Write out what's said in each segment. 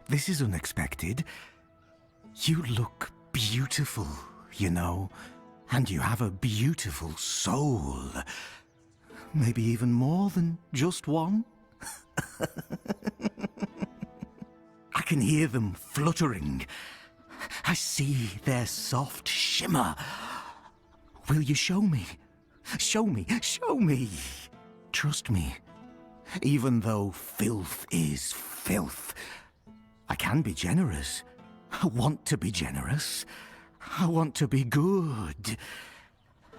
this is unexpected. You look beautiful, you know, and you have a beautiful soul. Maybe even more than just one. I can hear them fluttering. I see their soft shimmer. Will you show me? Show me, show me. Trust me, even though filth is filth, I can be generous. I want to be generous. I want to be good.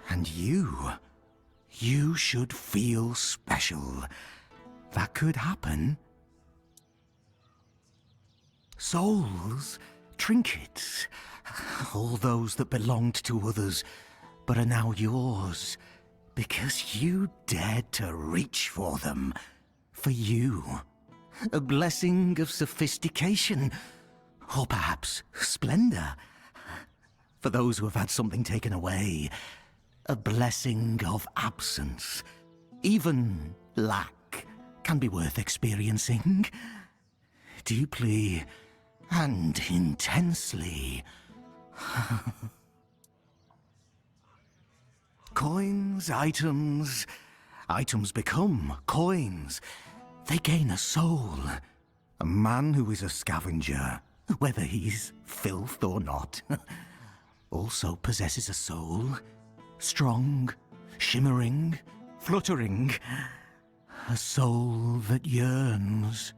And you should feel special. That could happen. Souls, trinkets, all those that belonged to others, but are now yours, because you dared to reach for them. For you. A blessing of sophistication, or perhaps splendor. For those who have had something taken away, a blessing of absence. Even lack can be worth experiencing. Deeply and intensely. Coins, items become coins. They gain a soul. A man who is a scavenger, whether he's filth or not, also possesses a soul. Strong, shimmering, fluttering. A soul that yearns.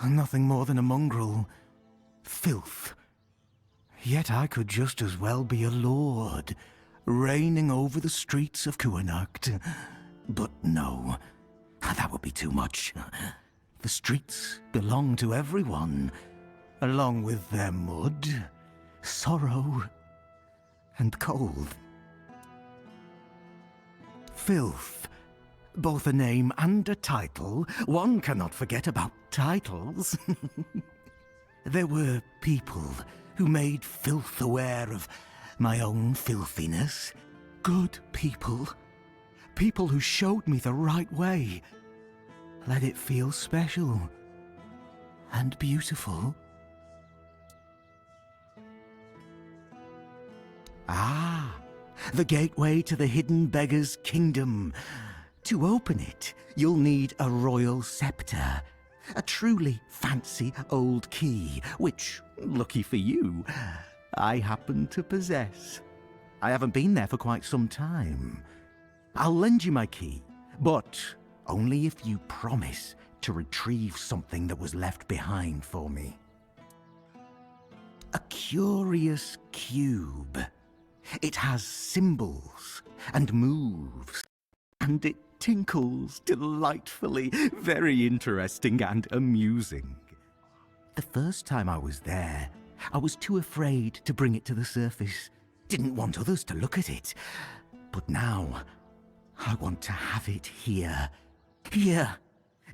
Nothing more than a mongrel. Filth. Yet I could just as well be a lord, reigning over the streets of Kuanacht. But no, that would be too much. The streets belong to everyone, along with their mud, sorrow, and cold. Filth. Both a name and a title. One cannot forget about titles. There were people who made filth aware of my own filthiness. Good people. People who showed me the right way. Let it feel special and beautiful. Ah, the gateway to the hidden beggar's kingdom. To open it, you'll need a royal scepter. A truly fancy old key, which, lucky for you, I happen to possess. I haven't been there for quite some time. I'll lend you my key, but only if you promise to retrieve something that was left behind for me. A curious cube. It has symbols and moves, and it tinkles delightfully, very interesting and amusing. The first time I was there, I was too afraid to bring it to the surface. Didn't want others to look at it. But now, I want to have it here. Here.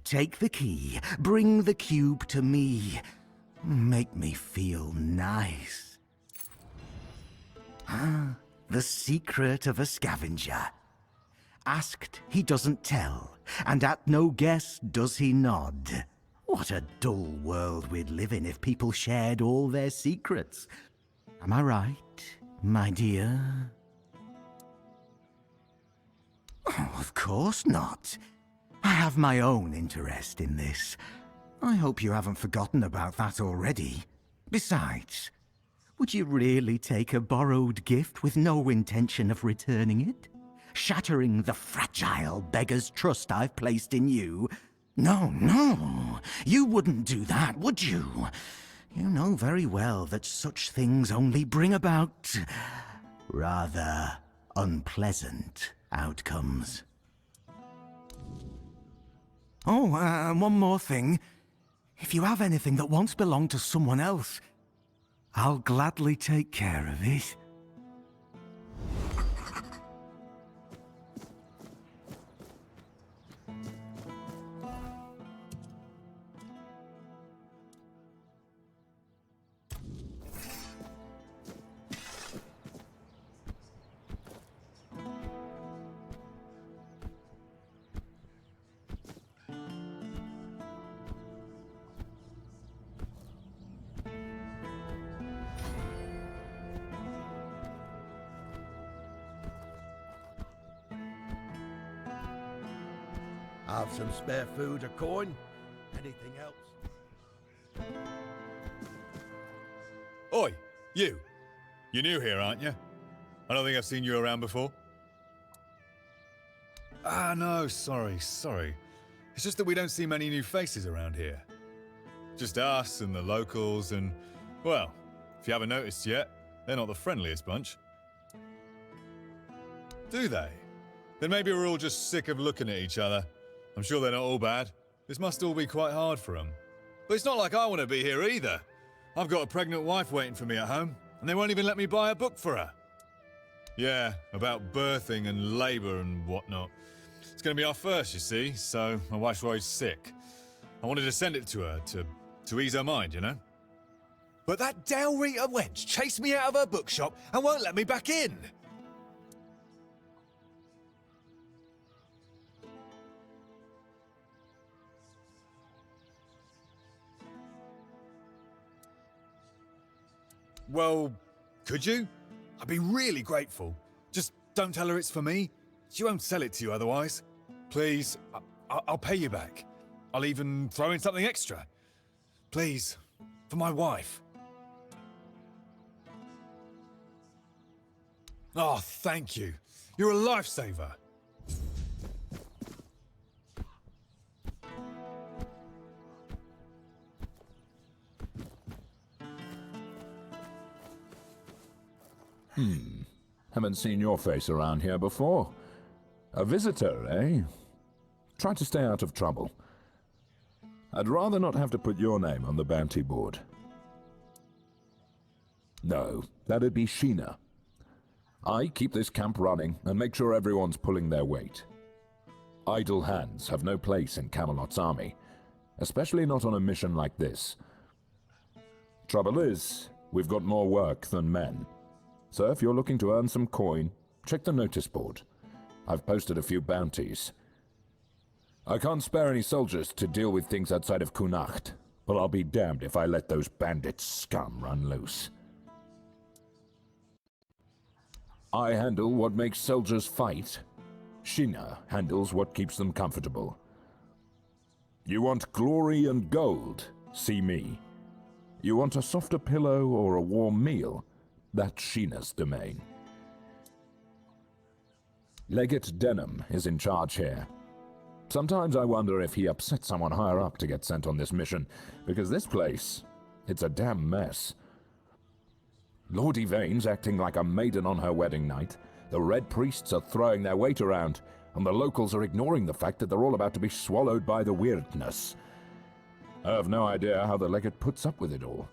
Take the key. Bring the cube to me. Make me feel nice. The secret of a scavenger. Asked, he doesn't tell, and at no guess does he nod. What a dull world we'd live in if people shared all their secrets. Am I right, my dear? Oh, of course not. I have my own interest in this. I hope you haven't forgotten about that already. Besides, would you really take a borrowed gift with no intention of returning it? Shattering the fragile beggar's trust I've placed in you? No, no, you wouldn't do that, would you? You know very well that such things only bring about rather unpleasant outcomes. Oh, one more thing. If you have anything that once belonged to someone else, I'll gladly take care of it. Have some spare food or coin? Anything else? Oi, you! You're new here, aren't you? I don't think I've seen you around before. Ah, no, sorry. It's just that we don't see many new faces around here. Just us and the locals and, well, if you haven't noticed yet, they're not the friendliest bunch. Do they? Then maybe we're all just sick of looking at each other. I'm sure they're not all bad. This must all be quite hard for them. But it's not like I want to be here either. I've got a pregnant wife waiting for me at home, and they won't even let me buy a book for her. Yeah, about birthing and labour and whatnot. It's going to be our first, you see, so my wife's worried sick. I wanted to send it to her to ease her mind, you know? But that Dalrita wench chased me out of her bookshop and won't let me back in. Well, could you? I'd be really grateful. Just don't tell her it's for me. She won't sell it to you otherwise. Please, I'll pay you back. I'll even throw in something extra. Please, for my wife. Oh, thank you. You're a lifesaver. Haven't seen your face around here before. A visitor, eh? Try to stay out of trouble. I'd rather not have to put your name on the bounty board. No, that'd be Sheena. I keep this camp running and make sure everyone's pulling their weight. Idle hands have no place in Camelot's army, especially not on a mission like this. Trouble is, we've got more work than men. So if you're looking to earn some coin, check the notice board. I've posted a few bounties. I can't spare any soldiers to deal with things outside of Kunacht, but I'll be damned if I let those bandit scum run loose. I handle what makes soldiers fight. Sheena handles what keeps them comfortable. You want glory and gold? See me. You want a softer pillow or a warm meal? That's Sheena's domain. Legate Denham is in charge here. Sometimes I wonder if he upset someone higher up to get sent on this mission, because this place, it's a damn mess. Lord Yvain's acting like a maiden on her wedding night, the Red Priests are throwing their weight around, and the locals are ignoring the fact that they're all about to be swallowed by the weirdness. I have no idea how the legate puts up with it all.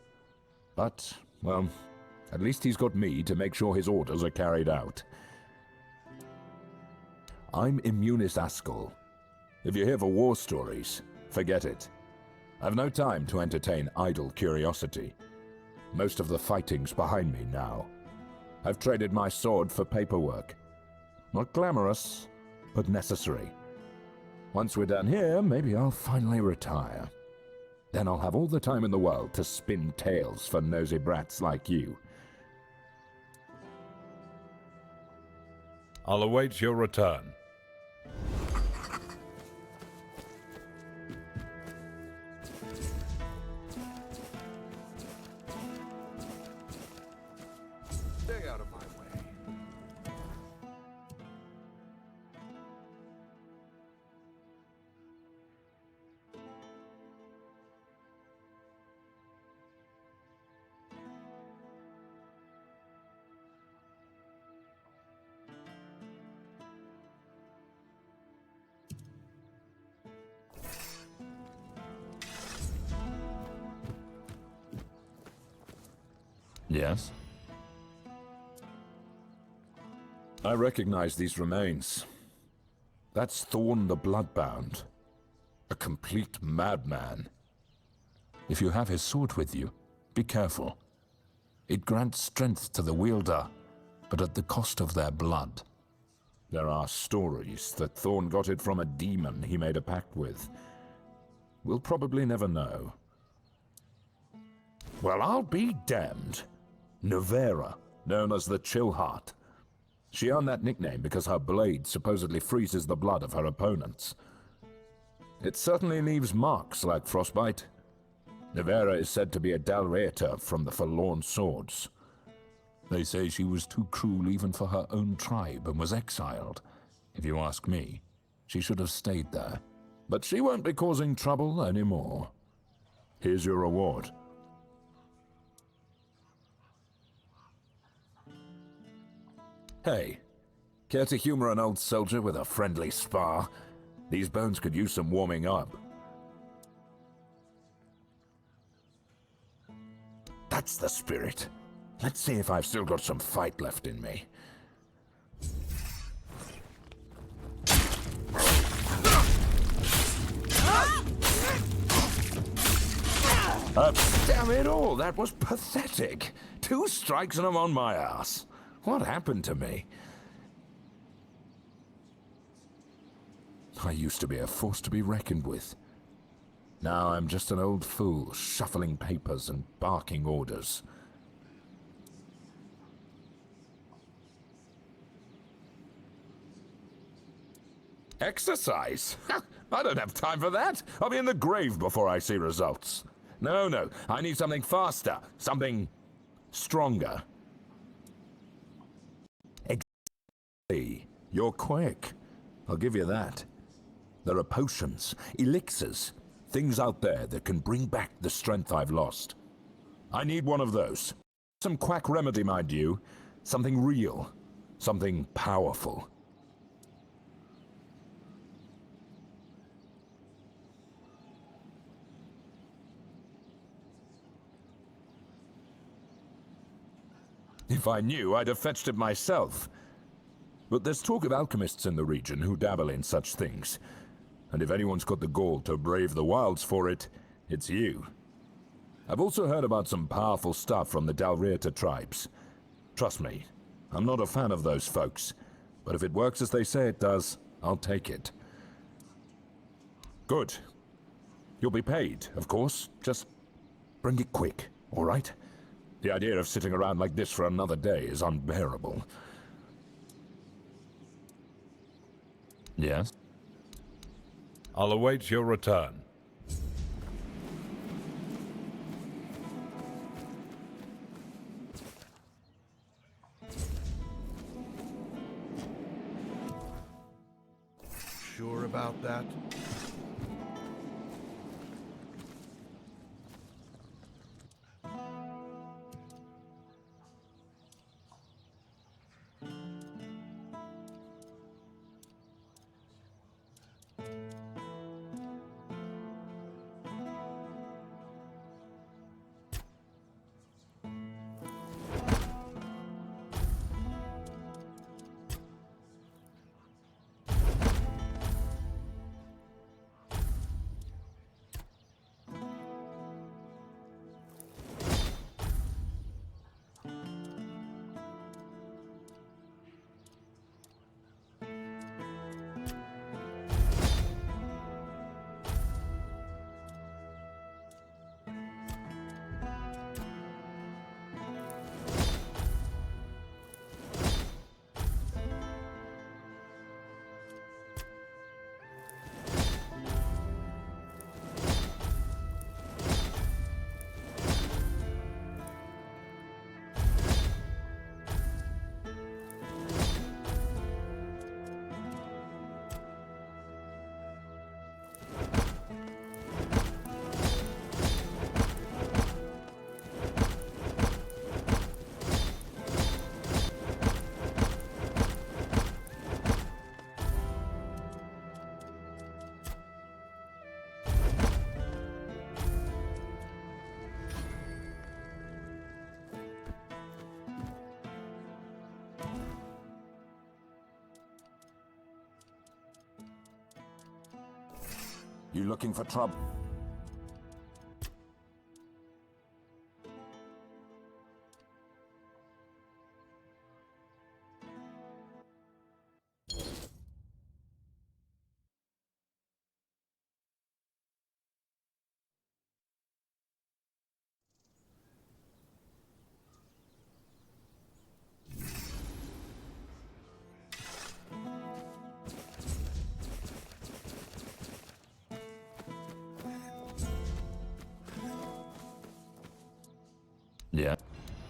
But, well, at least he's got me to make sure his orders are carried out. I'm Immunis Askell. If you're here for war stories, forget it. I've no time to entertain idle curiosity. Most of the fighting's behind me now. I've traded my sword for paperwork. Not glamorous, but necessary. Once we're done here, maybe I'll finally retire. Then I'll have all the time in the world to spin tales for nosy brats like you. I'll await your return. Stay out of my way. Yes? I recognize these remains. That's Thorn the Bloodbound. A complete madman. If you have his sword with you, be careful. It grants strength to the wielder, but at the cost of their blood. There are stories that Thorn got it from a demon he made a pact with. We'll probably never know. Well, I'll be damned. Nevera, known as the Chillheart. She earned that nickname because her blade supposedly freezes the blood of her opponents. It certainly leaves marks like frostbite. Nevera is said to be a Dalreator from the Forlorn Swords. They say she was too cruel even for her own tribe and was exiled. If you ask me, she should have stayed there. But she won't be causing trouble anymore. Here's your reward. Hey, care to humor an old soldier with a friendly spar? These bones could use some warming up. That's the spirit. Let's see if I've still got some fight left in me. Damn it all, that was pathetic. 2 strikes and I'm on my ass. What happened to me? I used to be a force to be reckoned with. Now I'm just an old fool, shuffling papers and barking orders. Exercise? I don't have time for that. I'll be in the grave before I see results. No, I need something faster, something stronger. Exactly. You're quick. I'll give you that. There are potions, elixirs, things out there that can bring back the strength I've lost. I need one of those. Some quack remedy, mind you. Something real. Something powerful. If I knew, I'd have fetched it myself. But there's talk of alchemists in the region who dabble in such things. And if anyone's got the gall to brave the wilds for it, it's you. I've also heard about some powerful stuff from the Dalreator tribes. Trust me, I'm not a fan of those folks. But if it works as they say it does, I'll take it. Good. You'll be paid, of course. Just bring it quick, all right? The idea of sitting around like this for another day is unbearable. Yes? I'll await your return. Sure about that? You looking for trouble?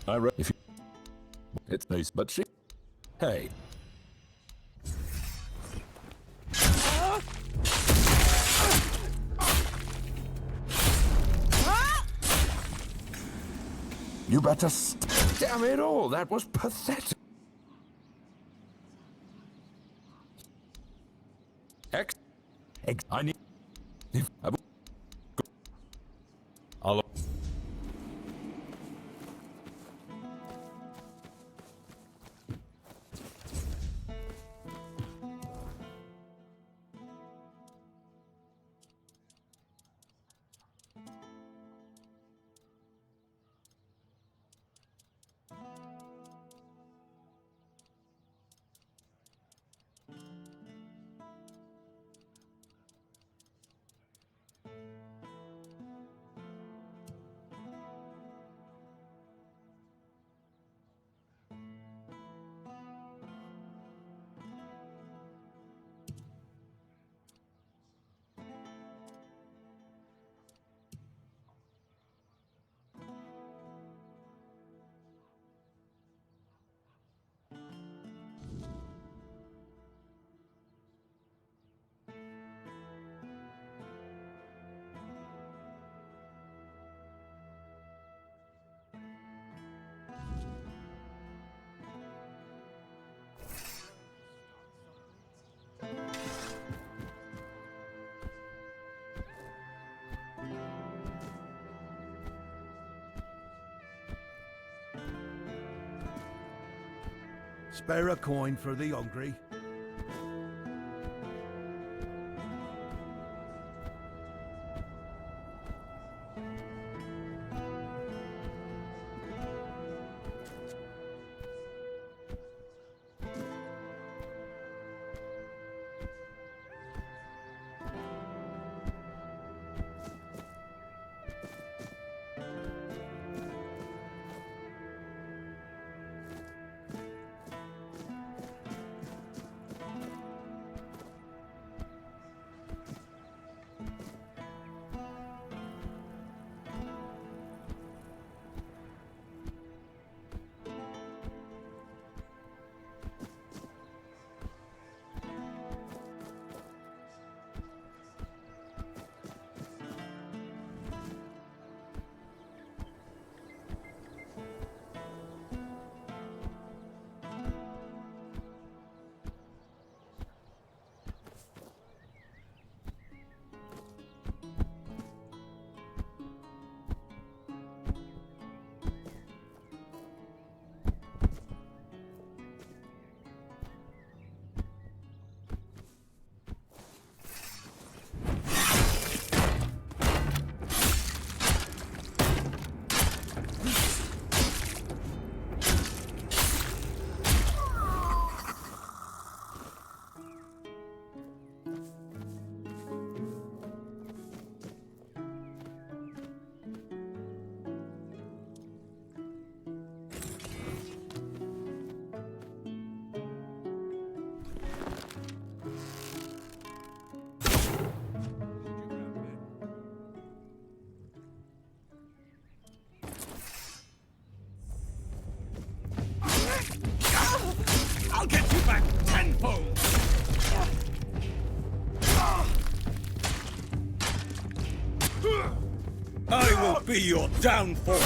If you, it's nice, but she. Hey. You better damn it all, that was pathetic. I need. I'll. Spare a coin for the hungry. I'll get you back tenfold! I will be your downfall!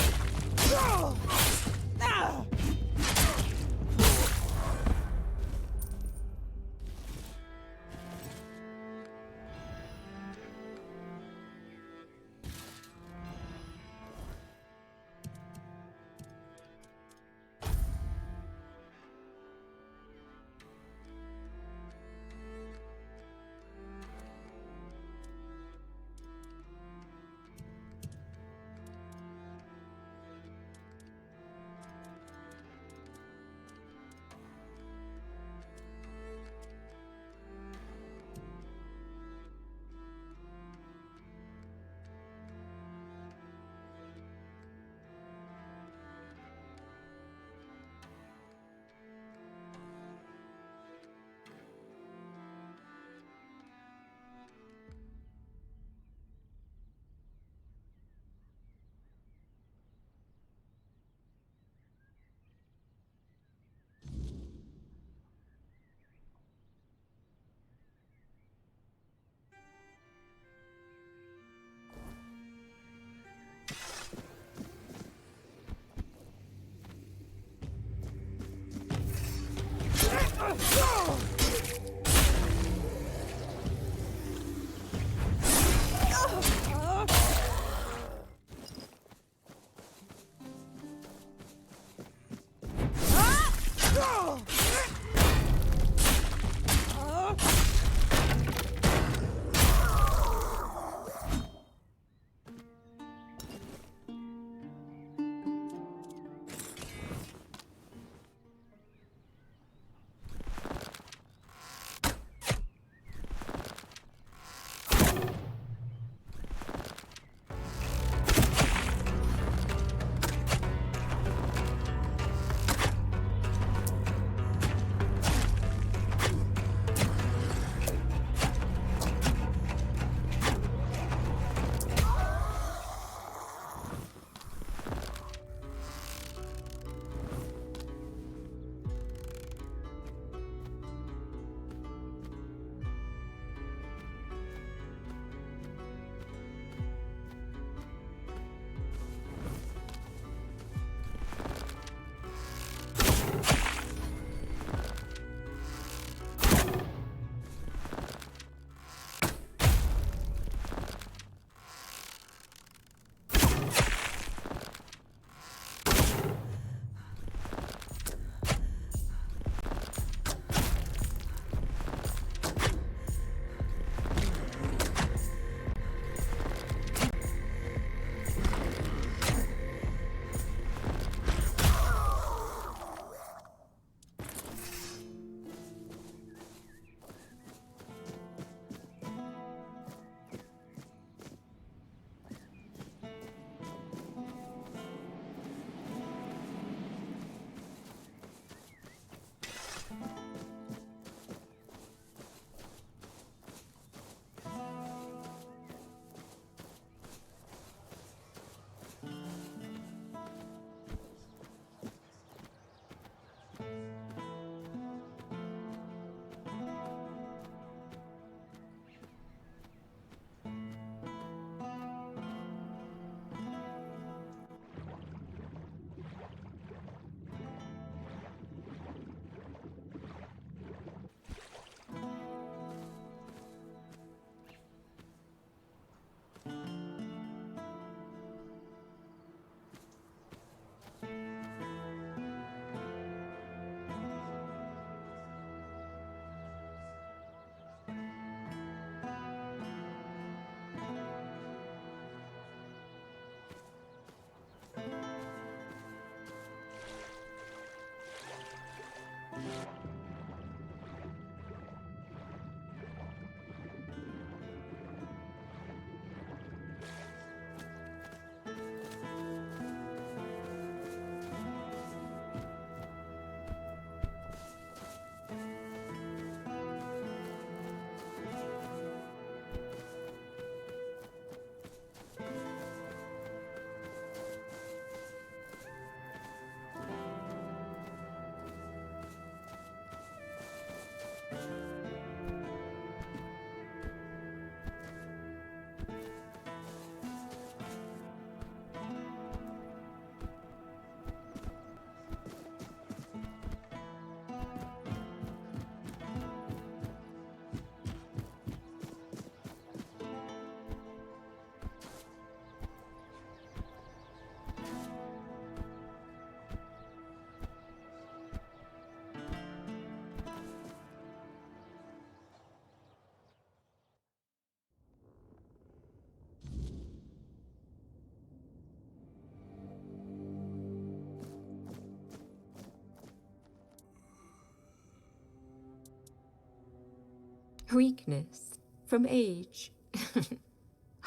Weakness from age.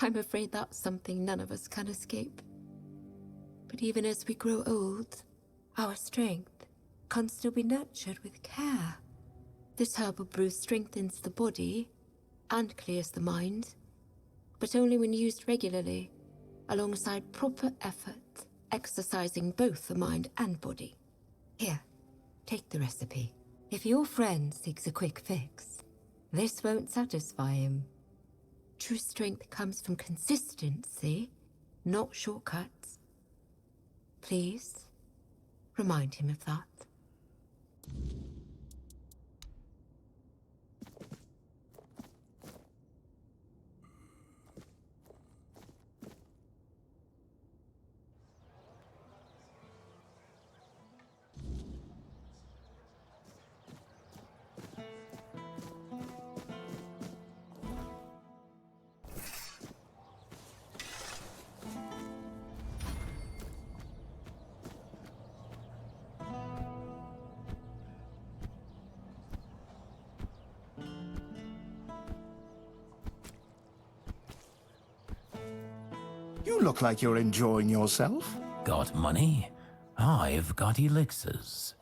I'm afraid that's something none of us can escape. But even as we grow old, our strength can still be nurtured with care. This herbal brew strengthens the body and clears the mind, but only when used regularly, alongside proper effort, exercising both the mind and body. Here, take the recipe. If your friend seeks a quick fix, this won't satisfy him. True strength comes from consistency, not shortcuts. Please, remind him of that. You look like you're enjoying yourself. Got money? I've got elixirs.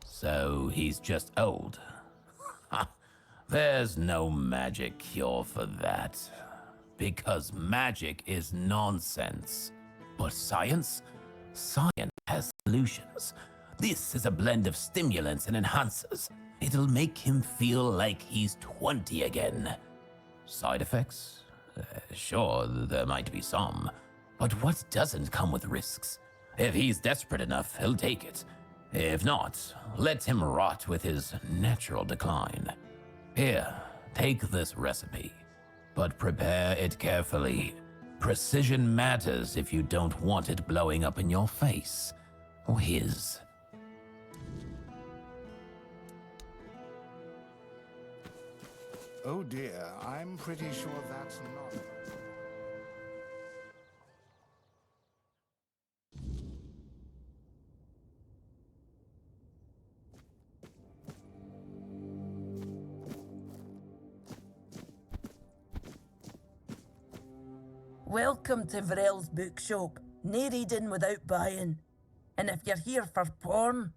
So he's just old. Ha! There's no magic cure for that. Because magic is nonsense. But science? Science has solutions. This is a blend of stimulants and enhancers. It'll make him feel like he's 20 again. Side effects? Sure, there might be some. But what doesn't come with risks? If he's desperate enough, he'll take it. If not, let him rot with his natural decline. Here, take this recipe. But prepare it carefully. Precision matters if you don't want it blowing up in your face. Or his. Oh dear, I'm pretty sure that's not... Welcome to Grail's bookshop. No reading without buying. And if you're here for porn,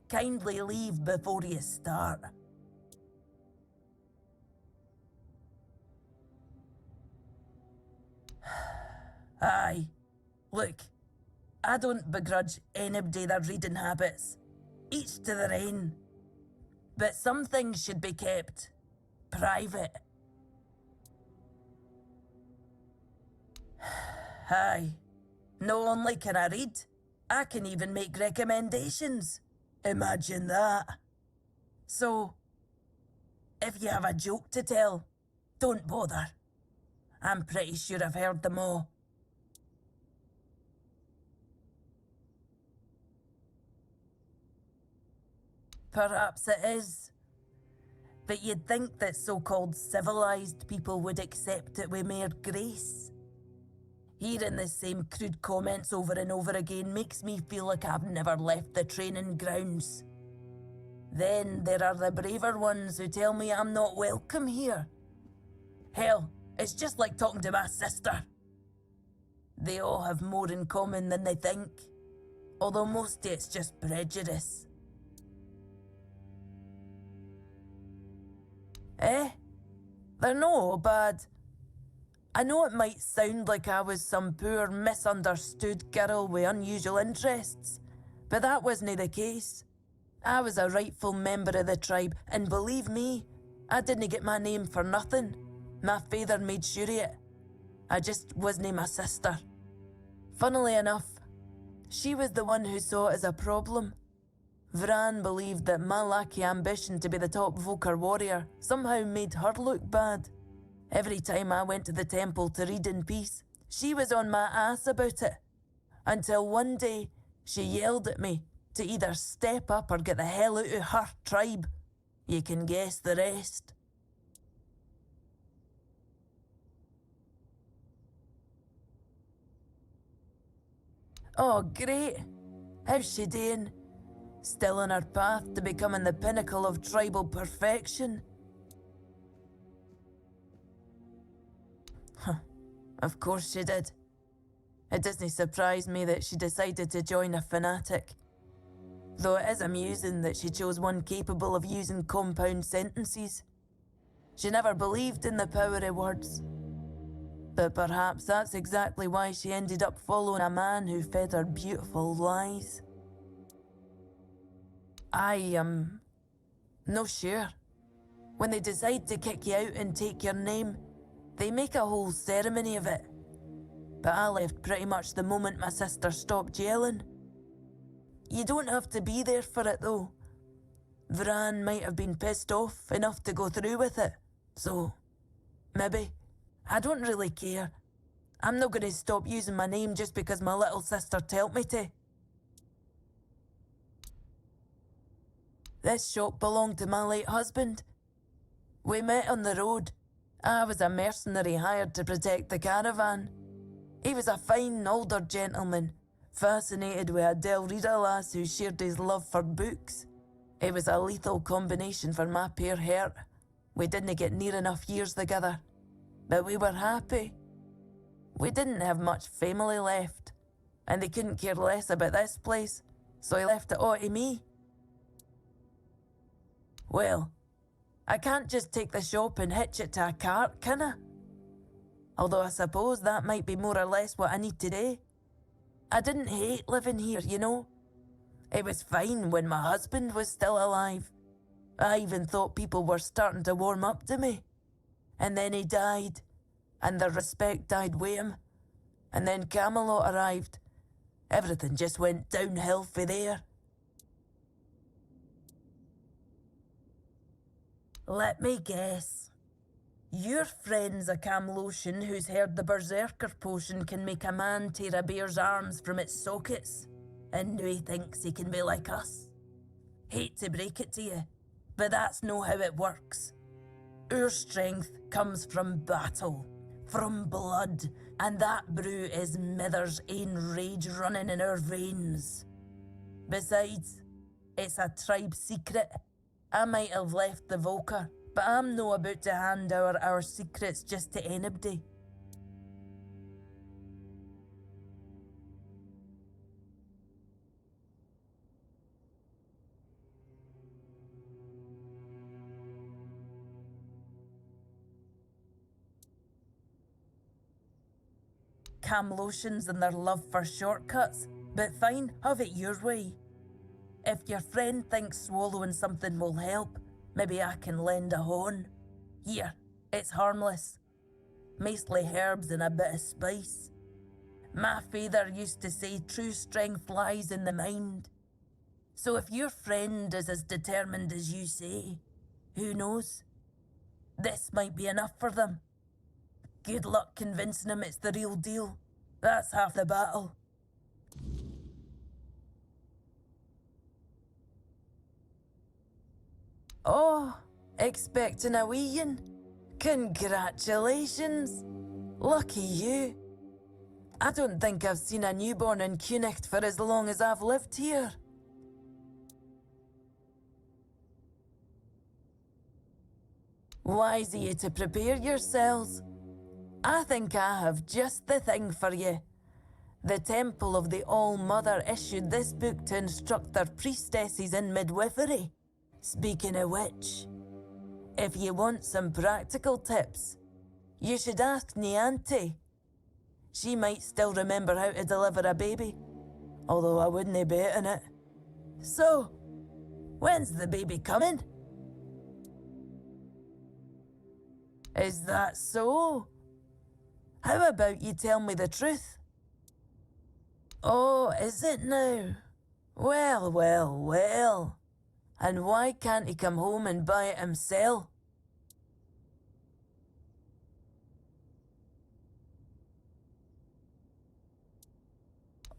kindly leave before you start. Aye. Look, I don't begrudge anybody their reading habits. Each to their own. But some things should be kept private. Aye. Not only can I read, I can even make recommendations. Imagine that. So, if you have a joke to tell, don't bother. I'm pretty sure I've heard them all. Perhaps it is. But you'd think that so-called civilized people would accept it with mere grace. Hearing the same crude comments over and over again makes me feel like I've never left the training grounds. Then there are the braver ones who tell me I'm not welcome here. Hell, it's just like talking to my sister. They all have more in common than they think, although mostly it's just prejudice. Eh? They're not all bad. I know it might sound like I was some poor, misunderstood girl with unusual interests, but that wasn't the case. I was a rightful member of the tribe, and believe me, I didn't get my name for nothing. My father made sure of it. I just wasn't my sister. Funnily enough, she was the one who saw it as a problem. Vran believed that my lack of ambition to be the top Volker warrior somehow made her look bad. Every time I went to the temple to read in peace, she was on my ass about it. Until one day, she yelled at me to either step up or get the hell out of her tribe. You can guess the rest. Oh, great. How's she doing? Still on her path to becoming the pinnacle of tribal perfection? Of course she did. It doesn't surprise me that she decided to join a fanatic. Though it is amusing that she chose one capable of using compound sentences. She never believed in the power of words. But perhaps that's exactly why she ended up following a man who fed her beautiful lies. I am no sure. When they decide to kick you out and take your name, they make a whole ceremony of it. But I left pretty much the moment my sister stopped yelling. You don't have to be there for it though. Vran might have been pissed off enough to go through with it. So, maybe. I don't really care. I'm not going to stop using my name just because my little sister told me to. This shop belonged to my late husband. We met on the road. I was a mercenary hired to protect the caravan. He was a fine older gentleman, fascinated with a Del Rita lass who shared his love for books. It was a lethal combination for my poor heart. We didn't get near enough years together, but we were happy. We didn't have much family left, and they couldn't care less about this place, so he left it all to me. Well, I can't just take the shop and hitch it to a cart, can I? Although I suppose that might be more or less what I need today. I didn't hate living here, you know. It was fine when my husband was still alive. I even thought people were starting to warm up to me. And then he died, and the respect died with him. And then Camelot arrived. Everything just went downhill for there. Let me guess. Your friend's a Camlosian who's heard the Berserker potion can make a man tear a bear's arms from its sockets, and now he thinks he can be like us. Hate to break it to you, but that's not how it works. Our strength comes from battle, from blood, and that brew is Mither's ain rage running in our veins. Besides, it's a tribe secret. I might have left the Volker, but I'm no about to hand over our secrets just to anybody. Camlosians and their love for shortcuts, but fine, have it your way. If your friend thinks swallowing something will help, maybe I can lend a horn. Here, it's harmless. Mostly herbs and a bit of spice. My father used to say true strength lies in the mind. So if your friend is as determined as you say, who knows? This might be enough for them. Good luck convincing them it's the real deal. That's half the battle. Oh, Expecting a wee un? Congratulations! Lucky you. I don't think I've seen a newborn in Cunicht for as long as I've lived here. Wise of you to prepare yourselves. I think I have just the thing for you. The Temple of the All-Mother issued this book to instruct their priestesses in midwifery. Speaking of which, if you want some practical tips, you should ask Nianti. She might still remember how to deliver a baby, although I wouldn't bet on it. So, when's the baby coming? Is that so? How about you tell me the truth? Oh, is it now? Well, well, well. And why can't he come home and buy it himself?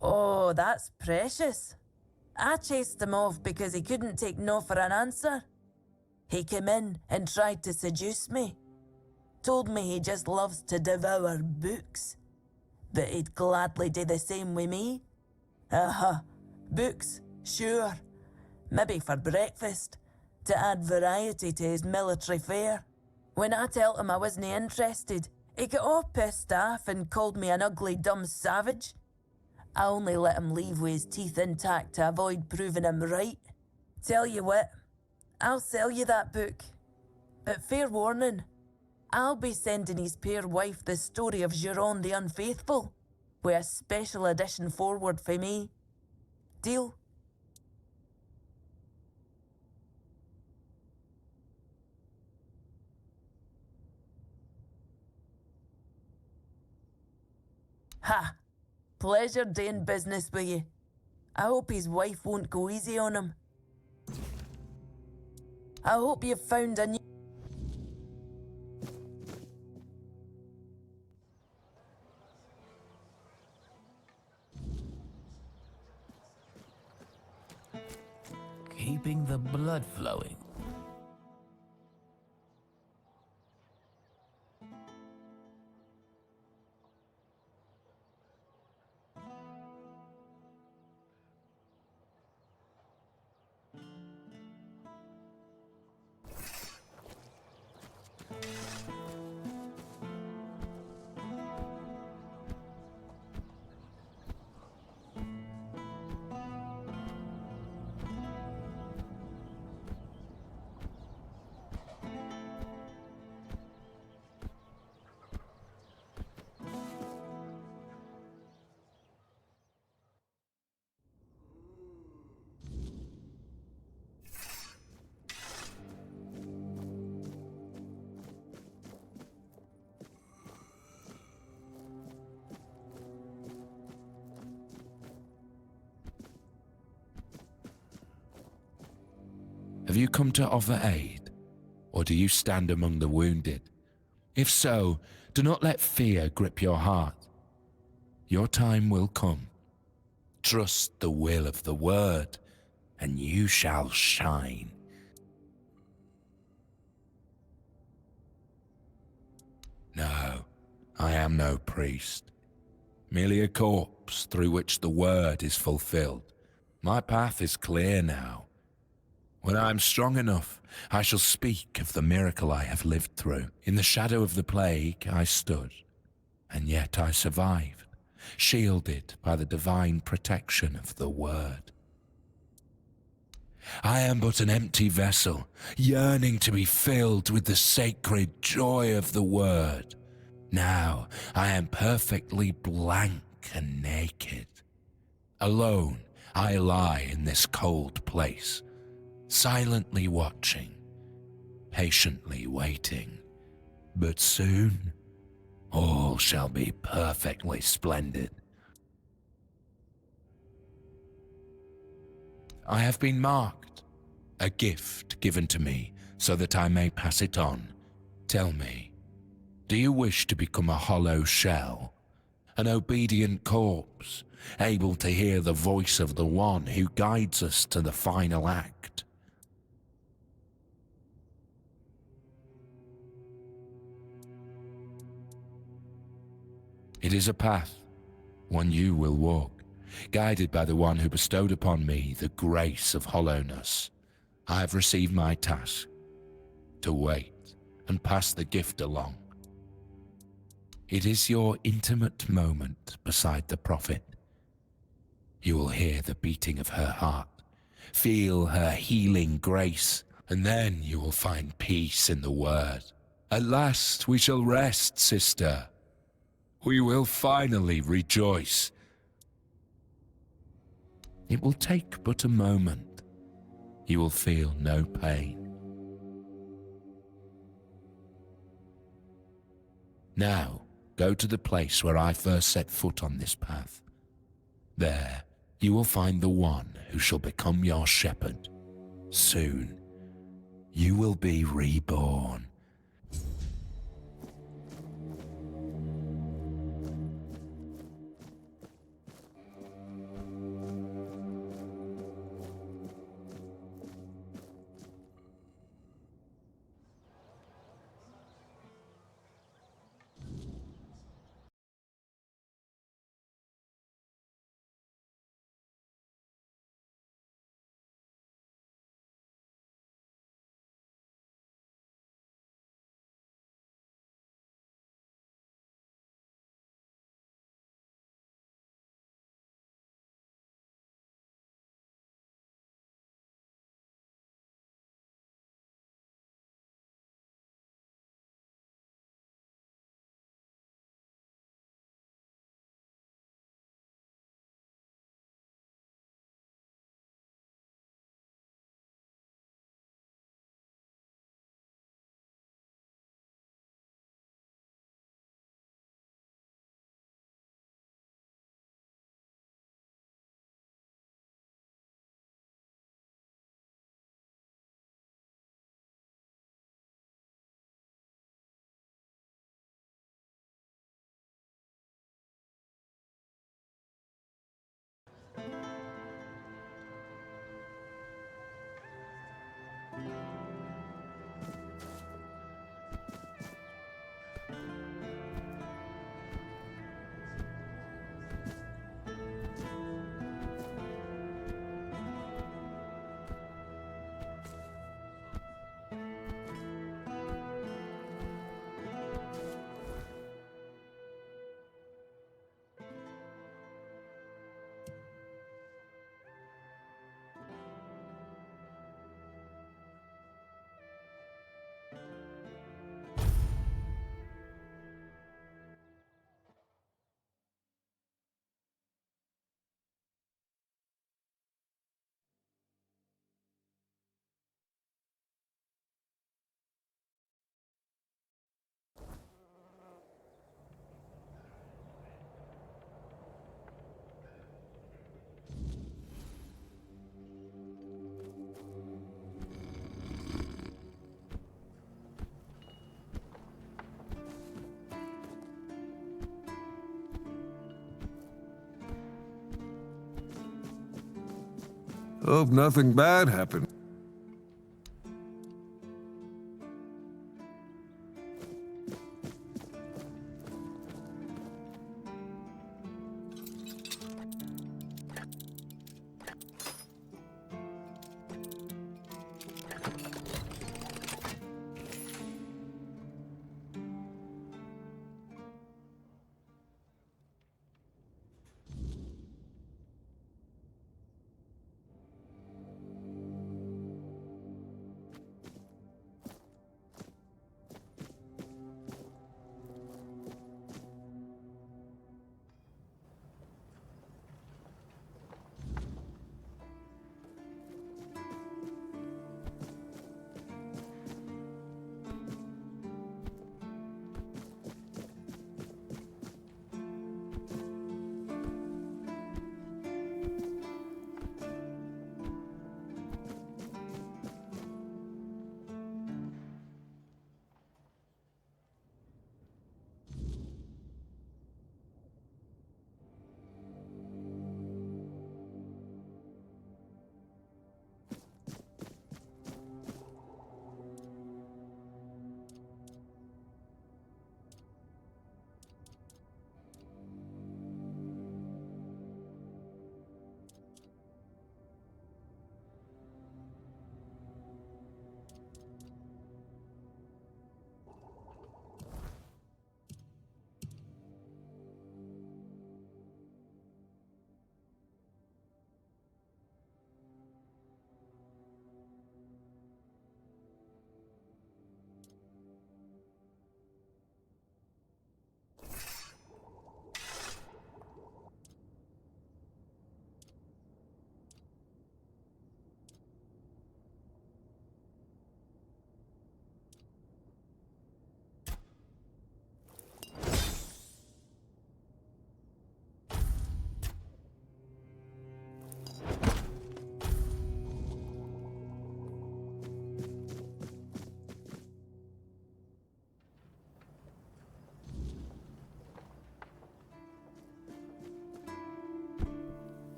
Oh, that's precious. I chased him off because he couldn't take no for an answer. He came in and tried to seduce me. Told me he just loves to devour books. But he'd gladly do the same with me. Books, sure. Maybe for breakfast, to add variety to his military fare. When I told him I wasn't interested, he got all pissed off and called me an ugly, dumb savage. I only let him leave with his teeth intact to avoid proving him right. Tell you what, I'll sell you that book. But fair warning, I'll be sending his fair wife the story of Giron the Unfaithful, with a special edition forward for me. Deal? Ha! Pleasure doing business with you. I hope his wife won't go easy on him. I hope you've found a new... Keeping the blood flowing. Have you come to offer aid, or do you stand among the wounded? If so, do not let fear grip your heart. Your time will come. Trust the will of the word, and you shall shine. No, I am no priest, merely a corpse through which the word is fulfilled. My path is clear now. When I am strong enough, I shall speak of the miracle I have lived through. In the shadow of the plague I stood, and yet I survived, shielded by the divine protection of the word. I am but an empty vessel, yearning to be filled with the sacred joy of the word. Now I am perfectly blank and naked. Alone I lie in this cold place, silently watching, patiently waiting. But soon, all shall be perfectly splendid. I have been marked, a gift given to me so that I may pass it on. Tell me, do you wish to become a hollow shell, an obedient corpse, able to hear the voice of the one who guides us to the final act? It is a path, one you will walk, guided by the one who bestowed upon me the grace of hollowness. I have received my task, to wait and pass the gift along. It is your intimate moment beside the prophet. You will hear the beating of her heart, feel her healing grace, and then you will find peace in the word. At last we shall rest, sister. We will finally rejoice. It will take but a moment. You will feel no pain. Now, go to the place where I first set foot on this path. There, you will find the one who shall become your shepherd. Soon, you will be reborn. Hope nothing bad happened.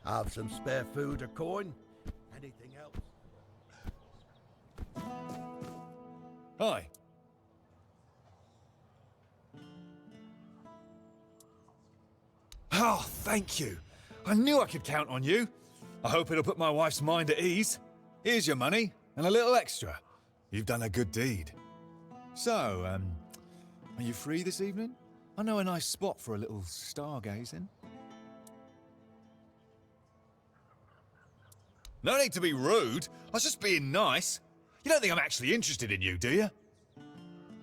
Have some spare food or coin? Anything else? Hi. Oh, thank you. I knew I could count on you. I hope it'll put my wife's mind at ease. Here's your money, and a little extra. You've done a good deed. So, are you free this evening? I know a nice spot for a little stargazing. No need to be rude. I was just being nice. You don't think I'm actually interested in you, do you?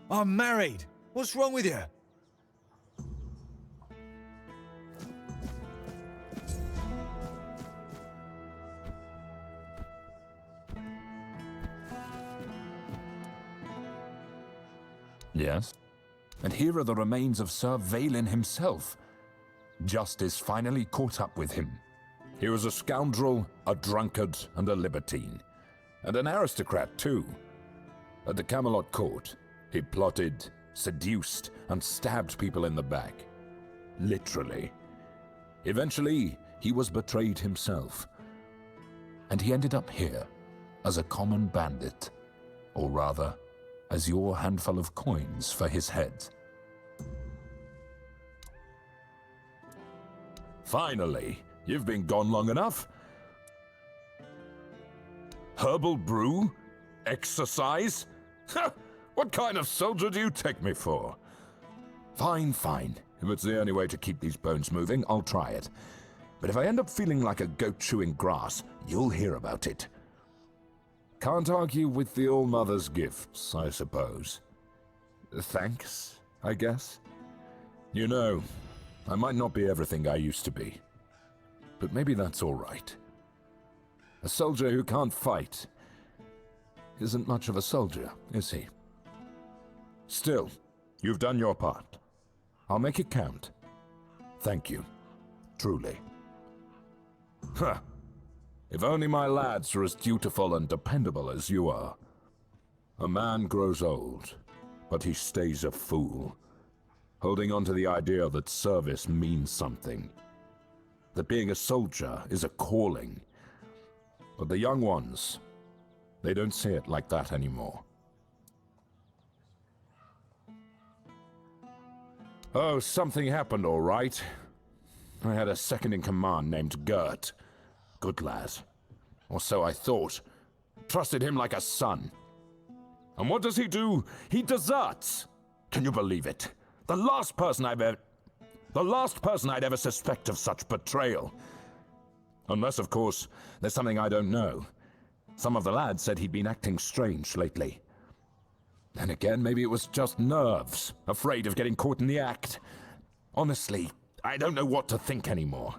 I'm married. What's wrong with you? Yes? And here are the remains of Sir Valen himself. Justice finally caught up with him. He was a scoundrel, a drunkard, and a libertine. And an aristocrat, too. At the Camelot court, he plotted, seduced, and stabbed people in the back. Literally. Eventually, he was betrayed himself. And he ended up here, as a common bandit. Or rather, as your handful of coins for his head. Finally, you've been gone long enough. Herbal brew? Exercise? Ha! What kind of soldier do you take me for? Fine, fine. If it's the only way to keep these bones moving, I'll try it. But if I end up feeling like a goat chewing grass, you'll hear about it. Can't argue with the All-Mother's gifts, I suppose. Thanks, I guess. You know, I might not be everything I used to be. But maybe that's all right. A soldier who can't fight isn't much of a soldier, is he? Still, you've done your part. I'll make it count. Thank you. Truly. Huh. If only my lads are as dutiful and dependable as you are. A man grows old, but he stays a fool, holding on to the idea that service means something. That being a soldier is a calling. But the young ones, they don't see it like that anymore. Oh, something happened all right. I had a second-in-command named Gert. Good lad. Or so I thought. Trusted him like a son. And what does he do? He deserts! Can you believe it? The last person I'd ever suspect of such betrayal. Unless, of course, there's something I don't know. Some of the lads said he'd been acting strange lately. Then again, maybe it was just nerves, afraid of getting caught in the act. Honestly, I don't know what to think anymore.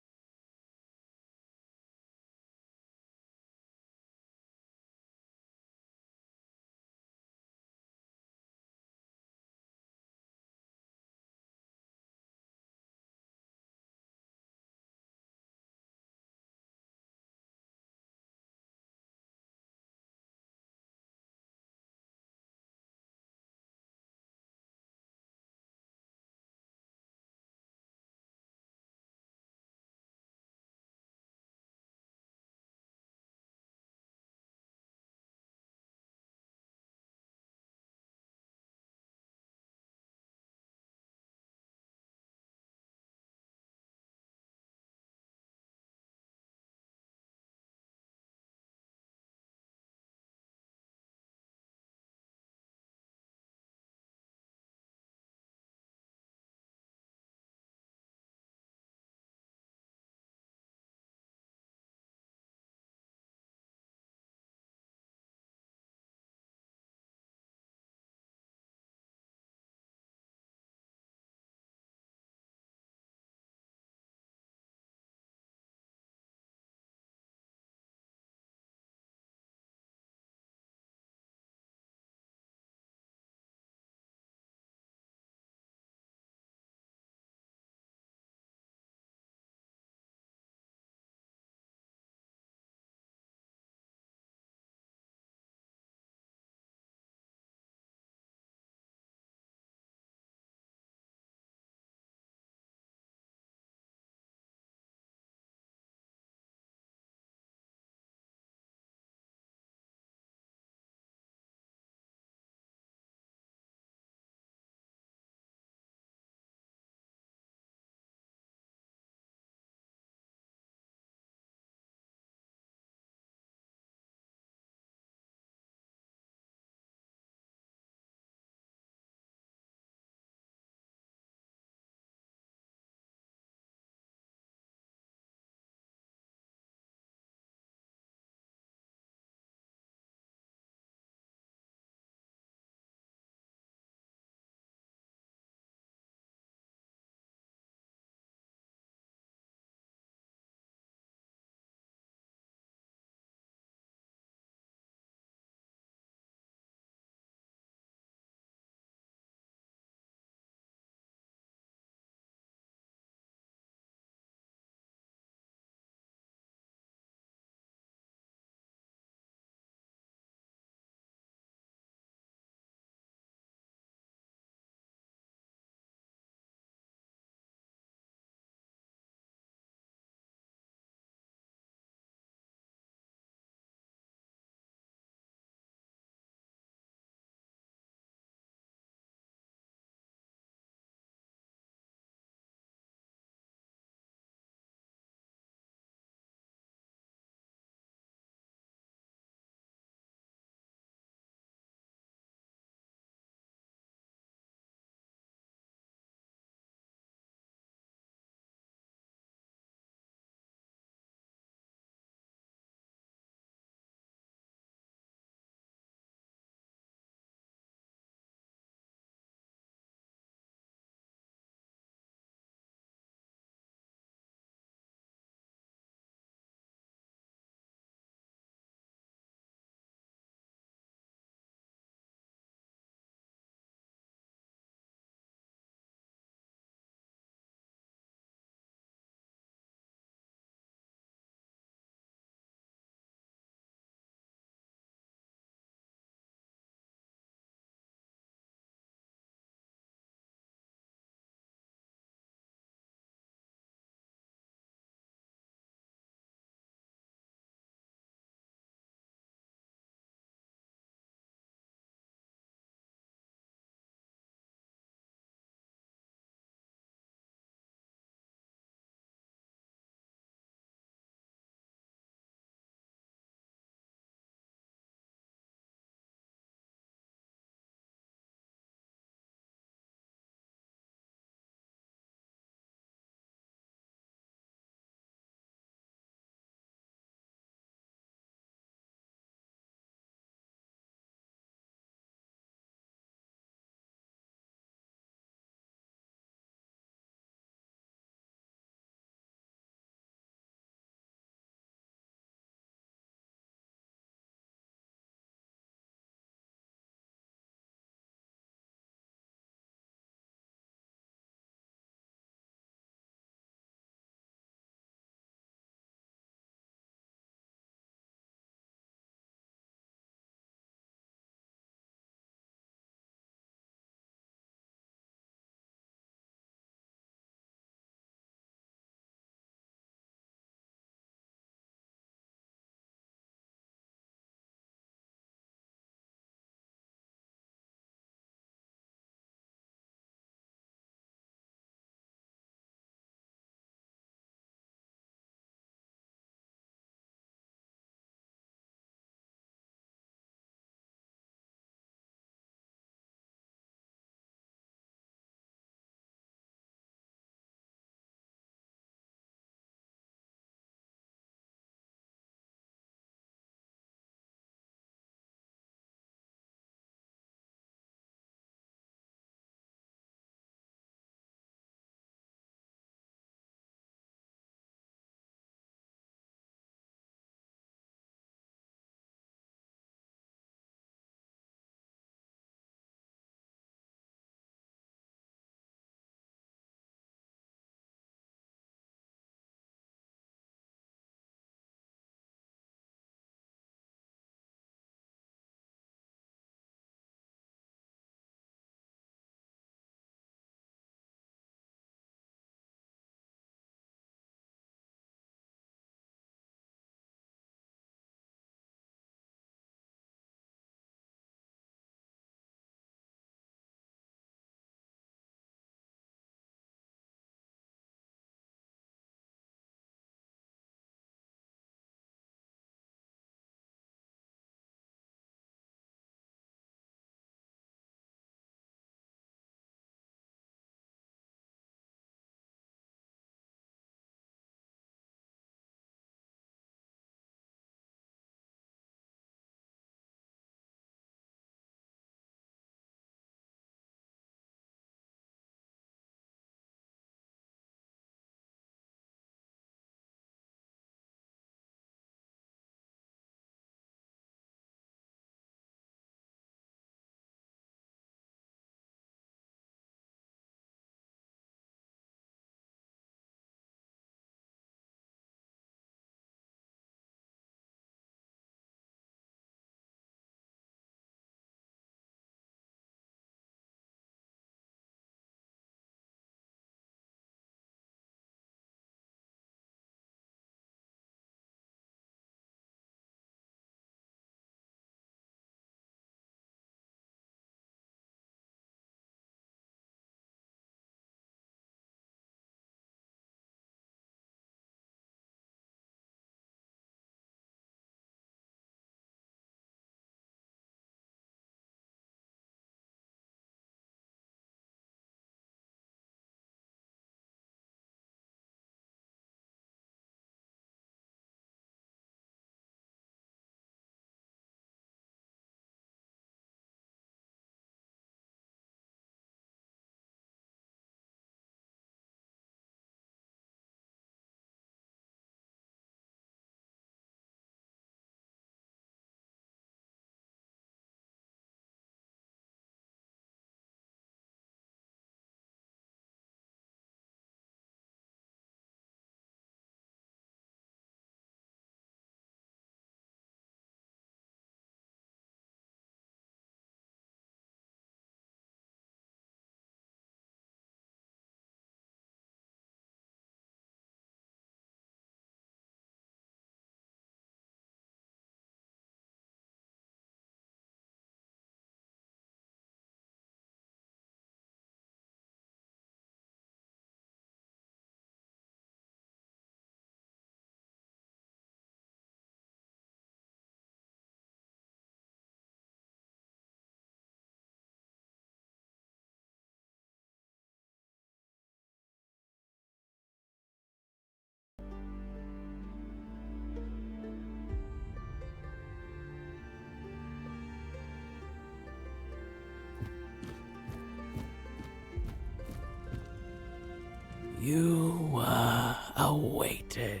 You were awaited.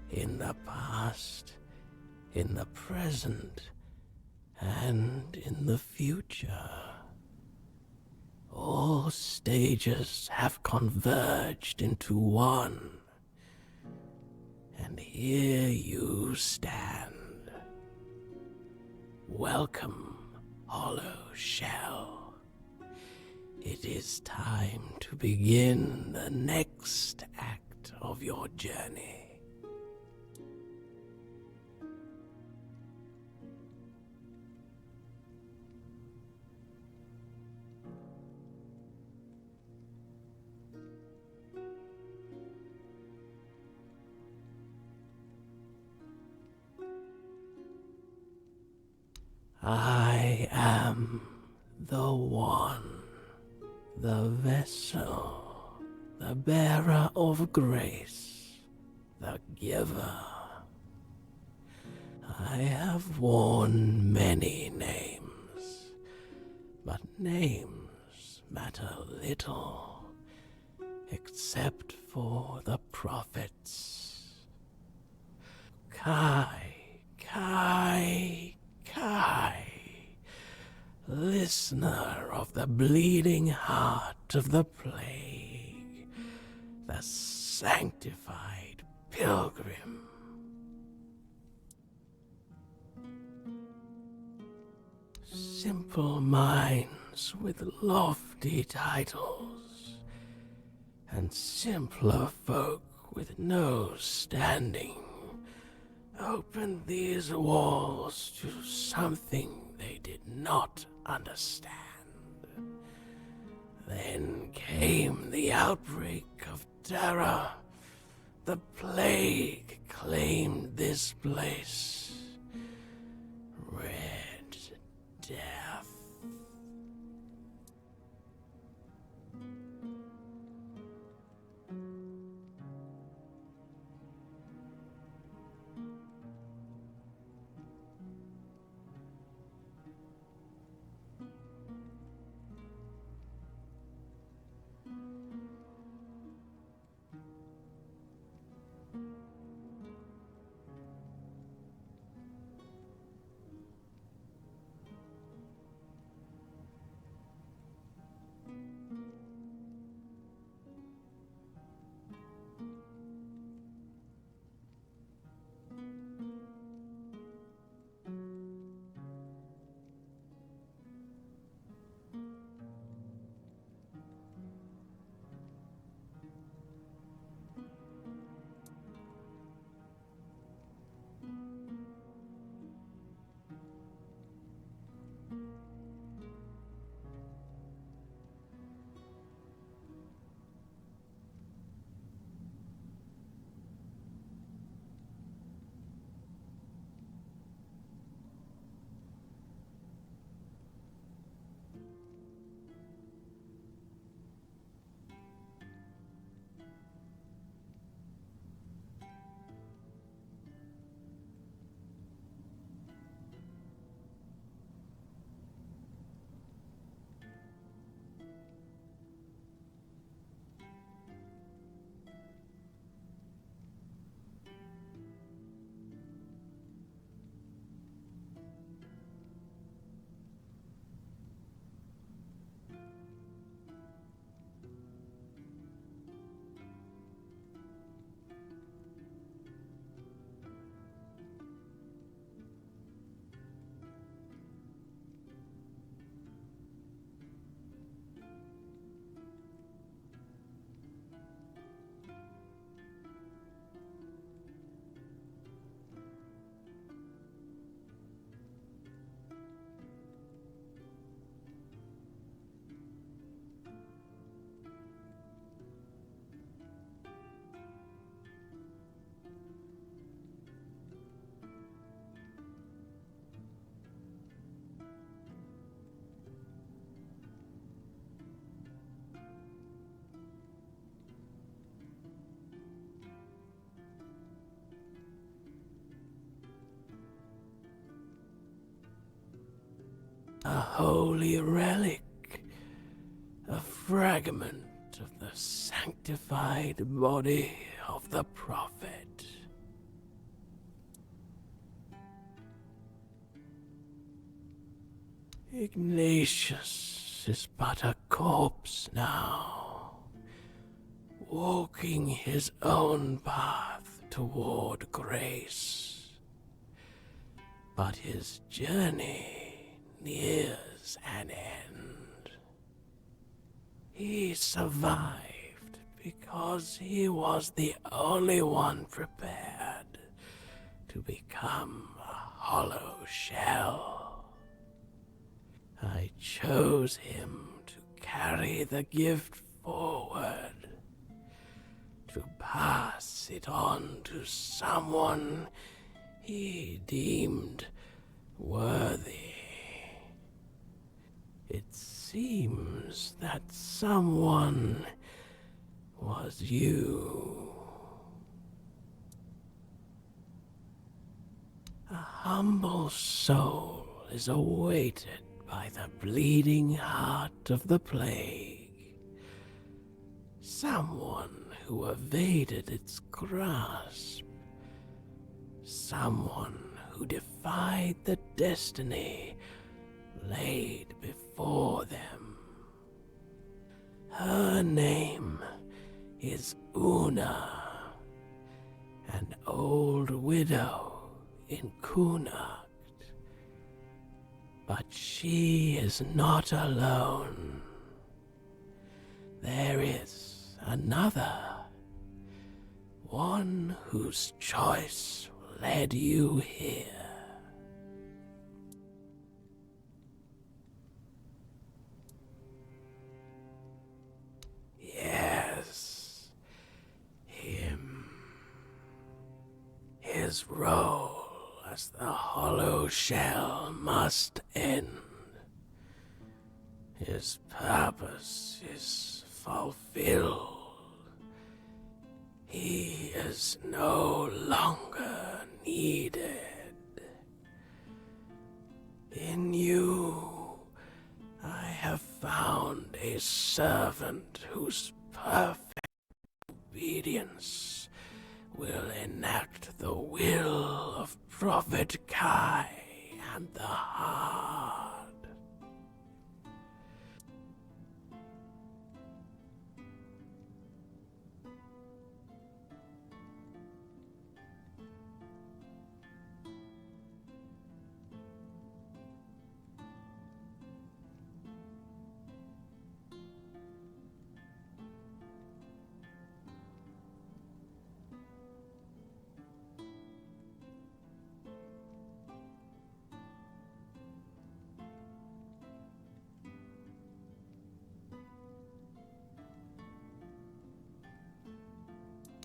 In the past, in the present, and in the future. All stages have converged into one. And here you stand. Welcome, Hollow Shell. It is time to begin the next act of your journey. I am the One, the vessel, the bearer of grace, the giver. I have worn many names, but names matter little, except for the prophets. Kai, Kai, Kai, listener of the bleeding heart of the plague, the sanctified pilgrim. Simple minds with lofty titles, and simpler folk with no standing opened these walls to something they did not understand. Then came the outbreak of terror. The plague claimed this place. Red Death. A holy relic, a fragment of the sanctified body of the prophet. Ignatius is but a corpse now, walking his own path toward grace. But his journey nears an end. He survived because he was the only one prepared to become a hollow shell. I chose him to carry the gift forward, to pass it on to someone he deemed worthy. It seems that someone was you. A humble soul is awaited by the bleeding heart of the plague. Someone who evaded its grasp. Someone who defied the destiny laid before them. Her name is Una, an old widow in Kunakt. But she is not alone. There is another, one whose choice led you here. Yes, him. His role as the hollow shell must end. His purpose is fulfilled. He is no longer needed. In you, I have found a servant whose perfect obedience will enact the will of Prophet Kai and the Hard.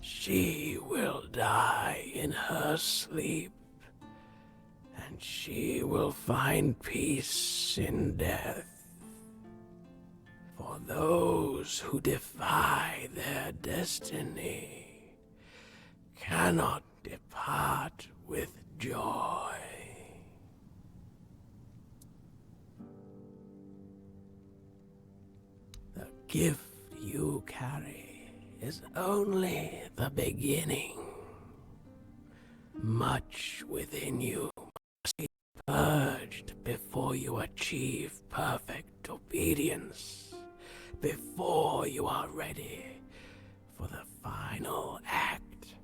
She will die in her sleep, and she will find peace in death. For those who defy their destiny cannot depart with joy. The gift you carry is only the beginning. Much within you must be purged before you achieve perfect obedience, before you are ready for the final act.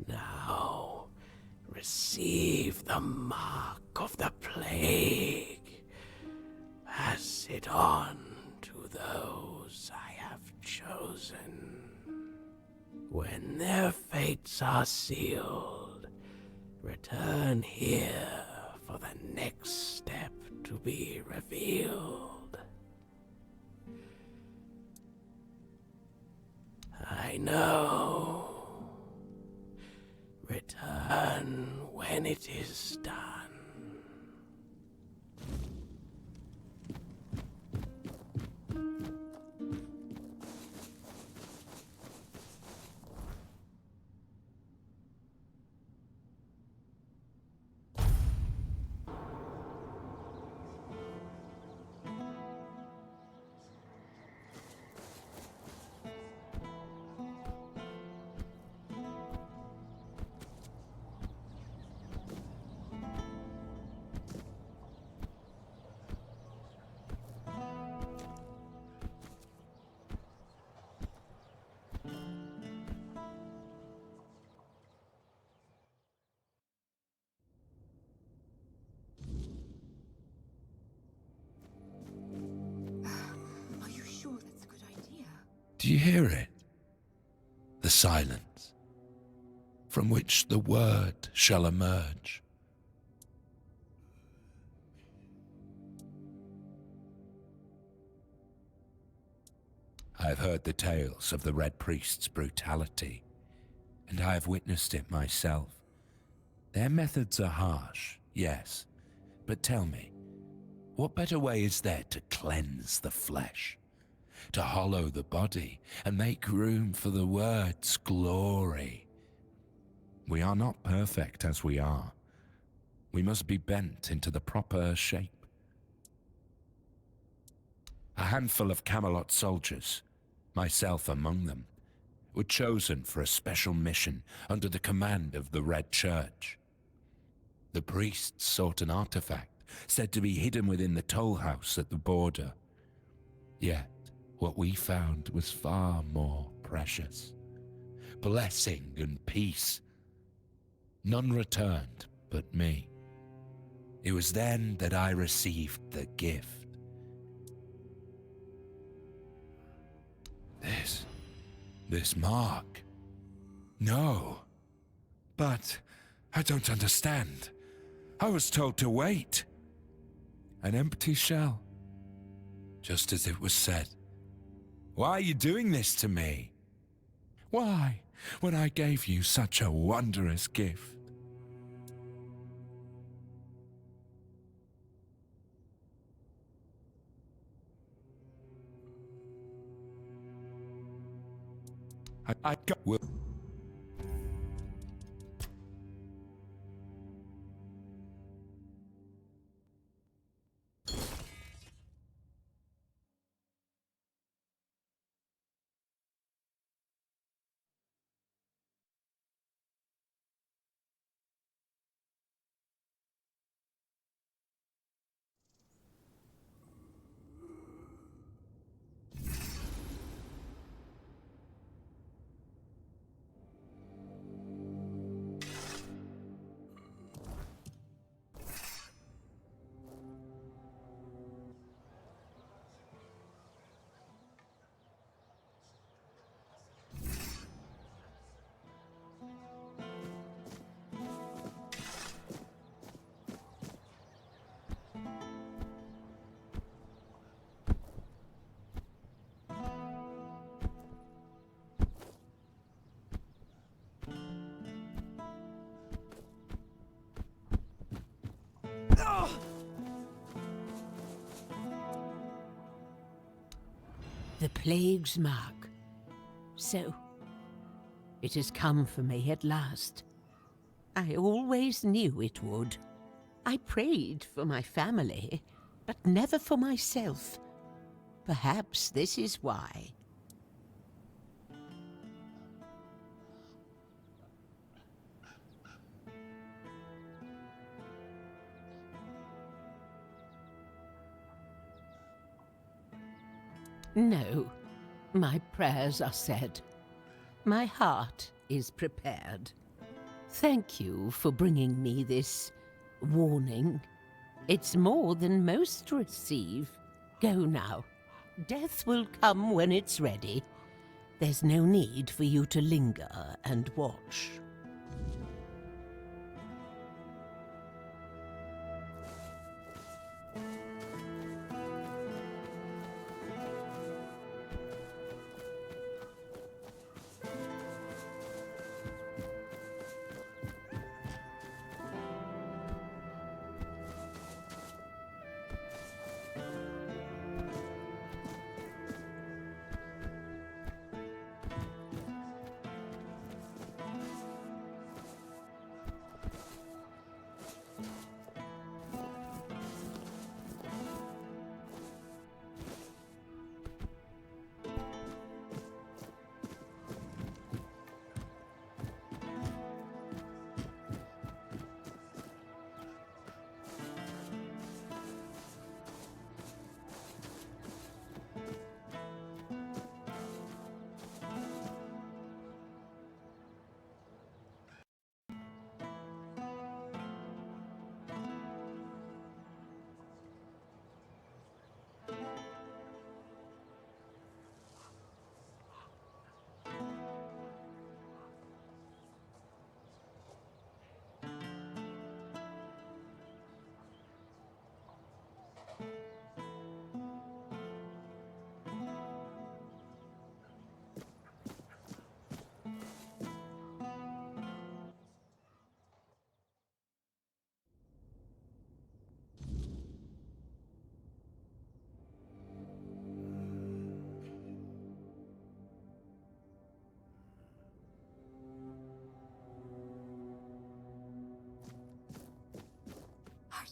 Now, receive the mark of the plague. Pass it on to those I have chosen. When their fates are sealed, return here for the next step to be revealed. I know. Return when it is done. you hear it? The silence, from which the word shall emerge. I have heard the tales of the Red Priest's brutality, and I have witnessed it myself. Their methods are harsh, yes, but tell me, what better way is there to cleanse the flesh, to hollow the body and make room for the word's glory? We are not perfect as we are. We must be bent into the proper shape. A handful of Camelot soldiers, myself among them, were chosen for a special mission under the command of the Red Church. The priests sought an artifact said to be hidden within the toll house at the border. Yet, what we found was far more precious. Blessing and peace. None returned but me. It was then that I received the gift. This mark. No. But I don't understand. I was told to wait. An empty shell. Just as it was said. Why are you doing this to me? Why, when I gave you such a wondrous gift? I got... The plague's mark. So, it has come for me at last. I always knew it would. I prayed for my family, but never for myself. Perhaps this is why. No, my prayers are said. My heart is prepared. Thank you for bringing me this warning. It's more than most receive. Go now. Death will come when it's ready. There's no need for you to linger and watch.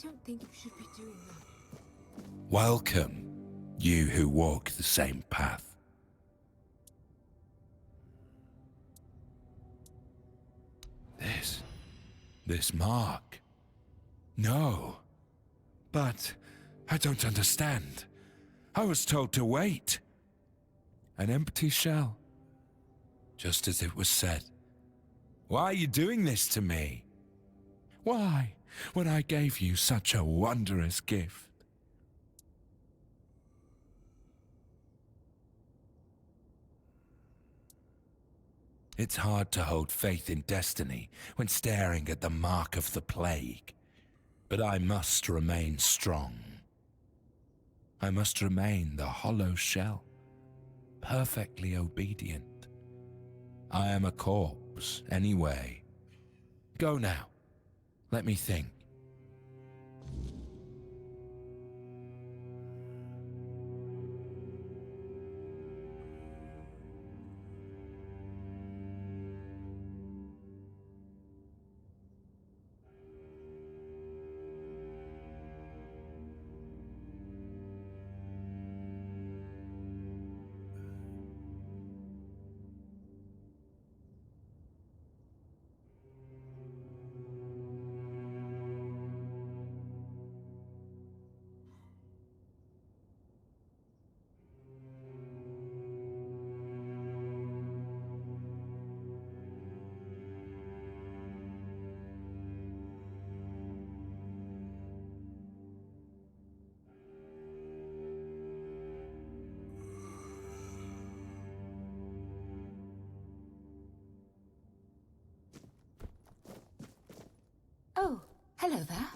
don't think you should be doing that. Welcome, you who walk the same path. This mark. No. But I don't understand. I was told to wait. An empty shell. Just as it was said. Why are you doing this to me? Why, when I gave you such a wondrous gift? It's hard to hold faith in destiny when staring at the mark of the plague. But I must remain strong. I must remain the hollow shell, perfectly obedient. I am a corpse, anyway. Go now. Let me think. Oh, hello there.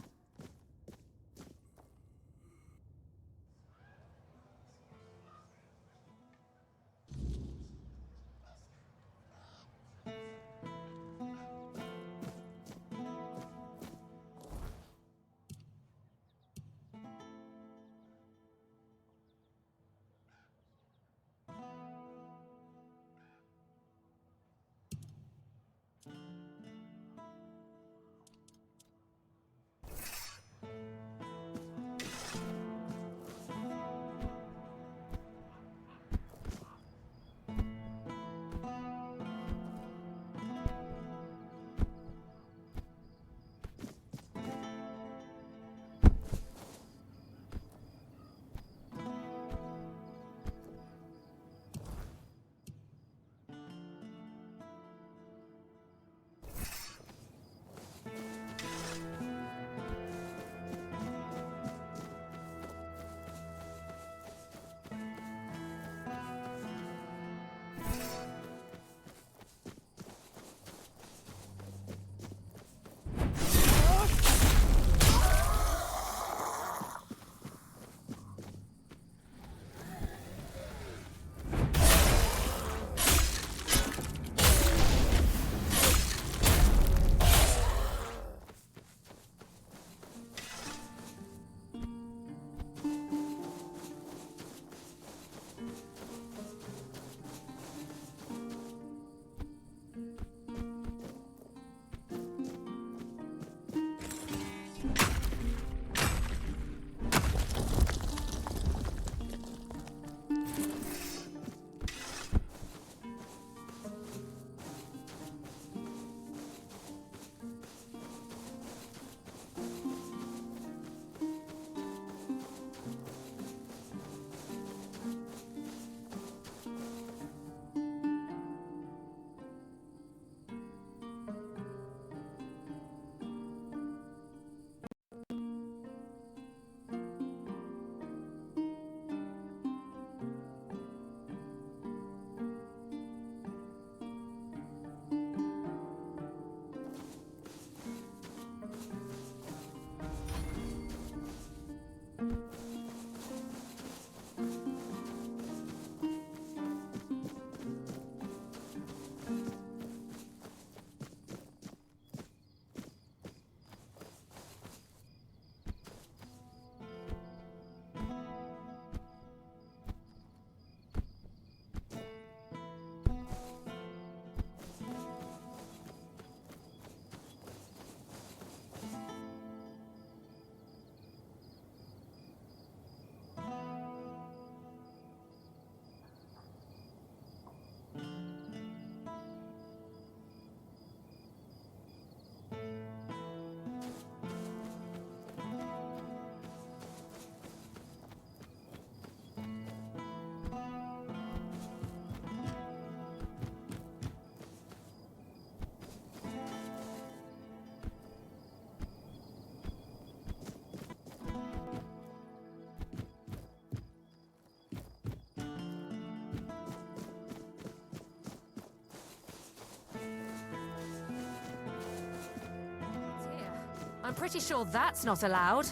pretty sure that's not allowed.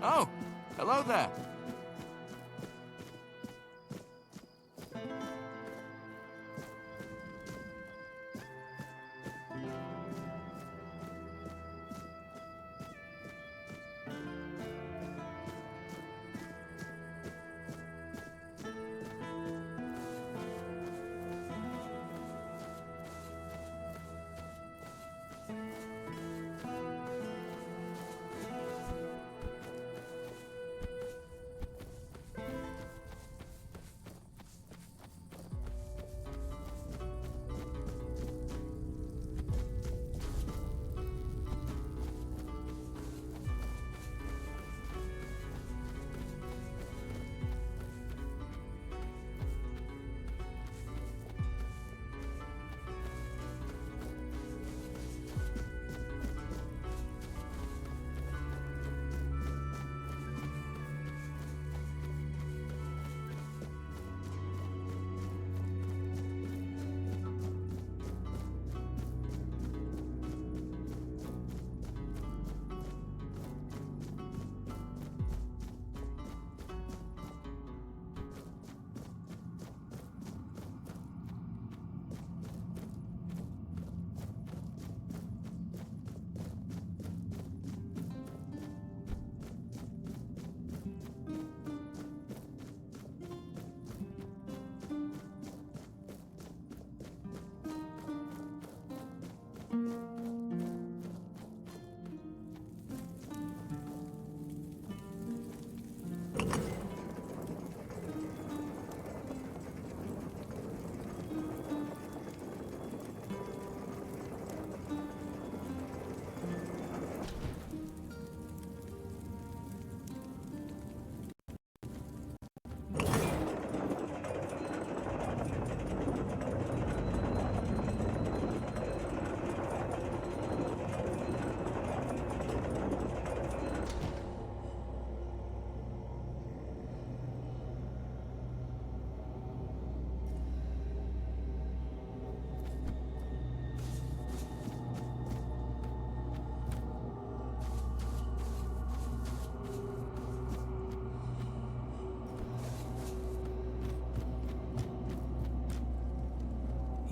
Oh, hello there.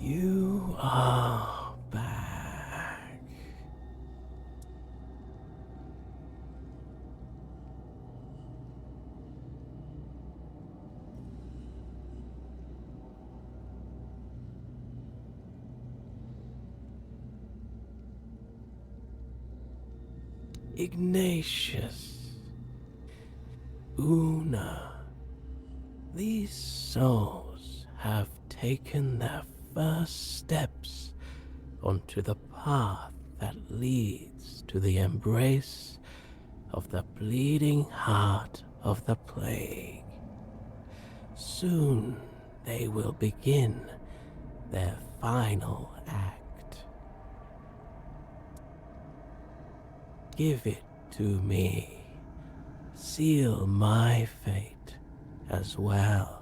You are back. Ignatius, Una, these souls have taken their first steps onto the path that leads to the embrace of the bleeding heart of the plague. Soon they will begin their final act. Give it to me. Seal my fate as well.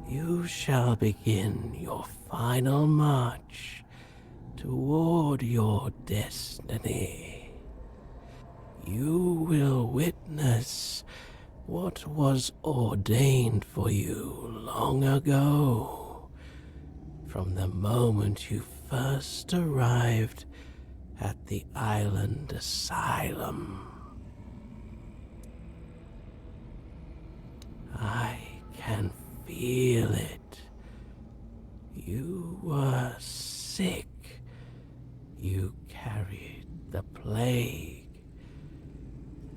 You shall begin your final march toward your destiny. You will witness what was ordained for you long ago, from the moment you first arrived at the island asylum. I can feel it. You were sick. You carried the plague.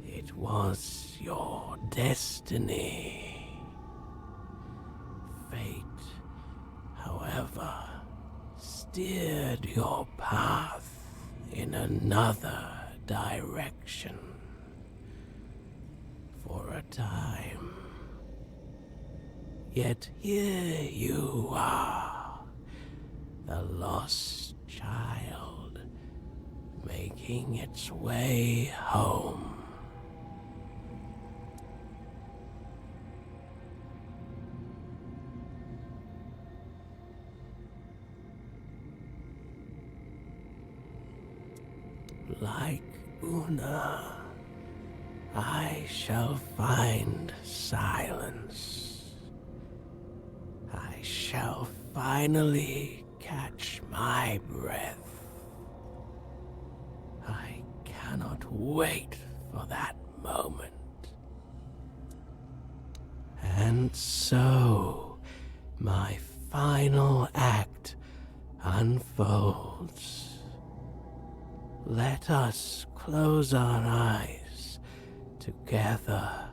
It was your destiny. Fate, however, steered your path in another direction. For a time. Yet here you are, the lost child, making its way home. like Una, I shall find silence. I shall finally catch my breath. I cannot wait for that moment. And so, my final act unfolds. Let us close our eyes together.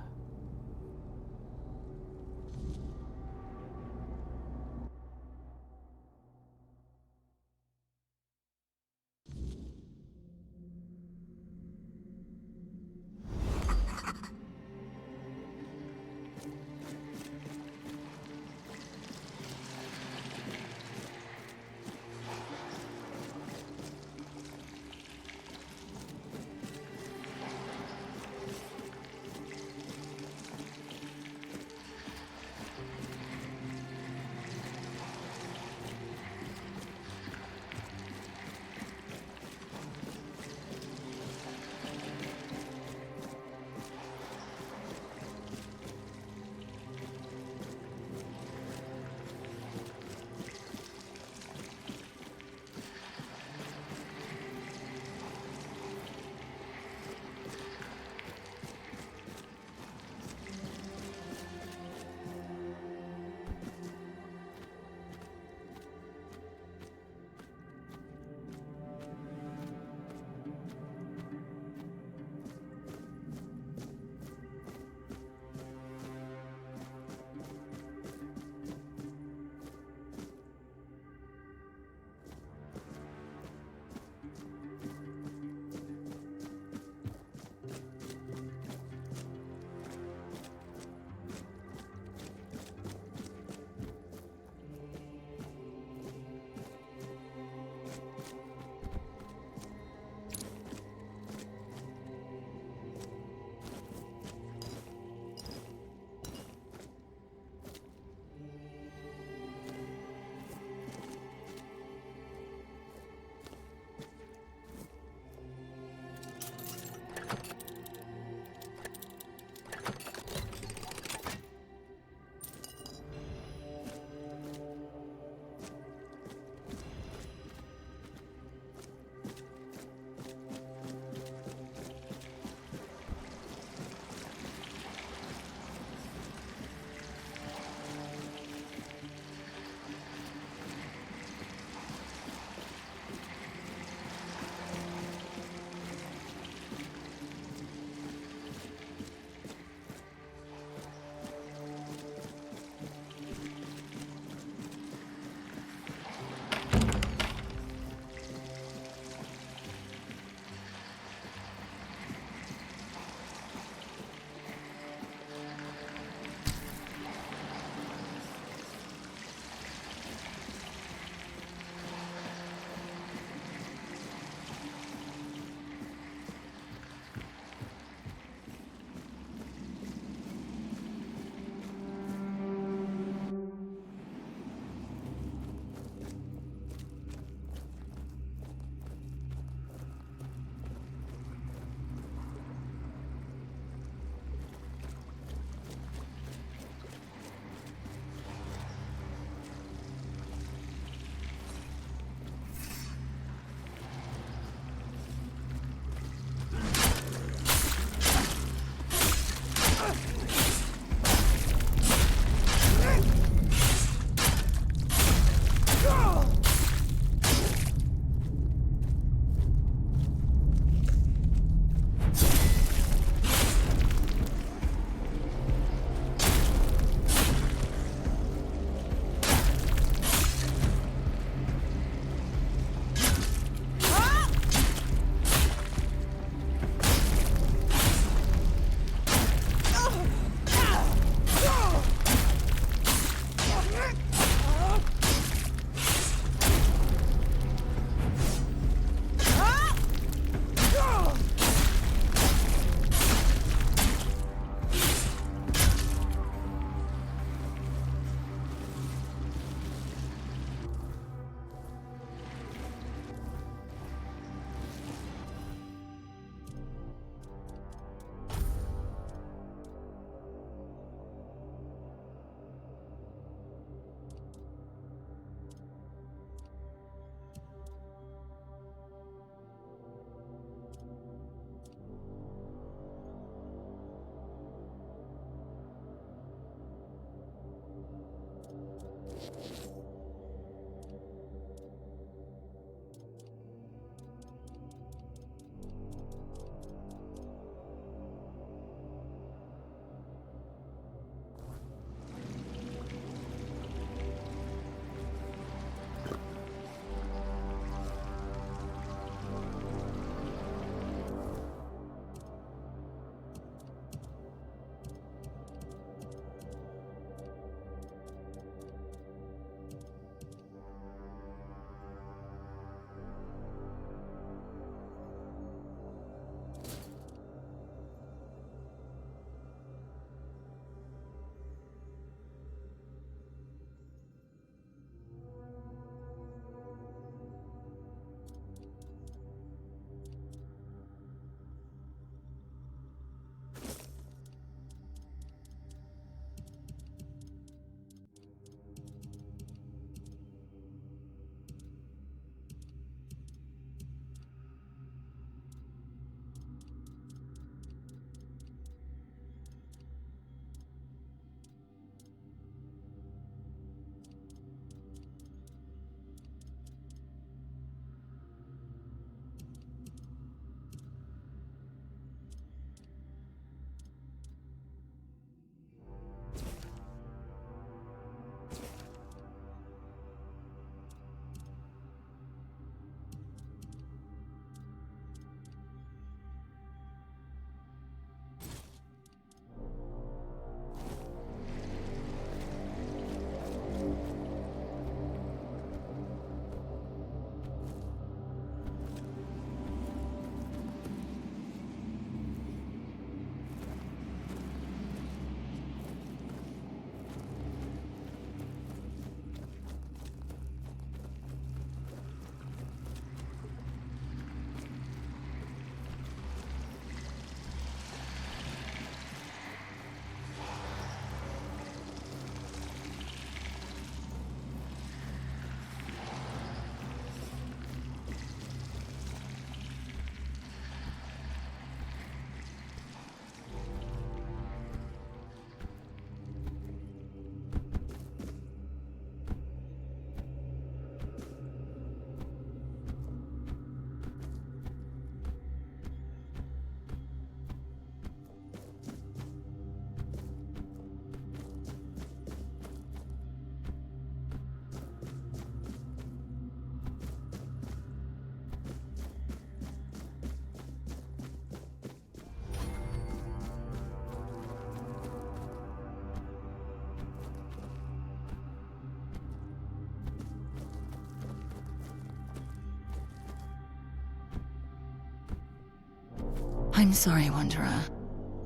I'm sorry, Wanderer,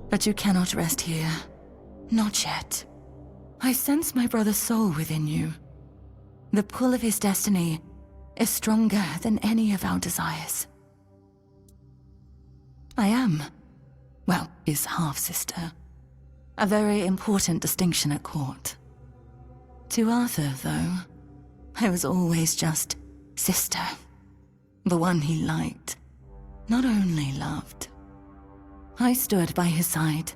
but you cannot rest here. Not yet. I sense my brother's soul within you. The pull of his destiny is stronger than any of our desires. I am, well, his half-sister. A very important distinction at court. To Arthur, though, I was always just sister. The one he liked, not only loved. I stood by his side,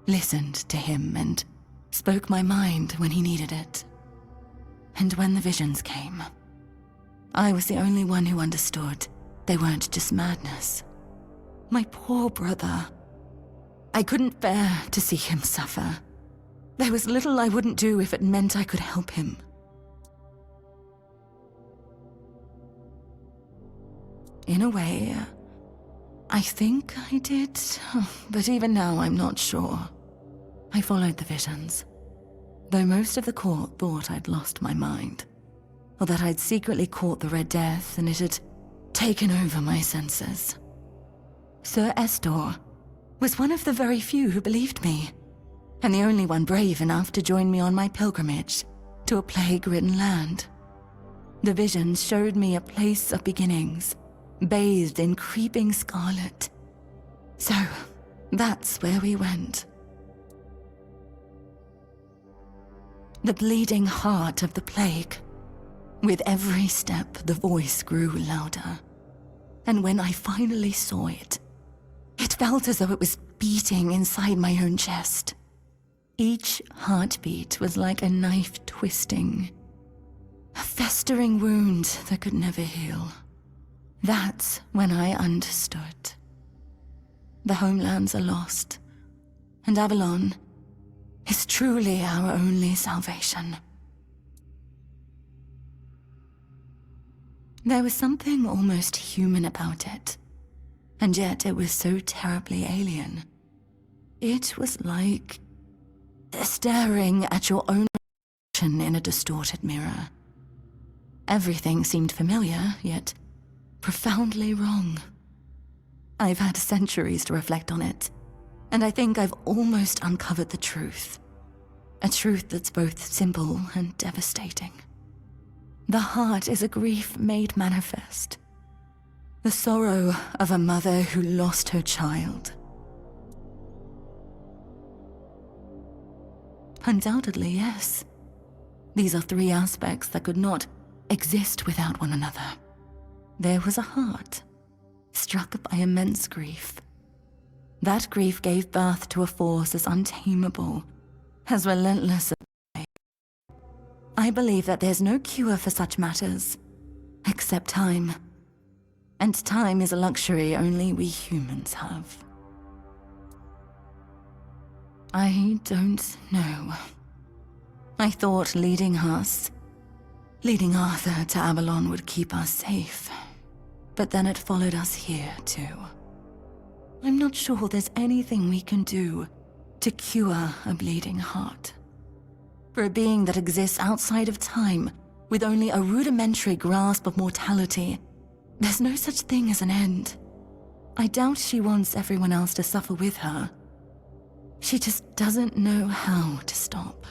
listened to him, and spoke my mind when he needed it. And when the visions came, I was the only one who understood they weren't just madness. My poor brother. I couldn't bear to see him suffer. There was little I wouldn't do if it meant I could help him. In a way, I think I did, but even now I'm not sure. I followed the visions, though most of the court thought I'd lost my mind, or that I'd secretly caught the Red Death and it had taken over my senses. Sir Estor was one of the very few who believed me, and the only one brave enough to join me on my pilgrimage to a plague-ridden land. The visions showed me a place of beginnings, bathed in creeping scarlet. So, that's where we went. The bleeding heart of the plague. With every step, the voice grew louder. And when I finally saw it, it felt as though it was beating inside my own chest. Each heartbeat was like a knife twisting, a festering wound that could never heal. That's when I understood. The homelands are lost, and Avalon is truly our only salvation. There was something almost human about it, and yet it was so terribly alien. It was like staring at your own reflection in a distorted mirror. Everything seemed familiar, yet profoundly wrong. I've had centuries to reflect on it, and I think I've almost uncovered the truth. A truth that's both simple and devastating. The heart is a grief made manifest. The sorrow of a mother who lost her child. Undoubtedly, yes. These are three aspects that could not exist without one another. There was a heart, struck by immense grief. That grief gave birth to a force as untamable, as relentless as life. I believe that there's no cure for such matters, except time. And time is a luxury only we humans have. I don't know. I thought leading Arthur to Avalon would keep us safe. But then it followed us here, too. I'm not sure there's anything we can do to cure a bleeding heart. For a being that exists outside of time, with only a rudimentary grasp of mortality, there's no such thing as an end. I doubt she wants everyone else to suffer with her. She just doesn't know how to stop.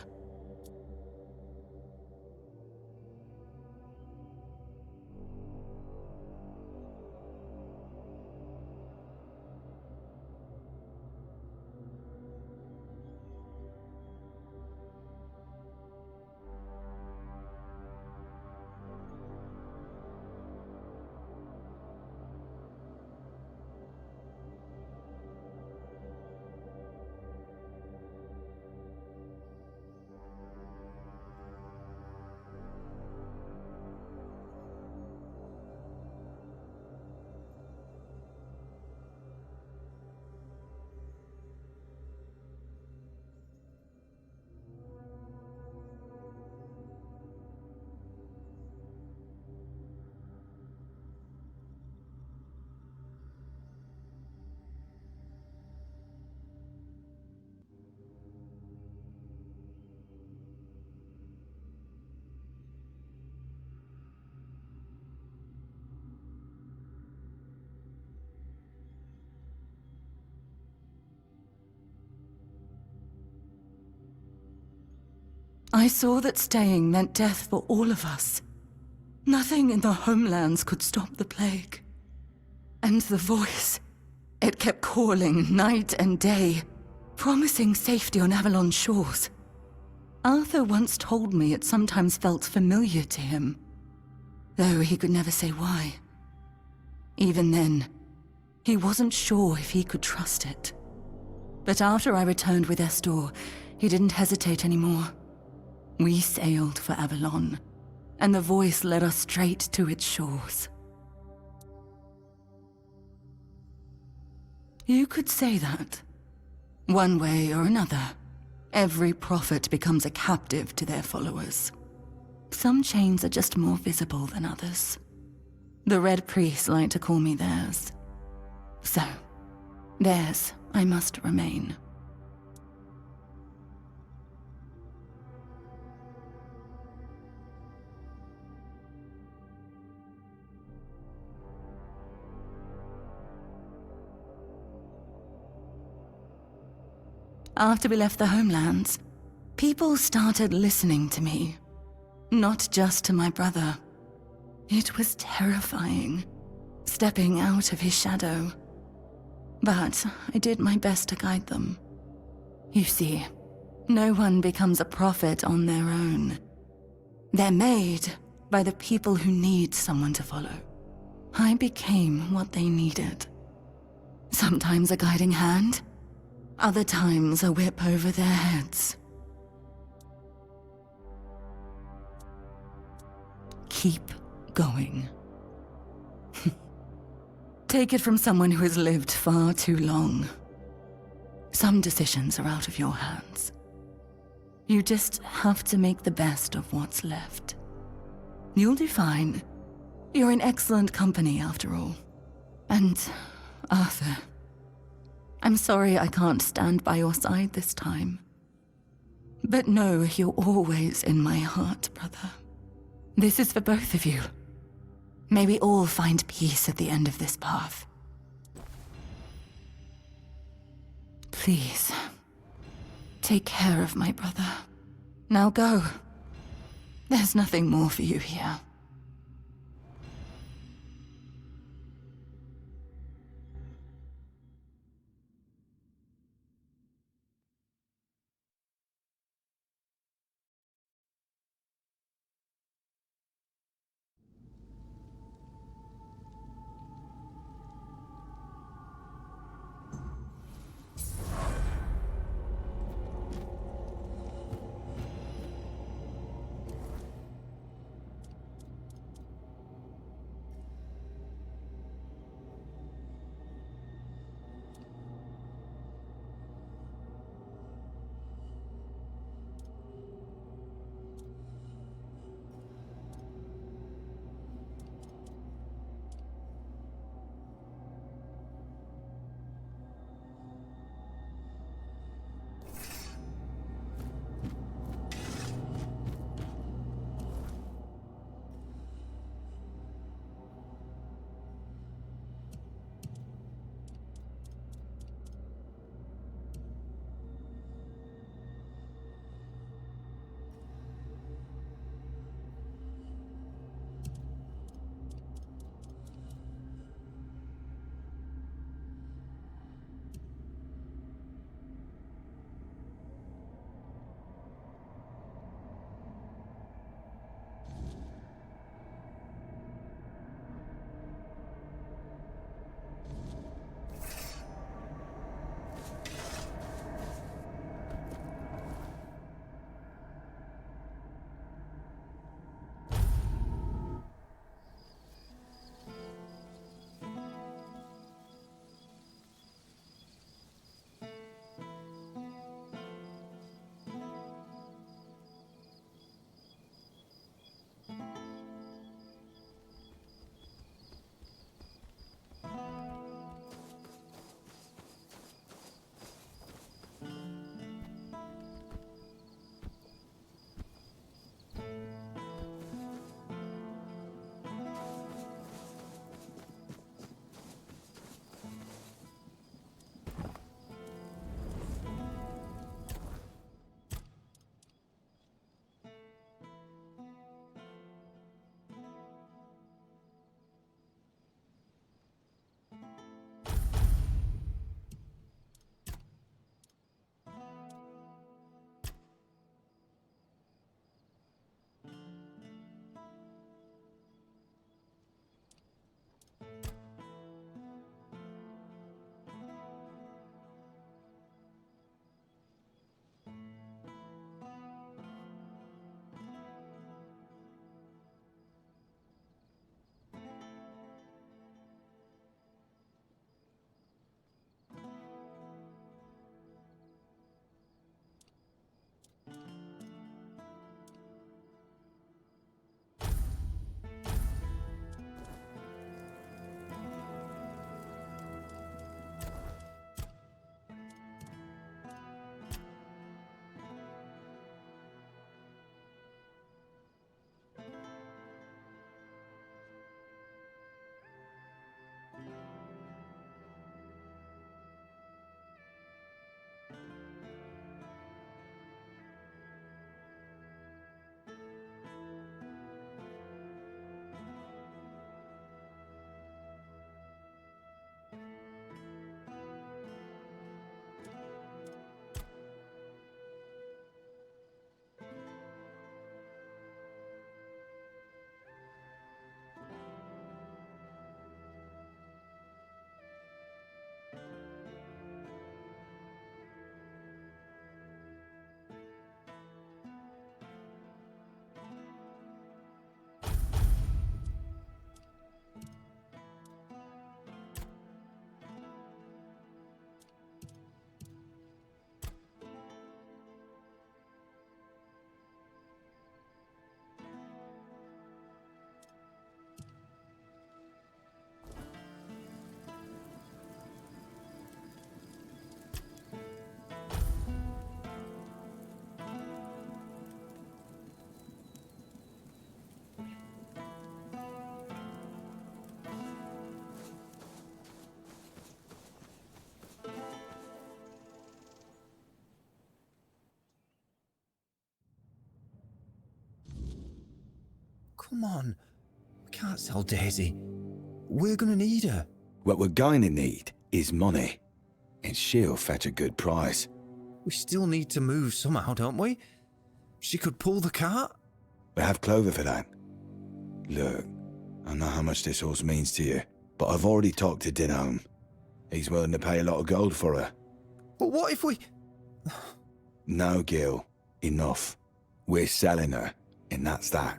I saw that staying meant death for all of us. Nothing in the homelands could stop the plague. And the voice, it kept calling night and day, promising safety on Avalon's shores. Arthur once told me it sometimes felt familiar to him, though he could never say why. Even then, he wasn't sure if he could trust it. But after I returned with Estor, he didn't hesitate anymore. We sailed for Avalon, and the voice led us straight to its shores. You could say that. One way or another, every prophet becomes a captive to their followers. Some chains are just more visible than others. The Red Priests like to call me theirs. So, theirs I must remain. After we left the homelands, people started listening to me. Not just to my brother. It was terrifying, stepping out of his shadow. But I did my best to guide them. You see, no one becomes a prophet on their own. They're made by the people who need someone to follow. I became what they needed. Sometimes a guiding hand, other times a whip over their heads. Keep going. Take it from someone who has lived far too long. Some decisions are out of your hands. You just have to make the best of what's left. You'll do fine. You're in excellent company after all. And Arthur, I'm sorry I can't stand by your side this time. But know you're always in my heart, brother. This is for both of you. May we all find peace at the end of this path. Please, take care of my brother. Now go. There's nothing more for you here. Come on. We can't sell Daisy. We're gonna need her. What we're going to need is money. And she'll fetch a good price. We still need to move somehow, don't we? She could pull the cart. We have Clover for that. Look, I know how much this horse means to you, but I've already talked to Dinholm. He's willing to pay a lot of gold for her. But what if we... No, Gil. Enough. We're selling her, and that's that.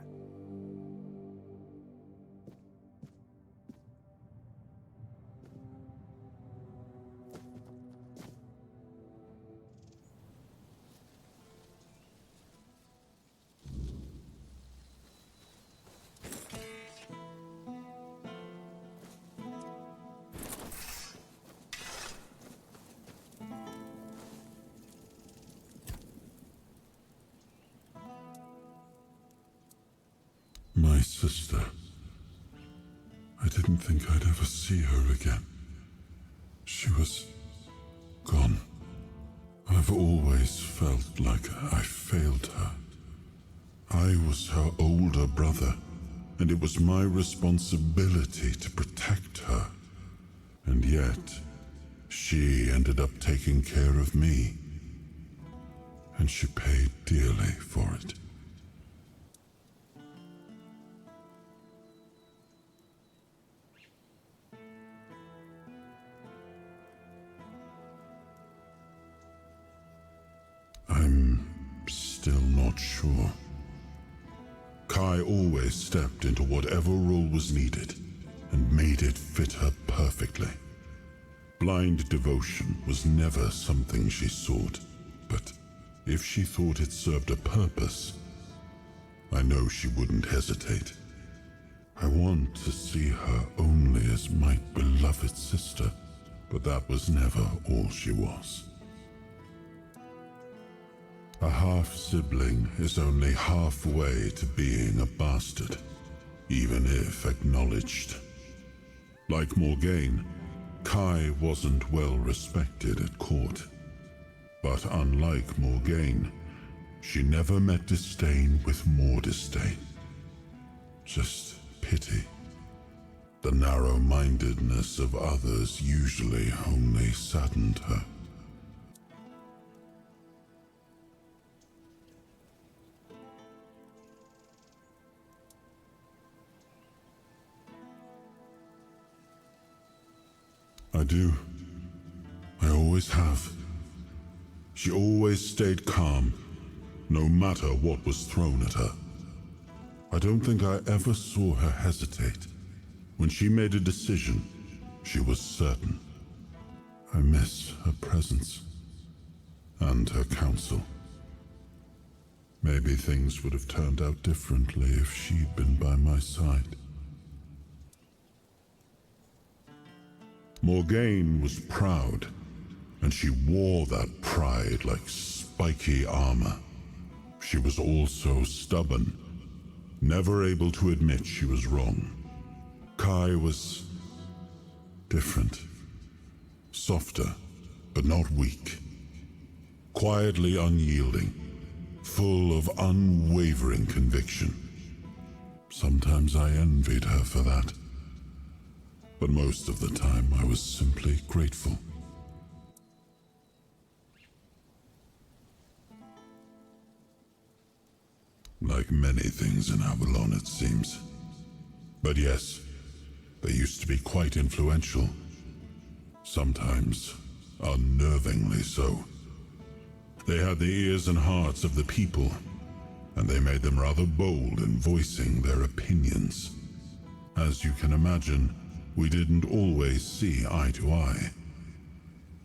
My sister. I didn't think I'd ever see her again. She was gone. I've always felt like I failed her. I was her older brother, and it was my responsibility to protect her. And yet, she ended up taking care of me. And she paid dearly for it. I'm still not sure. Kai always stepped into whatever role was needed and made it fit her perfectly. Blind devotion was never something she sought, but if she thought it served a purpose, I know she wouldn't hesitate. I want to see her only as my beloved sister, but that was never all she was. A half-sibling is only halfway to being a bastard, even if acknowledged. Like Morgaine, Kai wasn't well respected at court. But unlike Morgaine, she never met disdain with more disdain. Just pity. The narrow-mindedness of others usually only saddened her. I do. I always have. She always stayed calm, no matter what was thrown at her. I don't think I ever saw her hesitate. When she made a decision, she was certain. I miss her presence and her counsel. Maybe things would have turned out differently if she'd been by my side. Morgaine was proud, and she wore that pride like spiky armor. She was also stubborn, never able to admit she was wrong. Kai was different. Softer, but not weak. Quietly unyielding, full of unwavering conviction. Sometimes I envied her for that. But most of the time I was simply grateful. Like many things in Avalon, it seems. But yes, they used to be quite influential. Sometimes unnervingly so. They had the ears and hearts of the people, and they made them rather bold in voicing their opinions. As you can imagine, we didn't always see eye to eye.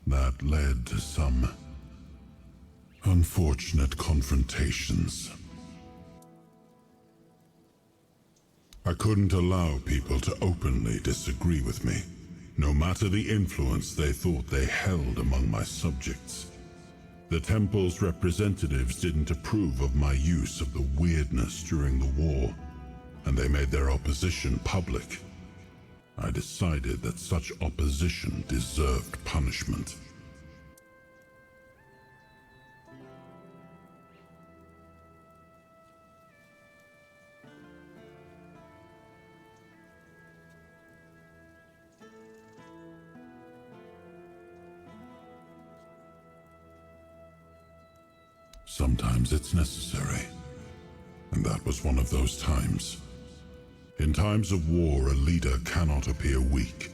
That led to some unfortunate confrontations. I couldn't allow people to openly disagree with me, no matter the influence they thought they held among my subjects. The temple's representatives didn't approve of my use of the weirdness during the war, and they made their opposition public. I decided that such opposition deserved punishment. Sometimes it's necessary, and that was one of those times. In times of war, a leader cannot appear weak,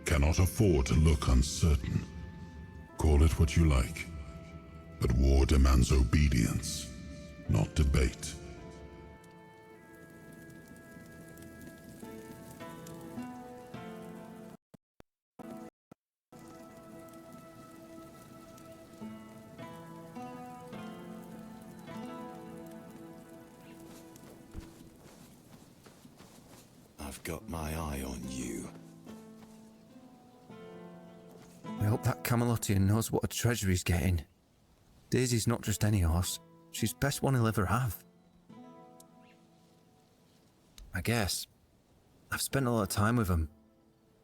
cannot afford to look uncertain. Call it what you like, but war demands obedience, not debate. I've got my eye on you. I hope that Camelotian knows what a treasure he's getting. Daisy's not just any horse. She's best one he'll ever have. I guess. I've spent a lot of time with him.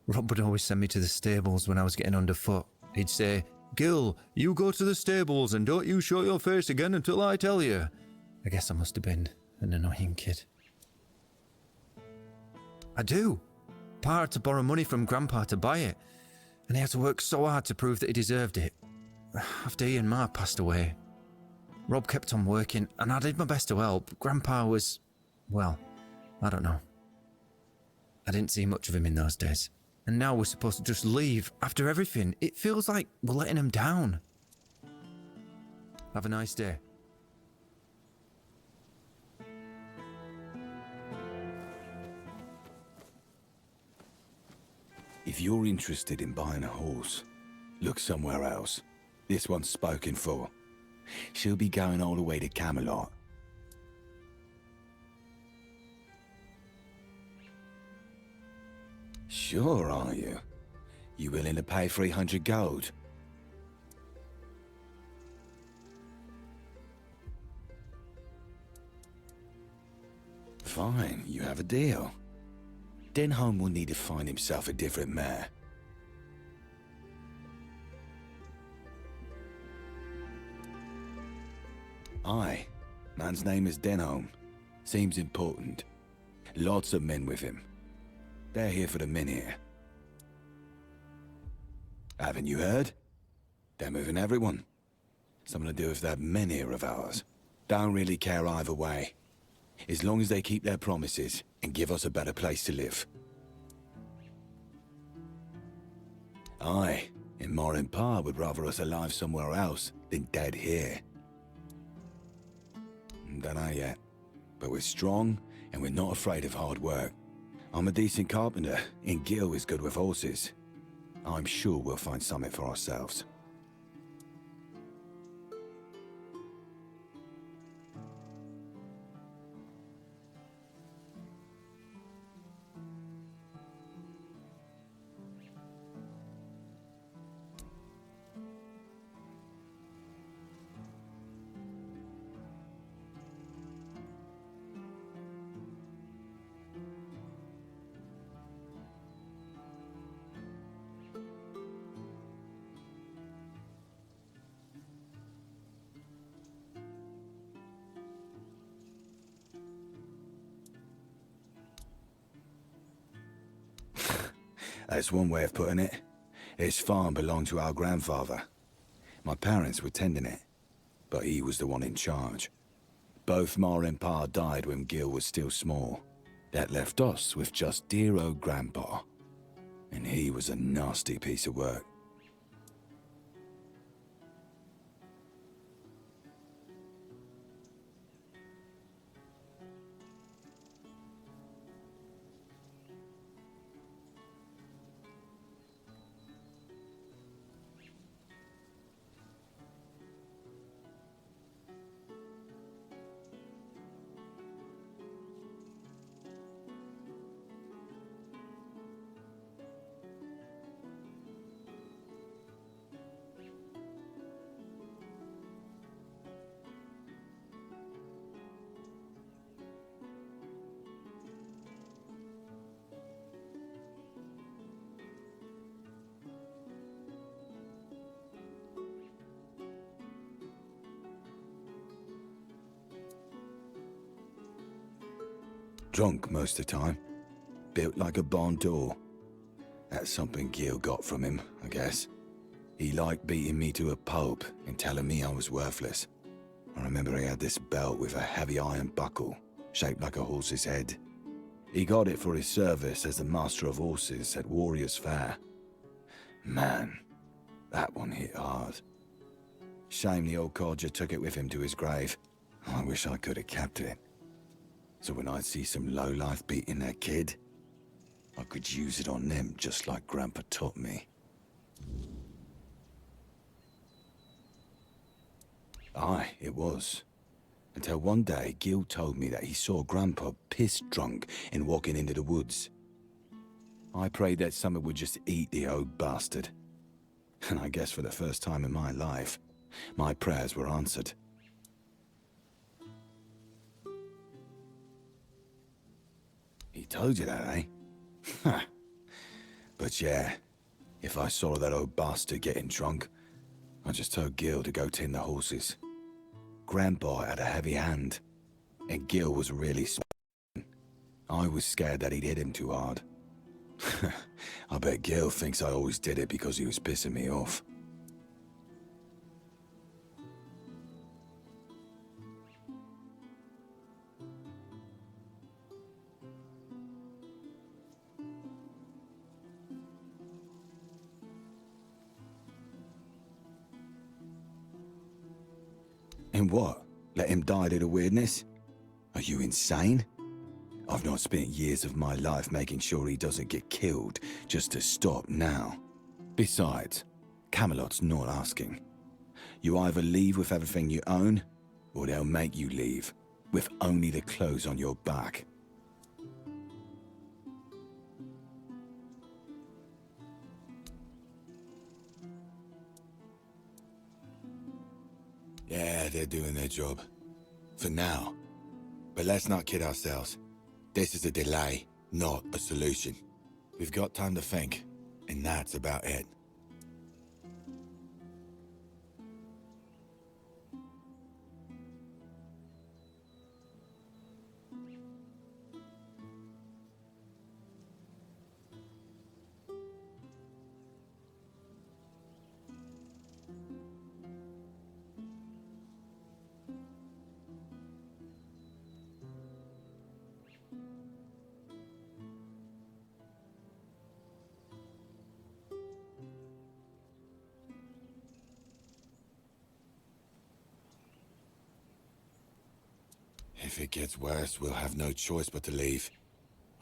Rob would always send me to the stables when I was getting underfoot. He'd say, "Gil, you go to the stables and don't you show your face again until I tell you." I guess I must have been an annoying kid. I do. Pa had to borrow money from Grandpa to buy it, and he had to work so hard to prove that he deserved it. After he and Ma passed away, Rob kept on working, and I did my best to help. Grandpa was, well, I don't know. I didn't see much of him in those days, and now we're supposed to just leave after everything. It feels like we're letting him down. Have a nice day. If you're interested in buying a horse, look somewhere else. This one's spoken for. She'll be going all the way to Camelot. Sure, are you? You willing to pay 300 gold? Fine, you have a deal. Denholm will need to find himself a different mare. Aye, man's name is Denholm. Seems important. Lots of men with him. They're here for the minute. Haven't you heard? They're moving everyone. Something to do with that menhir of ours. Don't really care either way. As long as they keep their promises and give us a better place to live. Aye, and Ma and Pa would rather us alive somewhere else than dead here. Don't know yet, but we're strong and we're not afraid of hard work. I'm a decent carpenter, and Gil is good with horses. I'm sure we'll find something for ourselves. That's one way of putting it. His farm belonged to our grandfather. My parents were tending it, but he was the one in charge. Both Ma and Pa died when Gil was still small. That left us with just dear old Grandpa. And he was a nasty piece of work. Drunk most of the time. Built like a barn door. That's something Gil got from him, I guess. He liked beating me to a pulp and telling me I was worthless. I remember he had this belt with a heavy iron buckle, shaped like a horse's head. He got it for his service as the master of horses at Warrior's Fair. Man, that one hit hard. Shame the old codger took it with him to his grave. I wish I could have kept it. So when I'd see some lowlife beating their kid, I could use it on them just like Grandpa taught me. Aye, it was. Until one day, Gil told me that he saw Grandpa pissed drunk and walking into the woods. I prayed that something would just eat the old bastard. And I guess for the first time in my life, my prayers were answered. He told you that, eh? But yeah, if I saw that old bastard getting drunk, I just told Gil to go tend the horses. Grandpa had a heavy hand, and Gil was really smart. I was scared that he'd hit him too hard. I bet Gil thinks I always did it because he was pissing me off. And what? Let him die to the weirdness? Are you insane? I've not spent years of my life making sure he doesn't get killed just to stop now. Besides, Camelot's not asking. You either leave with everything you own, or they'll make you leave with only the clothes on your back. Yeah, they're doing their job. For now. But let's not kid ourselves. This is a delay, not a solution. We've got time to think, and that's about it. If it gets worse, we'll have no choice but to leave.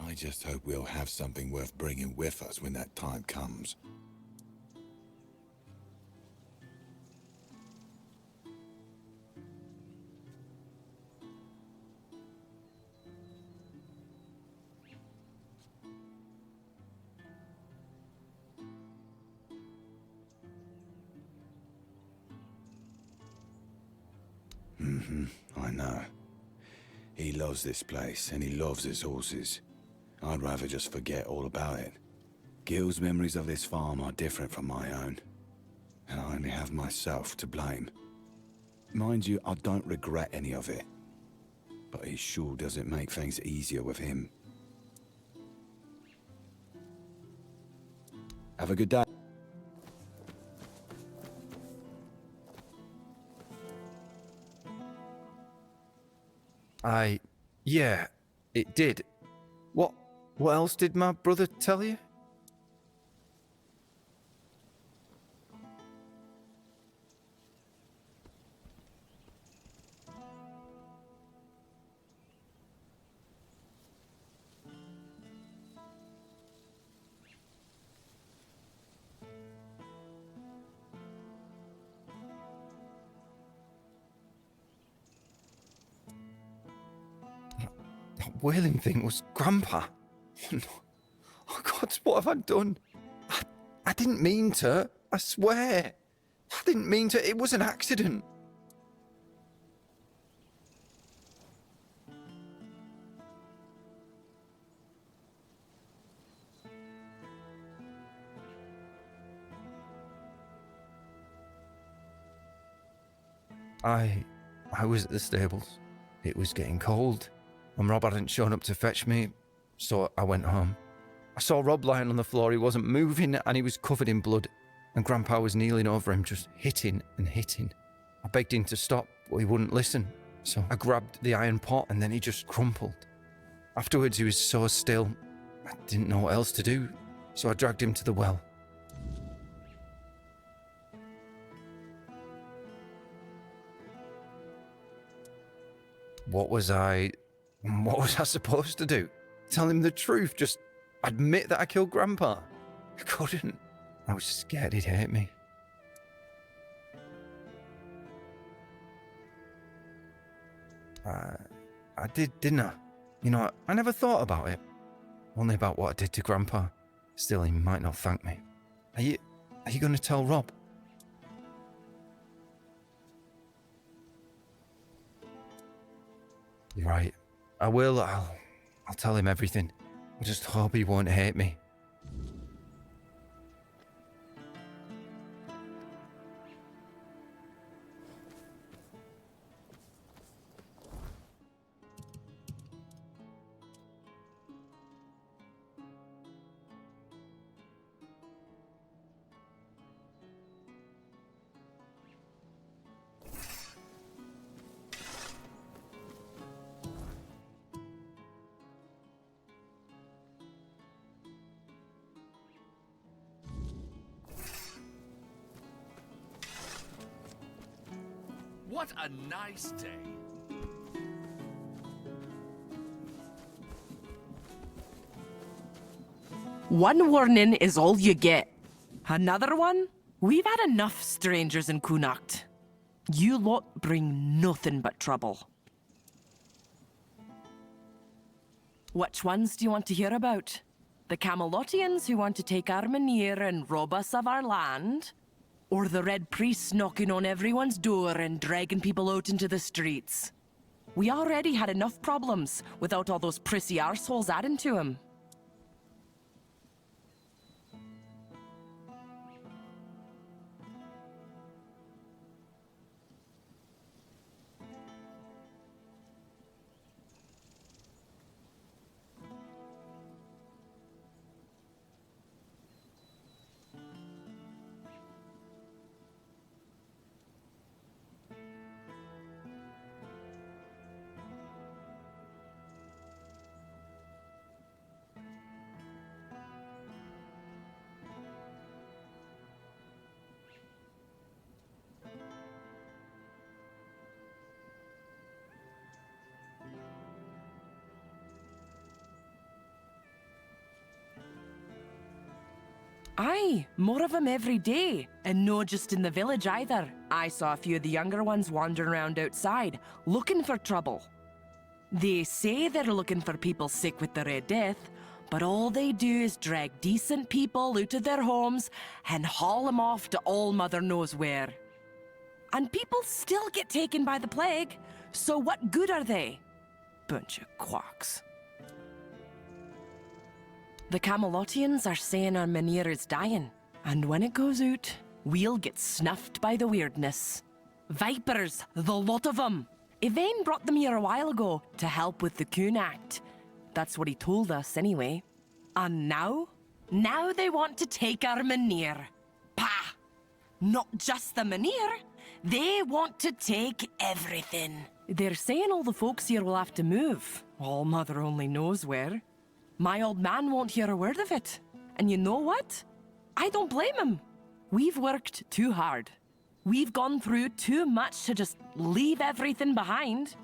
I just hope we'll have something worth bringing with us when that time comes. I know. He loves this place, and he loves his horses. I'd rather just forget all about it. Gil's memories of this farm are different from my own, and I only have myself to blame. Mind you, I don't regret any of it, but it sure doesn't make things easier with him. Have a good day. Yeah, it did. What else did my brother tell you? That wailing thing was Grandpa. Oh, no. Oh God, what have I done? I didn't mean to. I swear. I didn't mean to. It was an accident. I was at the stables. It was getting cold, and Rob hadn't shown up to fetch me, so I went home. I saw Rob lying on the floor. He wasn't moving, and he was covered in blood, and Grandpa was kneeling over him, just hitting and hitting. I begged him to stop, but he wouldn't listen, so I grabbed the iron pot, and then he just crumpled. Afterwards, he was so still, I didn't know what else to do, so I dragged him to the well. What was I supposed to do? Tell him the truth? Just admit that I killed Grandpa? I couldn't. I was scared he'd hate me. I did, didn't I? You know, I never thought about it. Only about what I did to Grandpa. Still, he might not thank me. Are you going to tell Rob? You're right. I will. I'll tell him everything. I just hope he won't hate me. What a nice day. One warning is all you get. Another one? We've had enough strangers in Kunacht. You lot bring nothing but trouble. Which ones do you want to hear about? The Camelotians who want to take Armenir and rob us of our land? Or the Red Priests knocking on everyone's door and dragging people out into the streets? We already had enough problems without all those prissy arseholes adding to them. Aye, more of them every day. And no just in the village either. I saw a few of the younger ones wandering around outside, looking for trouble. They say they're looking for people sick with the Red Death, but all they do is drag decent people out of their homes and haul them off to all mother knows where. And people still get taken by the plague, so what good are they? Bunch of quacks. The Camelotians are saying Armenir is dying, and when it goes out, we'll get snuffed by the weirdness. Vipers, the lot of them! Yvain brought them here a while ago to help with the Kuhn Act. That's what he told us, anyway. And now, Now they want to take our Mynir. Pah! Not just the Mynir. They want to take everything. They're saying all the folks here will have to move. All Mother only knows where. My old man won't hear a word of it. And you know what? I don't blame him. We've worked too hard. We've gone through too much to just leave everything behind.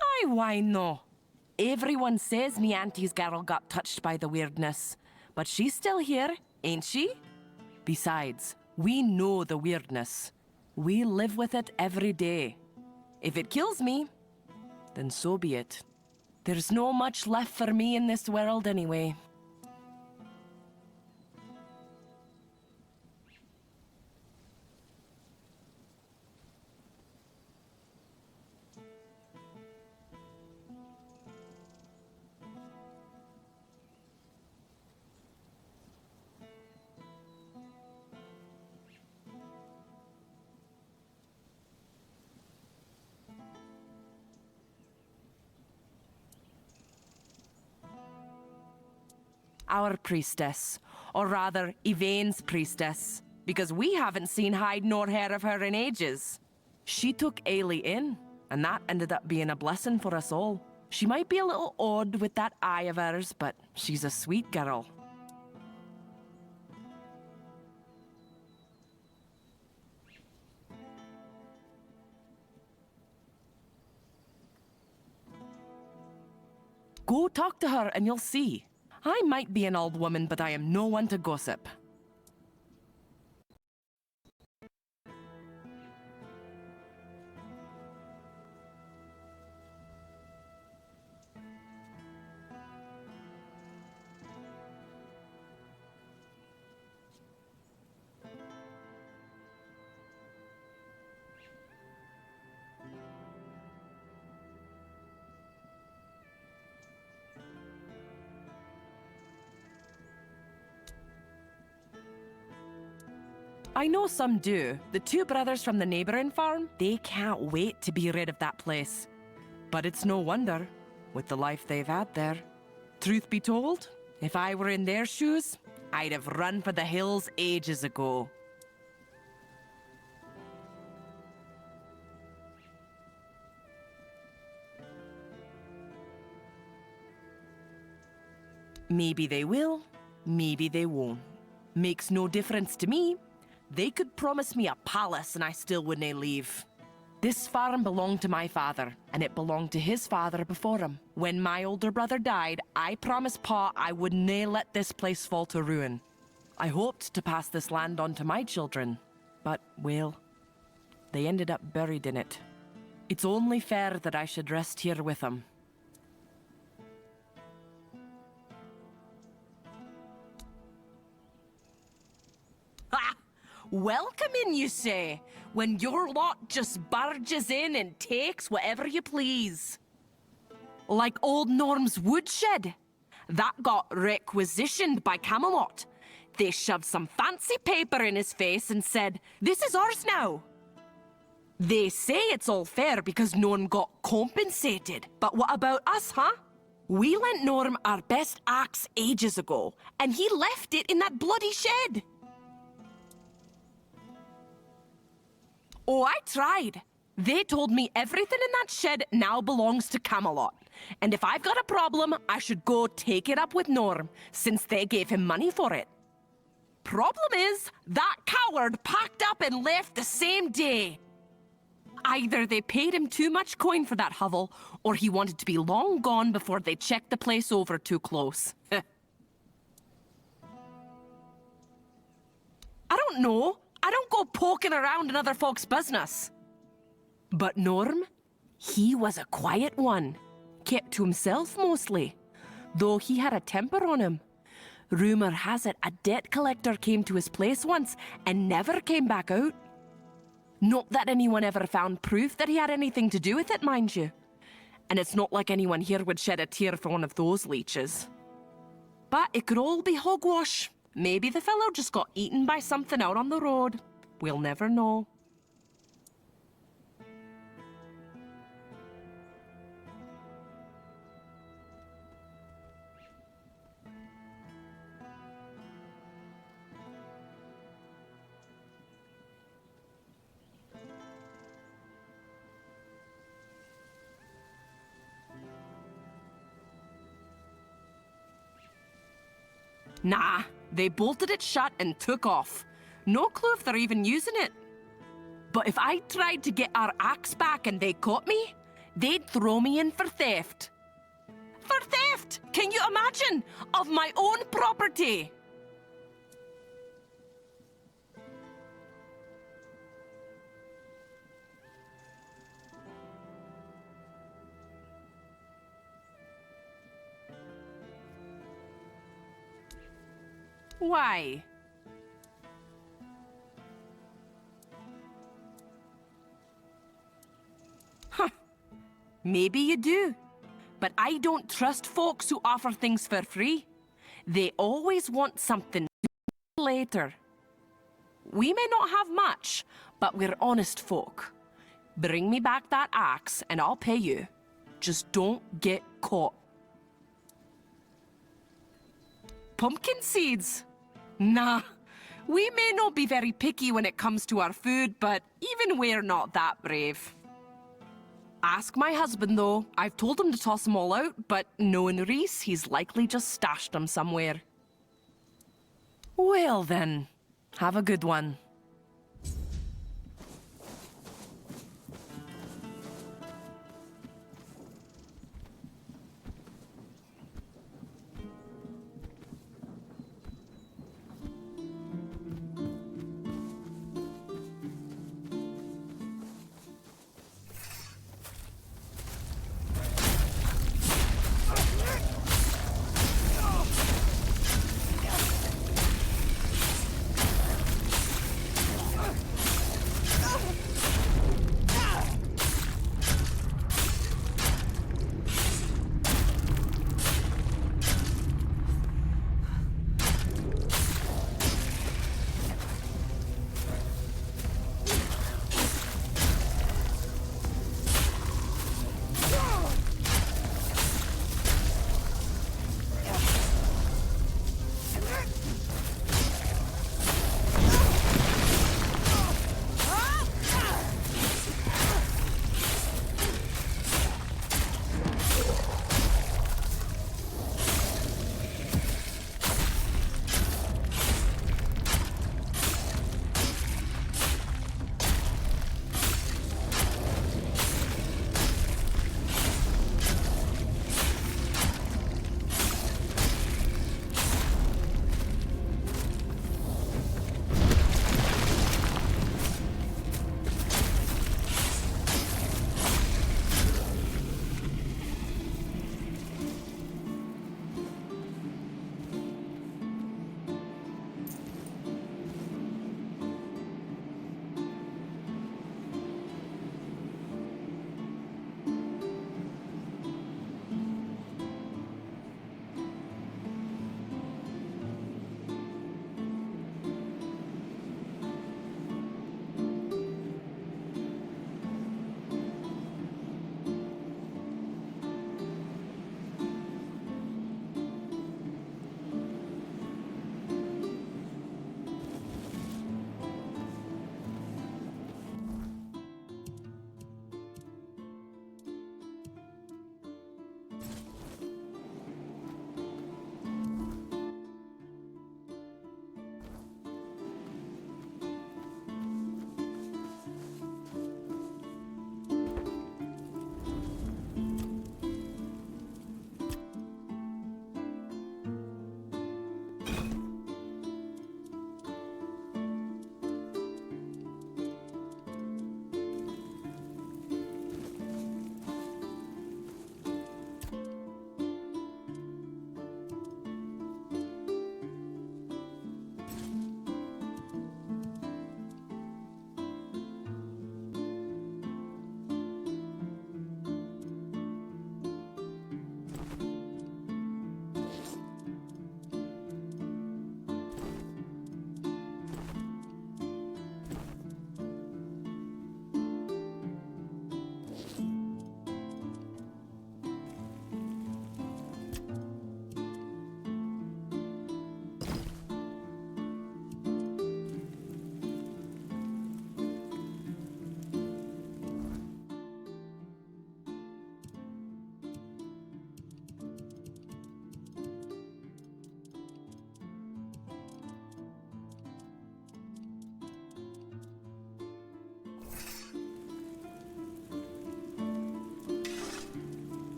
Aye, why no? Everyone says me auntie's girl got touched by the weirdness. But she's still here, ain't she? Besides, we know the weirdness. We live with it every day. If it kills me, then so be it. There's no much left for me in this world anyway. Our priestess, or rather, Yvain's priestess, because we haven't seen hide nor hair of her in ages. She took Ailey in, and that ended up being a blessing for us all. She might be a little odd with that eye of hers, but she's a sweet girl. Go talk to her and you'll see. I might be an old woman, but I am no one to gossip. I know some do. The two brothers from the neighboring farm, they can't wait to be rid of that place. But it's no wonder, with the life they've had there. Truth be told, if I were in their shoes, I'd have run for the hills ages ago. Maybe they will, maybe they won't. Makes no difference to me. They could promise me a palace and I still wouldn't leave. This farm belonged to my father, and it belonged to his father before him. When my older brother died, I promised Pa I would nae let this place fall to ruin. I hoped to pass this land on to my children, but, well, they ended up buried in it. It's only fair that I should rest here with them. Welcome in, you say, when your lot just barges in and takes whatever you please. Like old Norm's woodshed. That got requisitioned by Camelot. They shoved some fancy paper in his face and said, "This is ours now." They say it's all fair because Norm got compensated. But what about us, huh? We lent Norm our best axe ages ago, and he left it in that bloody shed. Oh, I tried. They told me everything in that shed now belongs to Camelot. And if I've got a problem, I should go take it up with Norm, since they gave him money for it. Problem is, that coward packed up and left the same day. Either they paid him too much coin for that hovel, or he wanted to be long gone before they checked the place over too close. I don't know. I don't go poking around in other folks' business. But Norm, he was a quiet one. Kept to himself mostly, though he had a temper on him. Rumor has it a debt collector came to his place once and never came back out. Not that anyone ever found proof that he had anything to do with it, mind you. And it's not like anyone here would shed a tear for one of those leeches. But it could all be hogwash. Maybe the fellow just got eaten by something out on the road. We'll never know. Nah, they bolted it shut and took off. No clue if they're even using it. But if I tried to get our axe back and they caught me, they'd throw me in for theft. For theft! Can you imagine? Of my own property! Why? Huh. Maybe you do. But I don't trust folks who offer things for free. They always want something later. We may not have much, but we're honest folk. Bring me back that axe and I'll pay you. Just don't get caught. Pumpkin seeds? Nah. We may not be very picky when it comes to our food, but even we're not that brave. Ask my husband, though. I've told him to toss them all out, but knowing Reese, he's likely just stashed them somewhere. Well then, have a good one.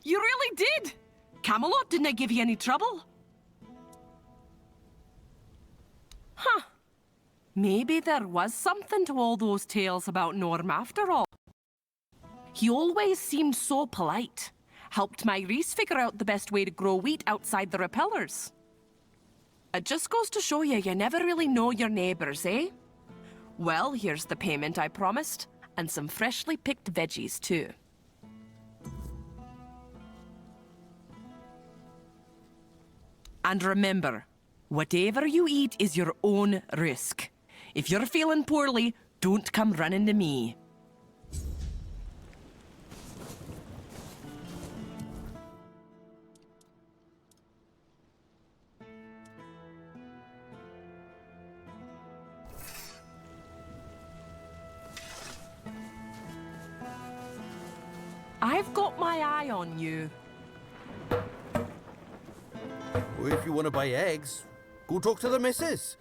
You really did! Camelot didn't give you any trouble. Huh. Maybe there was something to all those tales about Norm after all. He always seemed so polite. Helped my Reese figure out the best way to grow wheat outside the repellers. It just goes to show you never really know your neighbours, eh? Well, here's the payment I promised, and some freshly picked veggies too. And remember, whatever you eat is your own risk. If you're feeling poorly, don't come running to me. I've got my eye on you. Well, if you want to buy eggs, go talk to the missus.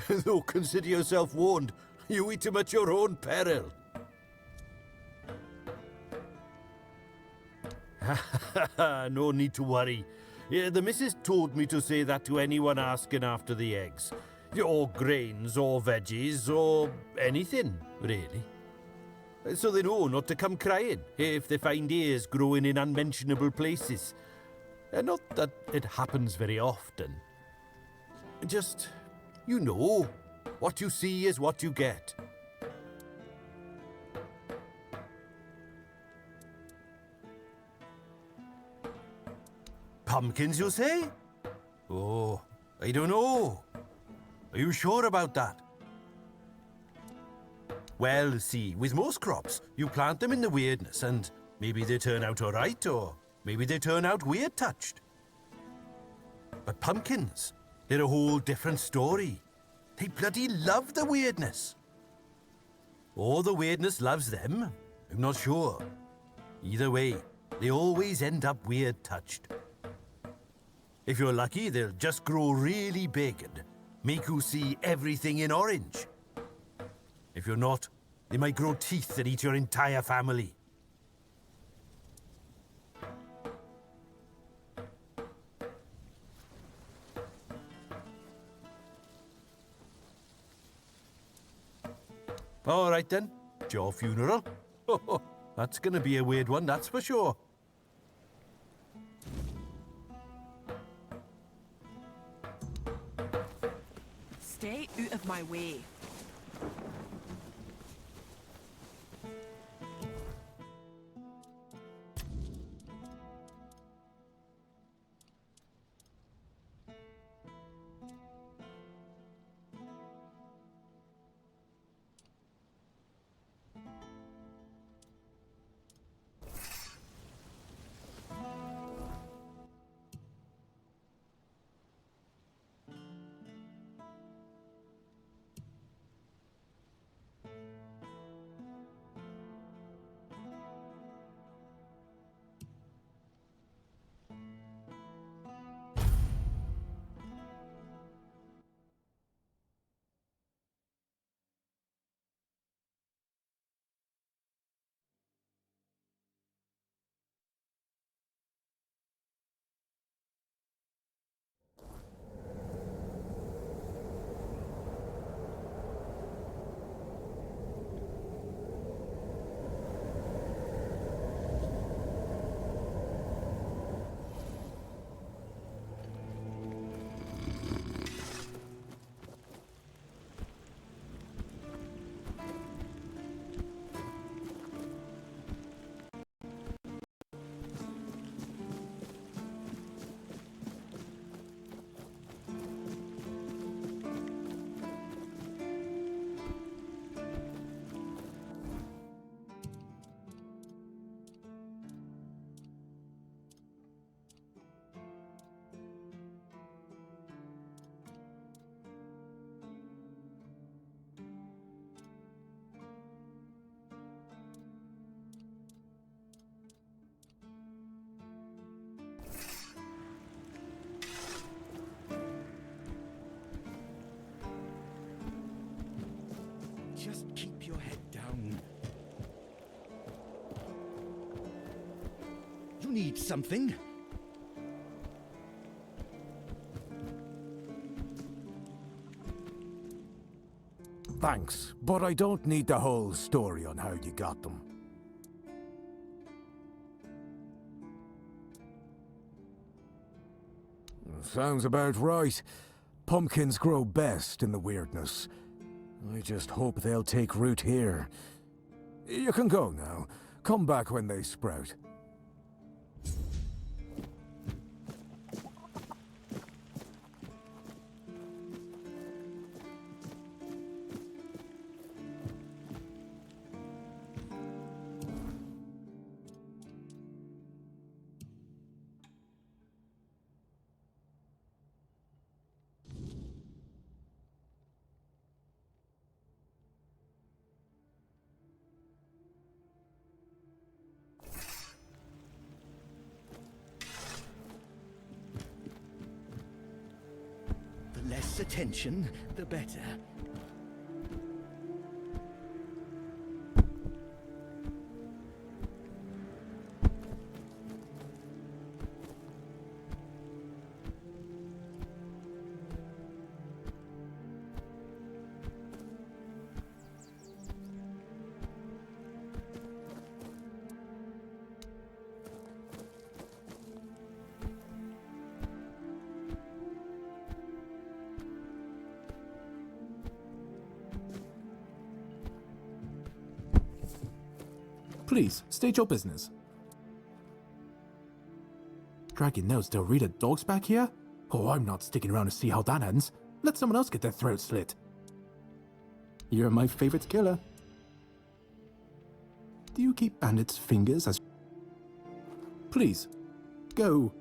Though consider yourself warned. You eat them at your own peril. No need to worry. Yeah, the missus told me to say that to anyone asking after the eggs. Or grains, or veggies, or anything, really. So they know not to come crying if they find ears growing in unmentionable places. Not that it happens very often. Just, you know, what you see is what you get. Pumpkins, you say? Oh, I don't know. Are you sure about that? Well, see, with most crops, you plant them in the weirdness, and maybe they turn out all right, or maybe they turn out weird-touched. But pumpkins, they're a whole different story. They bloody love the weirdness. Or the weirdness loves them, I'm not sure. Either way, they always end up weird-touched. If you're lucky, they'll just grow really big and make you see everything in orange. If you're not, they might grow teeth that eat your entire family. All right then, it's your funeral. That's gonna be a weird one, that's for sure. Stay out of my way. Just keep your head down. You need something? Thanks, but I don't need the whole story on how you got them. Sounds about right. Pumpkins grow best in the weirdness. I just hope they'll take root here. You can go now. Come back when they sprout. The less attention, the better. Please, state your business. Dragging nails to read at dogs back here? Oh, I'm not sticking around to see how that ends. Let someone else get their throat slit. You're my favorite killer. Do you keep bandits' fingers as... Please, go.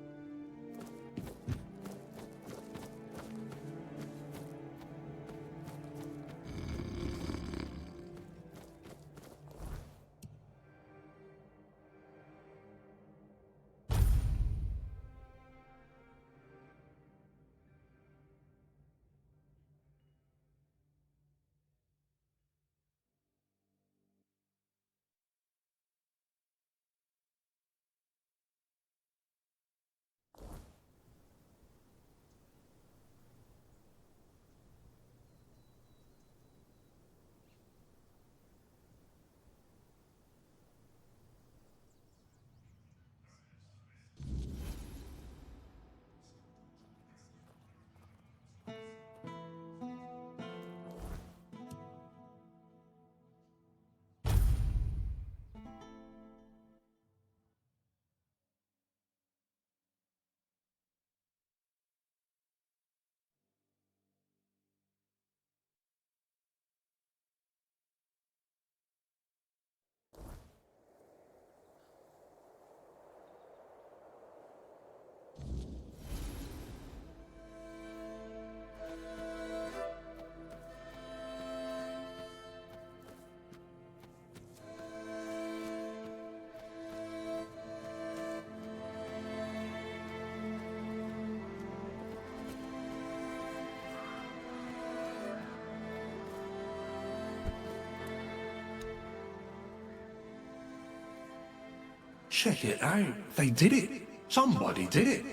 Check it out. They did it. Somebody did it.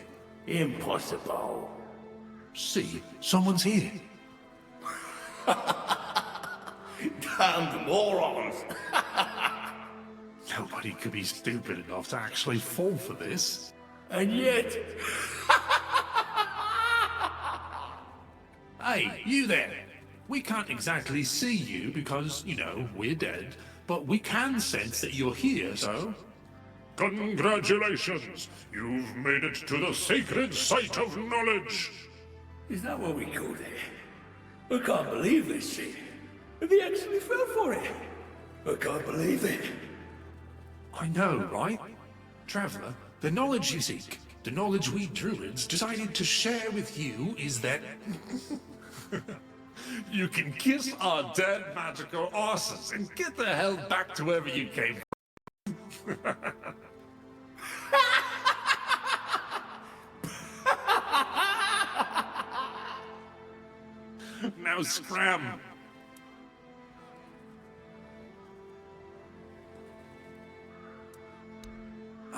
Impossible. See, someone's here. Damned morons! Nobody could be stupid enough to actually fall for this. And yet... Hey, you there. We can't exactly see you because, you know, we're dead, but we can sense that you're here, so... Congratulations! You've made it to the sacred site of knowledge! Is that what we called it? I can't believe this shit. They actually fell for it. I can't believe it. I know, right? Traveller, the knowledge you seek, the knowledge we druids decided to share with you is that... You can kiss our dead magical asses and get the hell back to wherever you came from. Now scram!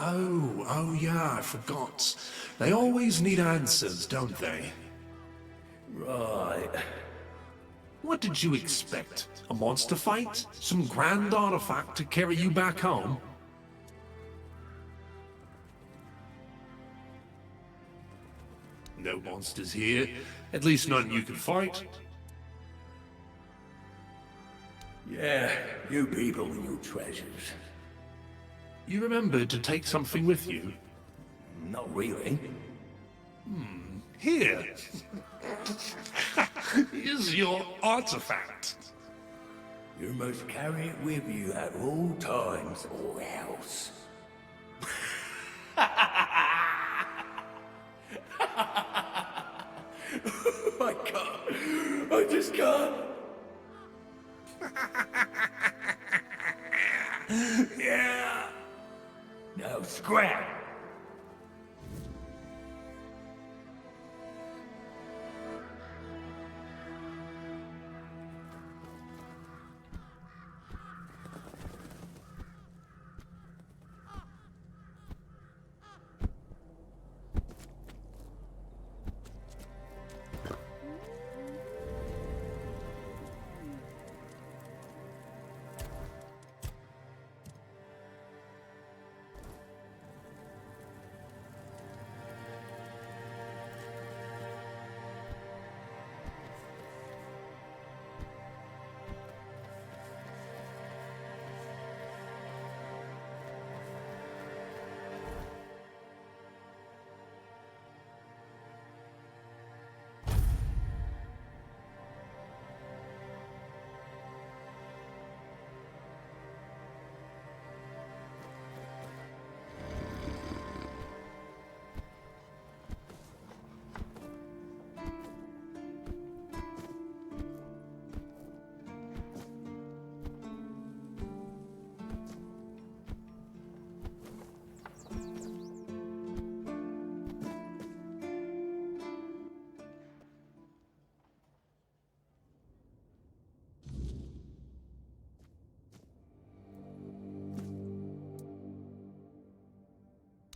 Oh yeah, I forgot. They always need answers, don't they? Right. What did you expect? A monster fight? Some grand artifact to carry you back home? No monsters here. At least none you can fight. Yeah, you people and your treasures. You remembered to take something with you? Not really. Here. Here's your artifact. You must carry it with you at all times or else. I can't. I just can't. Yeah. Now scrap.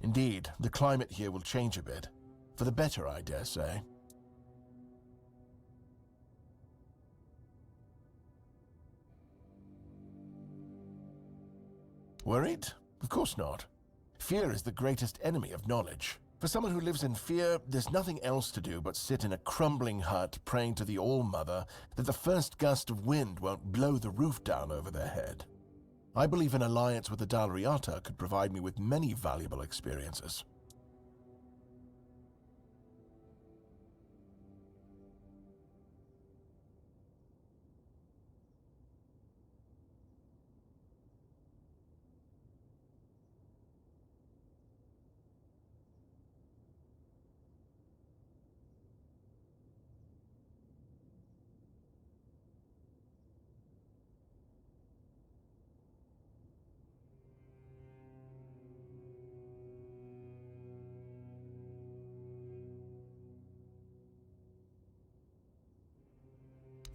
Indeed, the climate here will change a bit. For the better, I dare say. Worried? Of course not. Fear is the greatest enemy of knowledge. For someone who lives in fear, there's nothing else to do but sit in a crumbling hut praying to the All-Mother that the first gust of wind won't blow the roof down over their head. I believe an alliance with the Dalriata could provide me with many valuable experiences.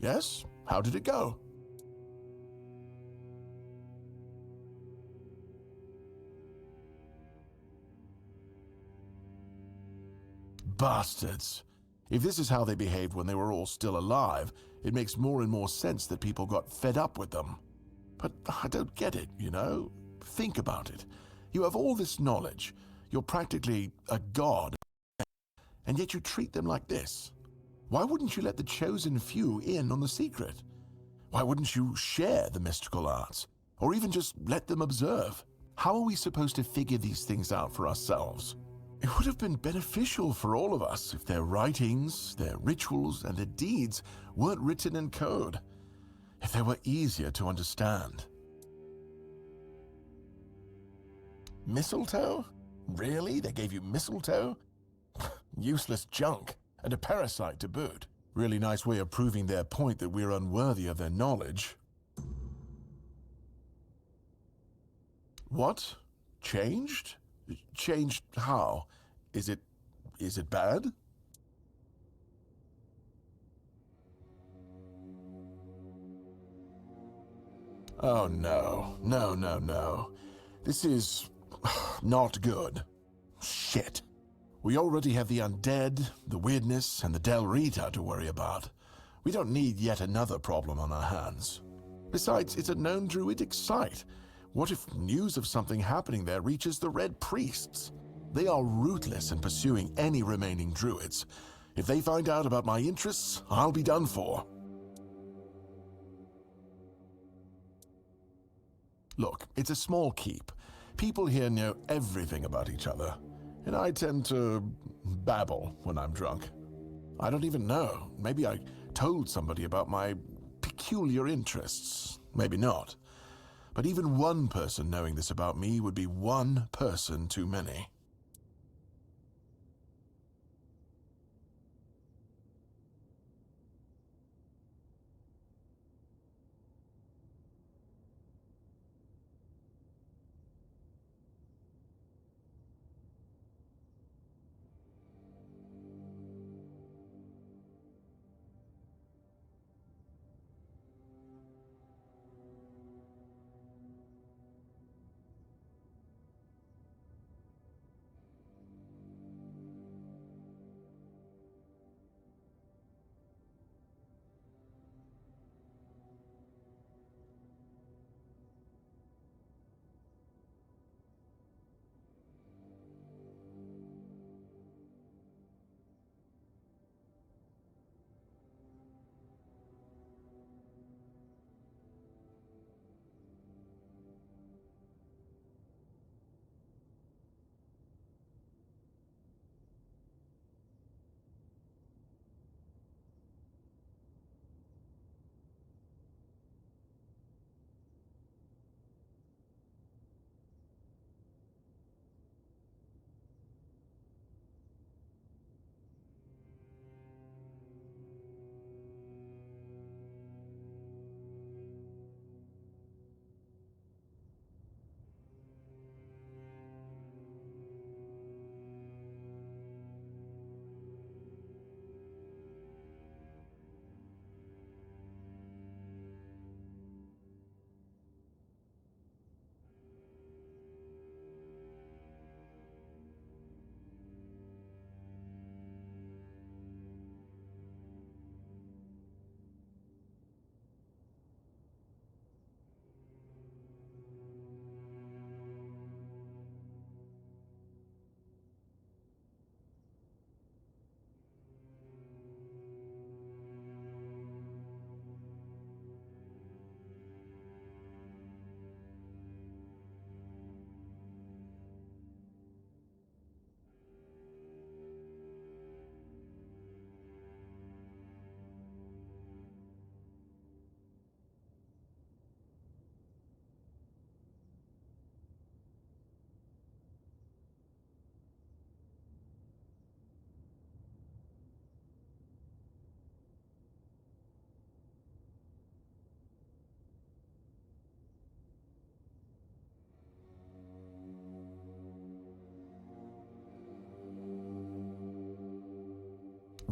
Yes? How did it go? Bastards. If this is how they behaved when they were all still alive, it makes more and more sense that people got fed up with them. But I don't get it, you know? Think about it. You have all this knowledge. You're practically a god. And yet you treat them like this. Why wouldn't you let the chosen few in on the secret? Why wouldn't you share the mystical arts? Or even just let them observe? How are we supposed to figure these things out for ourselves? It would have been beneficial for all of us if their writings, their rituals, and their deeds weren't written in code. If they were easier to understand. Mistletoe? Really? They gave you mistletoe? Useless junk. And a parasite to boot. Really nice way of proving their point that we're unworthy of their knowledge. What? Changed? Changed how? Is it bad? Oh no. No. This is Not good. Shit. We already have the undead, the weirdness, and the Del Rita to worry about. We don't need yet another problem on our hands. Besides, it's a known druidic site. What if news of something happening there reaches the Red Priests? They are ruthless in pursuing any remaining druids. If they find out about my interests, I'll be done for. Look, it's a small keep. People here know everything about each other, and I tend to babble when I'm drunk. I don't even know. Maybe I told somebody about my peculiar interests. Maybe not. But even one person knowing this about me would be one person too many.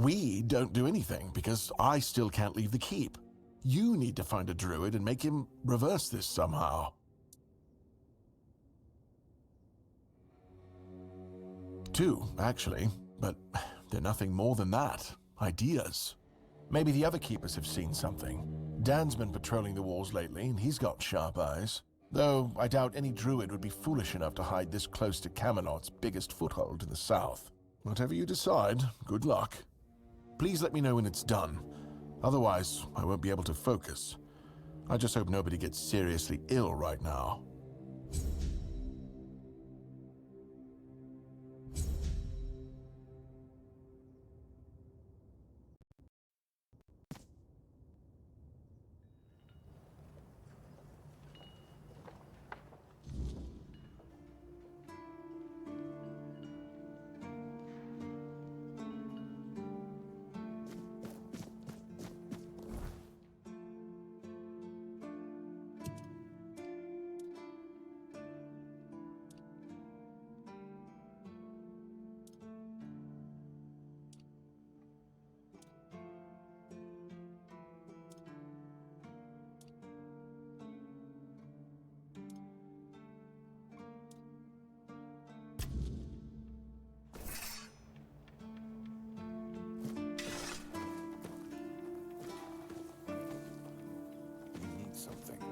We don't do anything because I still can't leave the keep. You need to find a druid and make him reverse this somehow. Two, actually, but they're nothing more than that. Ideas. Maybe the other keepers have seen something. Dan's been patrolling the walls lately, and he's got sharp eyes. Though I doubt any druid would be foolish enough to hide this close to Camelot's biggest foothold in the south. Whatever you decide, good luck. Please let me know when it's done. Otherwise, I won't be able to focus. I just hope nobody gets seriously ill right now. something.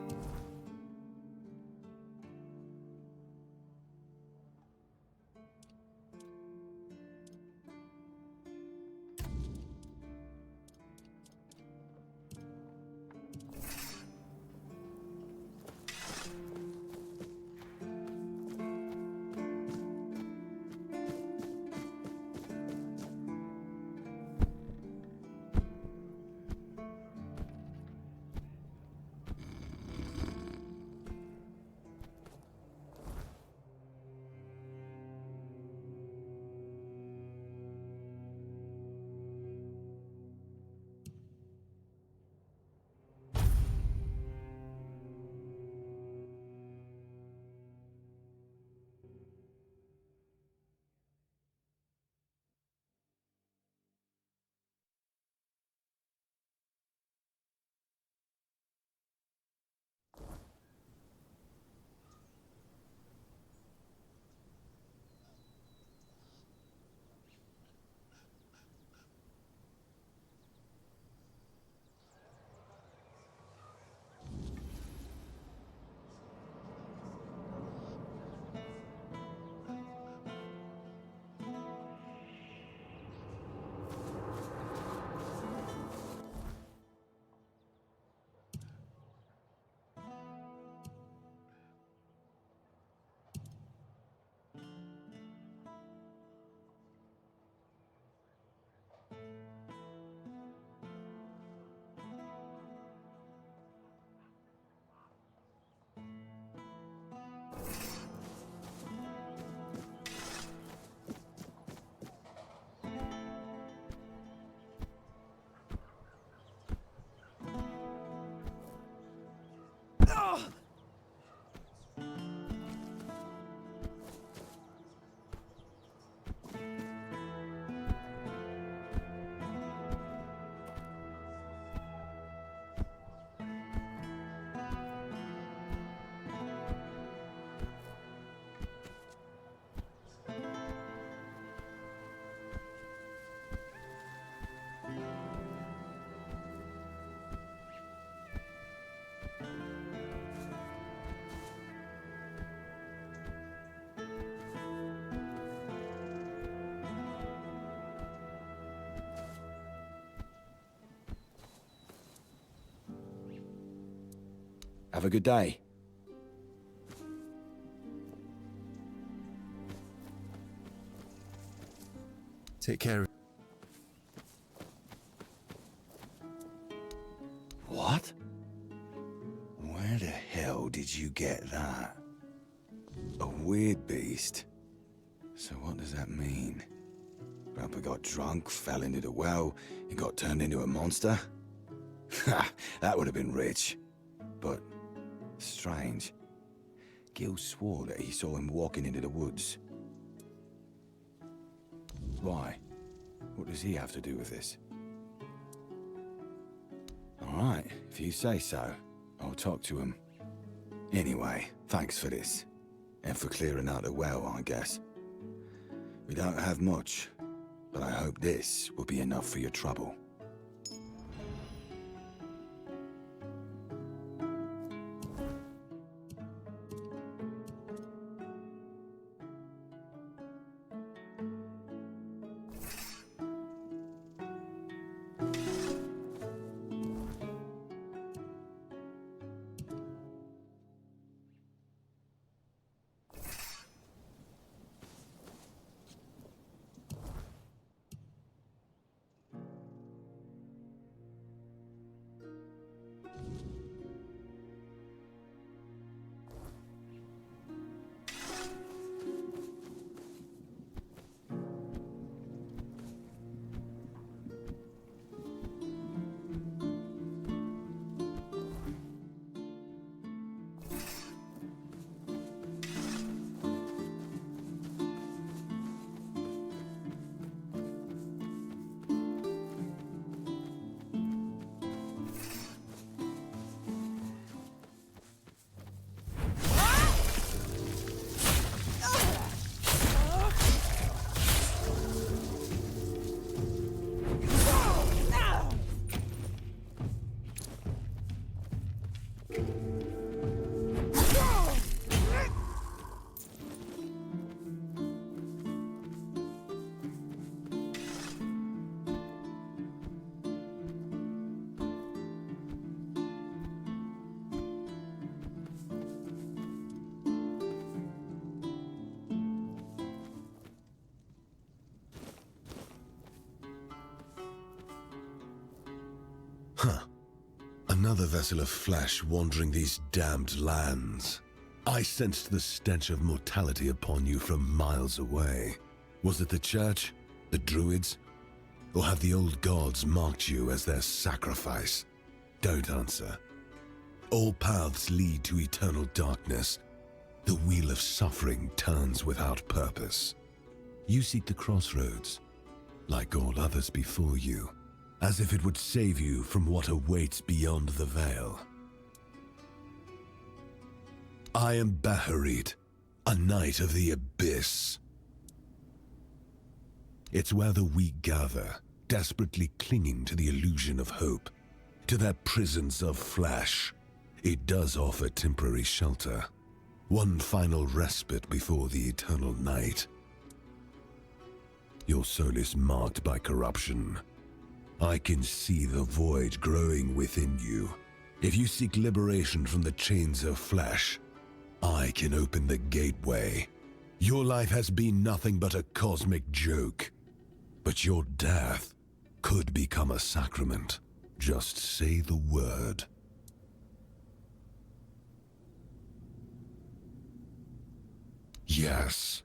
Have a good day. Take care. What? Where the hell did you get that? A weird beast? So what does that mean? Grandpa got drunk, fell into the well, and got turned into a monster? Ha! That would have been rich. But strange. Gil swore that he saw him walking into the woods. Why? What does he have to do with this? Alright, if you say so, I'll talk to him. Anyway, thanks for this. And for clearing out the well, I guess. We don't have much, but I hope this will be enough for your trouble. Huh. Another vessel of flesh wandering these damned lands. I sensed the stench of mortality upon you from miles away. Was it the church? The druids? Or have the old gods marked you as their sacrifice? Don't answer. All paths lead to eternal darkness. The wheel of suffering turns without purpose. You seek the crossroads, like all others before you, as if it would save you from what awaits beyond the veil. I am Baharit, a knight of the abyss. It's where the weak gather, desperately clinging to the illusion of hope, to their prisons of flesh. It does offer temporary shelter, one final respite before the eternal night. Your soul is marked by corruption. I can see the void growing within you. If you seek liberation from the chains of flesh, I can open the gateway. Your life has been nothing but a cosmic joke, but your death could become a sacrament. Just say the word. Yes,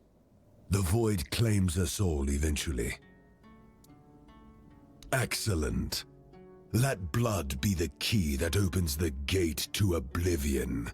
the void claims us all eventually. Excellent. Let blood be the key that opens the gate to oblivion.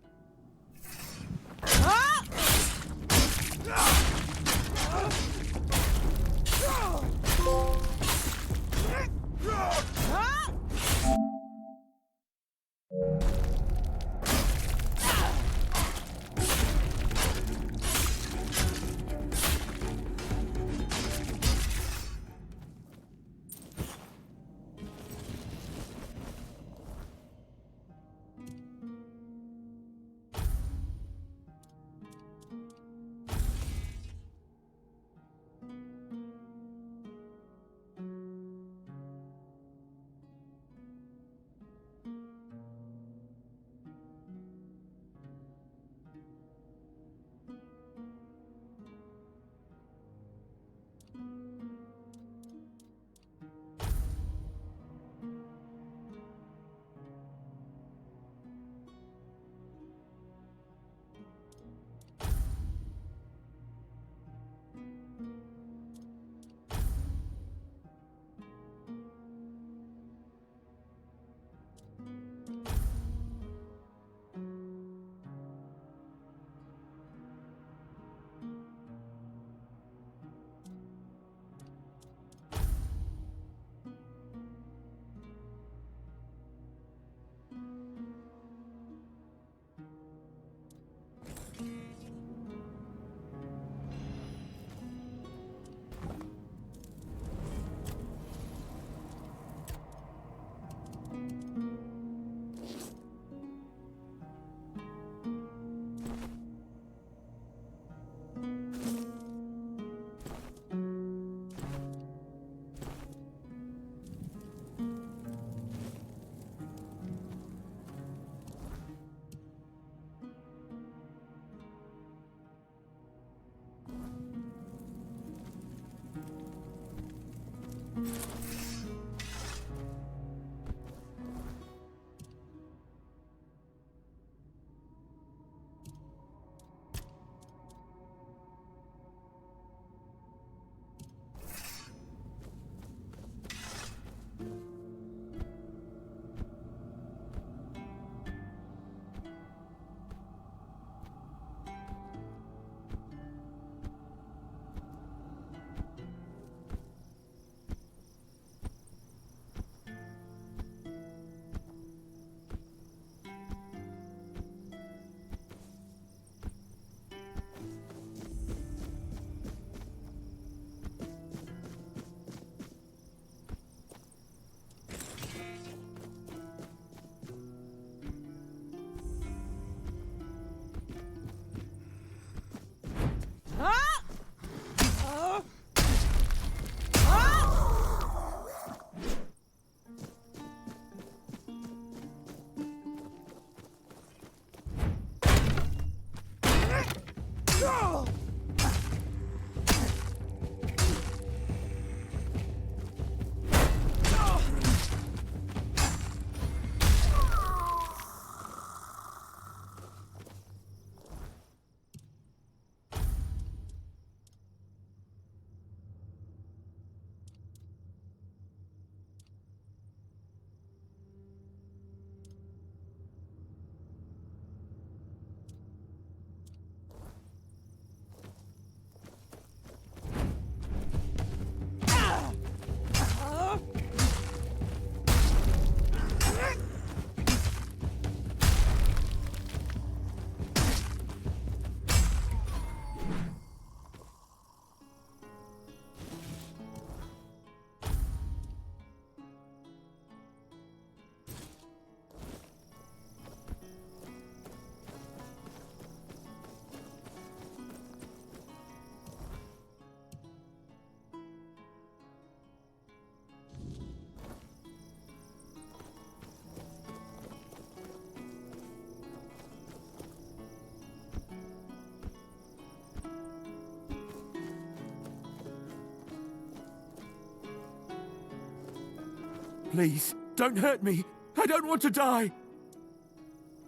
Please, don't hurt me. I don't want to die.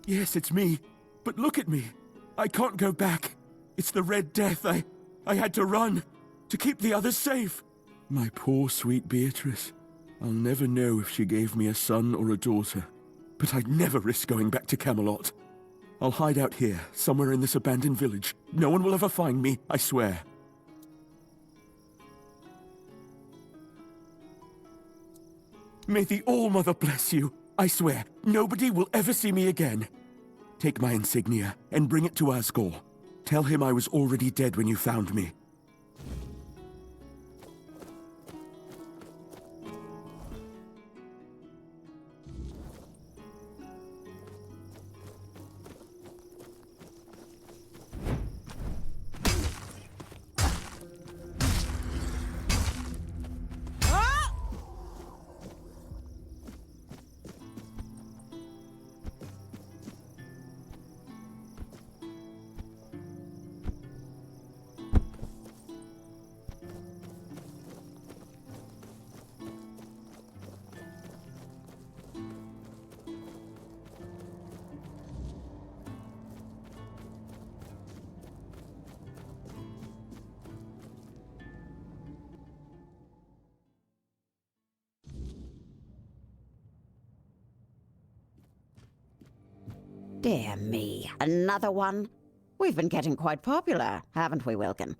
Yes, it's me. But look at me. I can't go back. It's the Red Death. I had to run to keep the others safe. My poor, sweet Beatrice. I'll never know if she gave me a son or a daughter. But I'd never risk going back to Camelot. I'll hide out here, somewhere in this abandoned village. No one will ever find me, I swear. May the All-Mother bless you. I swear, nobody will ever see me again. Take my insignia and bring it to Asgore. Tell him I was already dead when you found me. Dear me, another one? We've been getting quite popular, haven't we, Wilkin?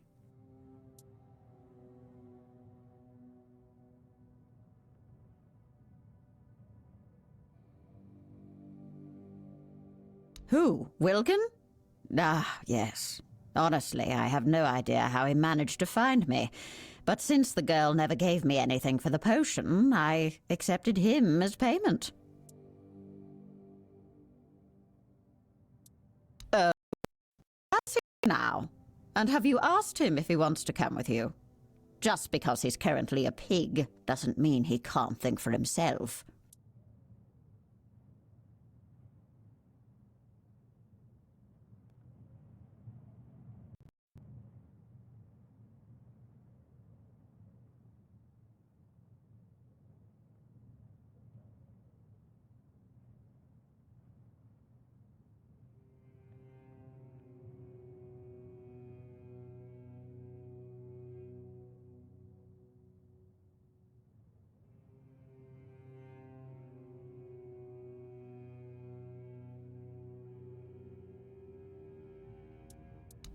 Who? Wilkin? Ah, yes. Honestly, I have no idea how he managed to find me. But since the girl never gave me anything for the potion, I accepted him as payment. Oh, that's it now. And have you asked him if he wants to come with you? Just because he's currently a pig doesn't mean he can't think for himself.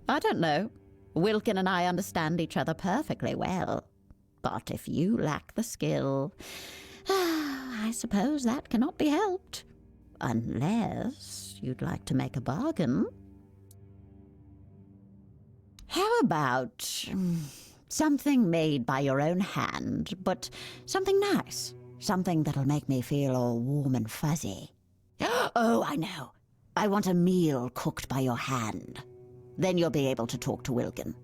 I don't know. Wilkin and I understand each other perfectly well. But if you lack the skill, I suppose that cannot be helped. Unless you'd like to make a bargain. How about something made by your own hand, but something nice? Something that'll make me feel all warm and fuzzy. Oh, I know. I want a meal cooked by your hand. Then you'll be able to talk to Wilkin.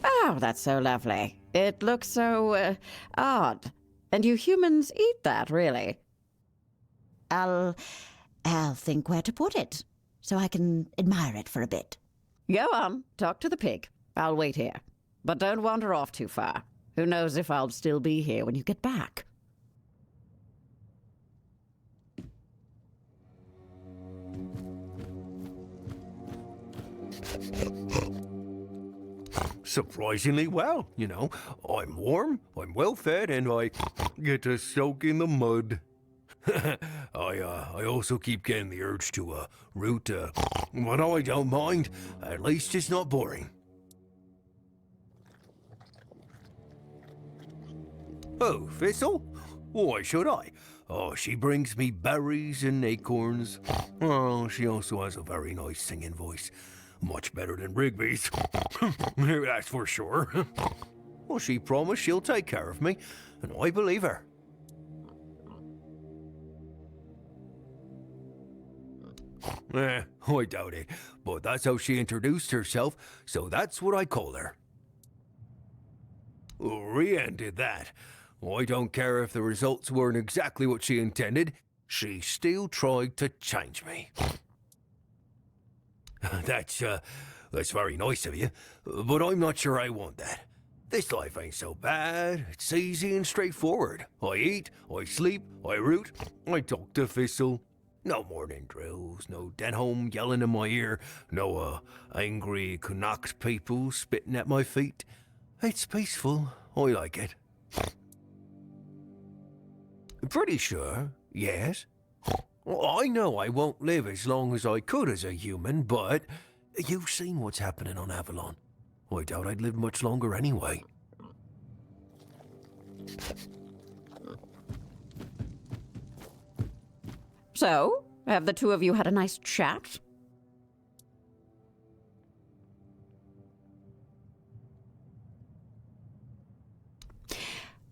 Oh, that's so lovely. It looks so, odd. And you humans eat that, really? I'll think where to put it, so I can admire it for a bit. Go on, talk to the pig. I'll wait here. But don't wander off too far. Who knows if I'll still be here when you get back. Surprisingly well, you know. I'm warm, I'm well fed, and I get to soak in the mud. I also keep getting the urge to root, but I don't mind. At least it's not boring. Oh, Thistle? Why should I? Oh, she brings me berries and acorns. Oh, she also has a very nice singing voice. Much better than Rigby's. That's for sure. Well, she promised she'll take care of me, and I believe her. I doubt it, but that's how she introduced herself, so that's what I call her. Rian did that. I don't care if the results weren't exactly what she intended. She still tried to change me. That's very nice of you, but I'm not sure I want that. This life ain't so bad. It's easy and straightforward. I eat, I sleep, I root, I talk to Thistle. No morning drills, no Denholm yelling in my ear, no angry Canucks people spitting at my feet. It's peaceful. I like it. Pretty sure, yes. I know I won't live as long as I could as a human, but you've seen what's happening on Avalon. I doubt I'd live much longer anyway. So, have the two of you had a nice chat?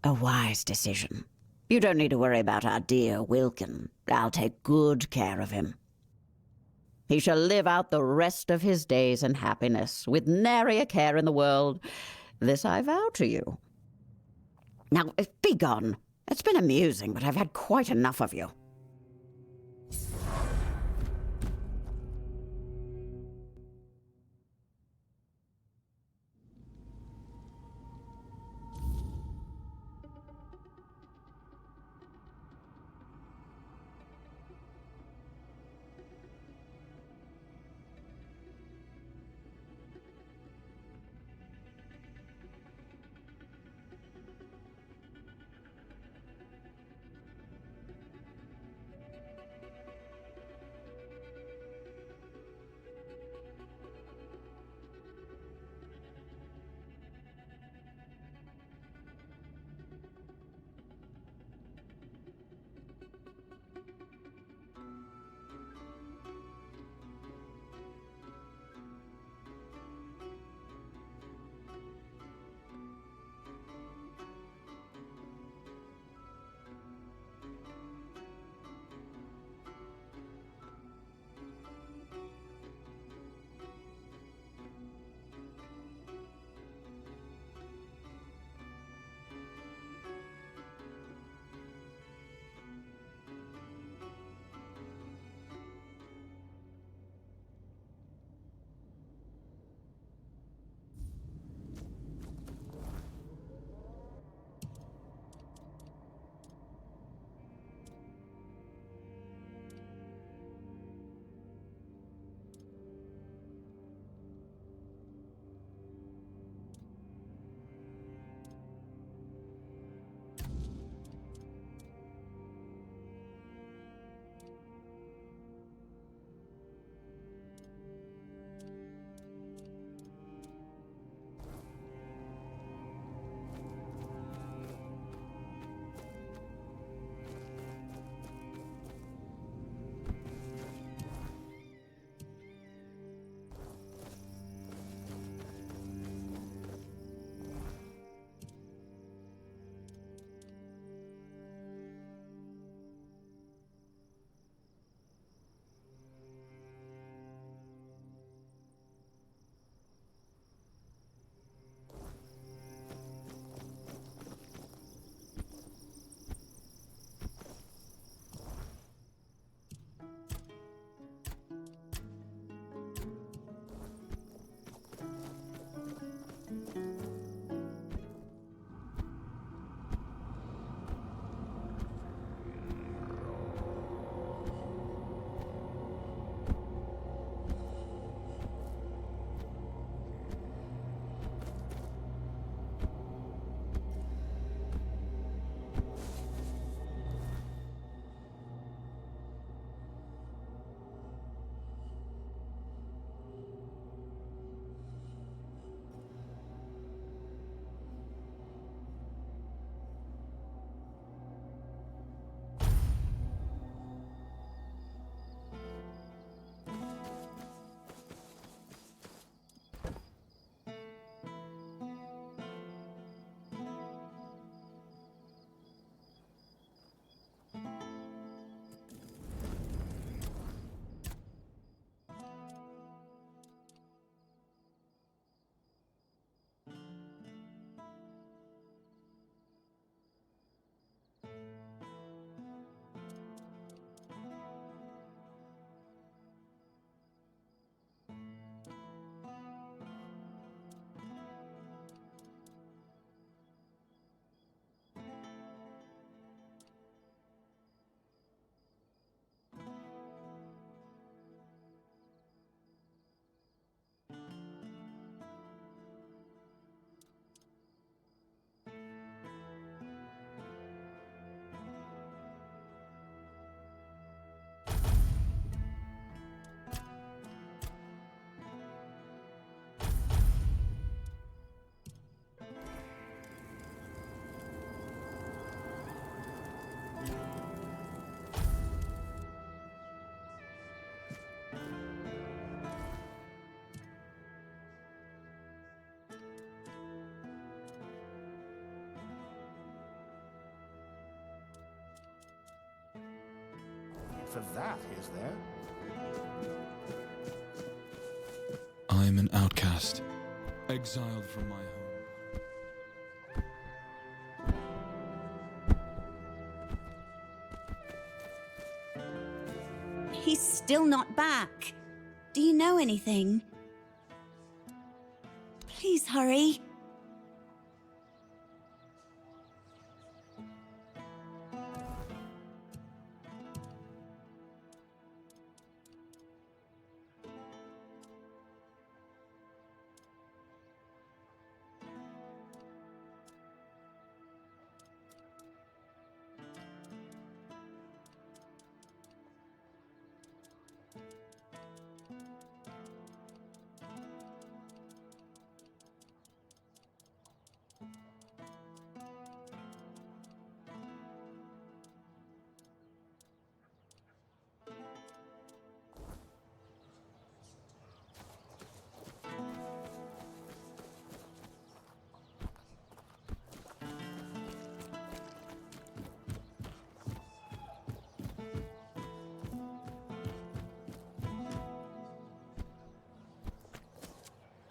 A wise decision. You don't need to worry about our dear Wilkin. I'll take good care of him. He shall live out the rest of his days in happiness, with nary a care in the world. This I vow to you. Now, be gone. It's been amusing, but I've had quite enough of you. for that, is there? I am an outcast, exiled from my home. He's still not back. Do you know anything? Please hurry.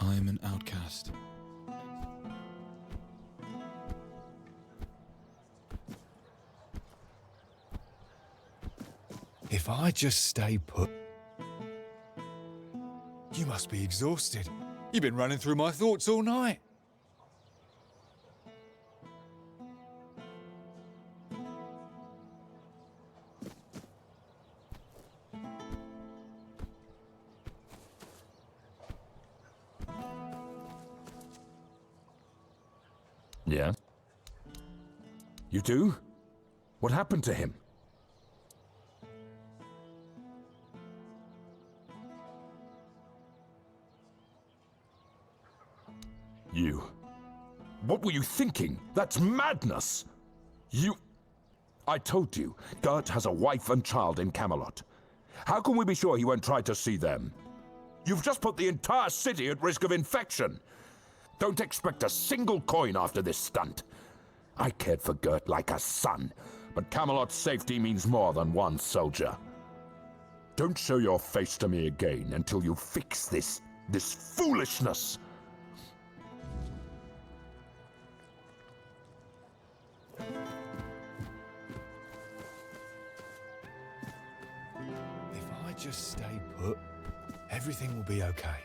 I am an outcast. If I just stay put... You must be exhausted. You've been running through my thoughts all night. Yeah? You do? What happened to him? You... What were you thinking? That's madness! You... I told you, Gert has a wife and child in Camelot. How can we be sure he won't try to see them? You've just put the entire city at risk of infection. Don't expect a single coin after this stunt. I cared for Gert like a son, but Camelot's safety means more than one soldier. Don't show your face to me again until you fix this foolishness. If I just stay put, everything will be okay.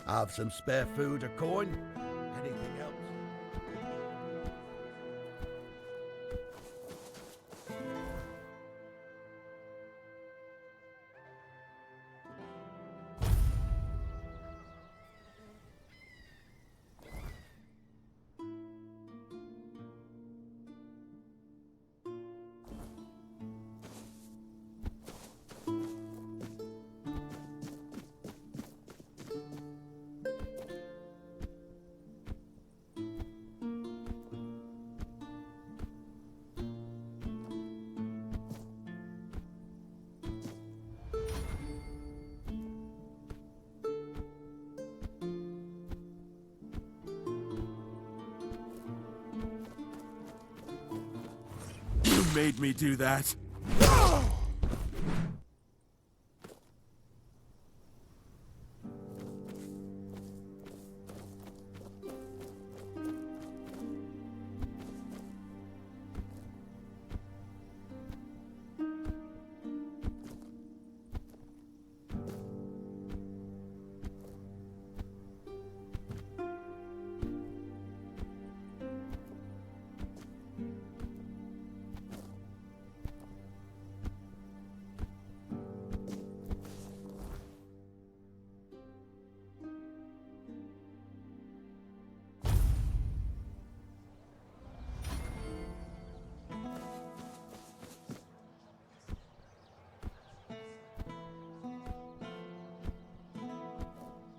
Have some spare food or coin? Anything else? You made me do that.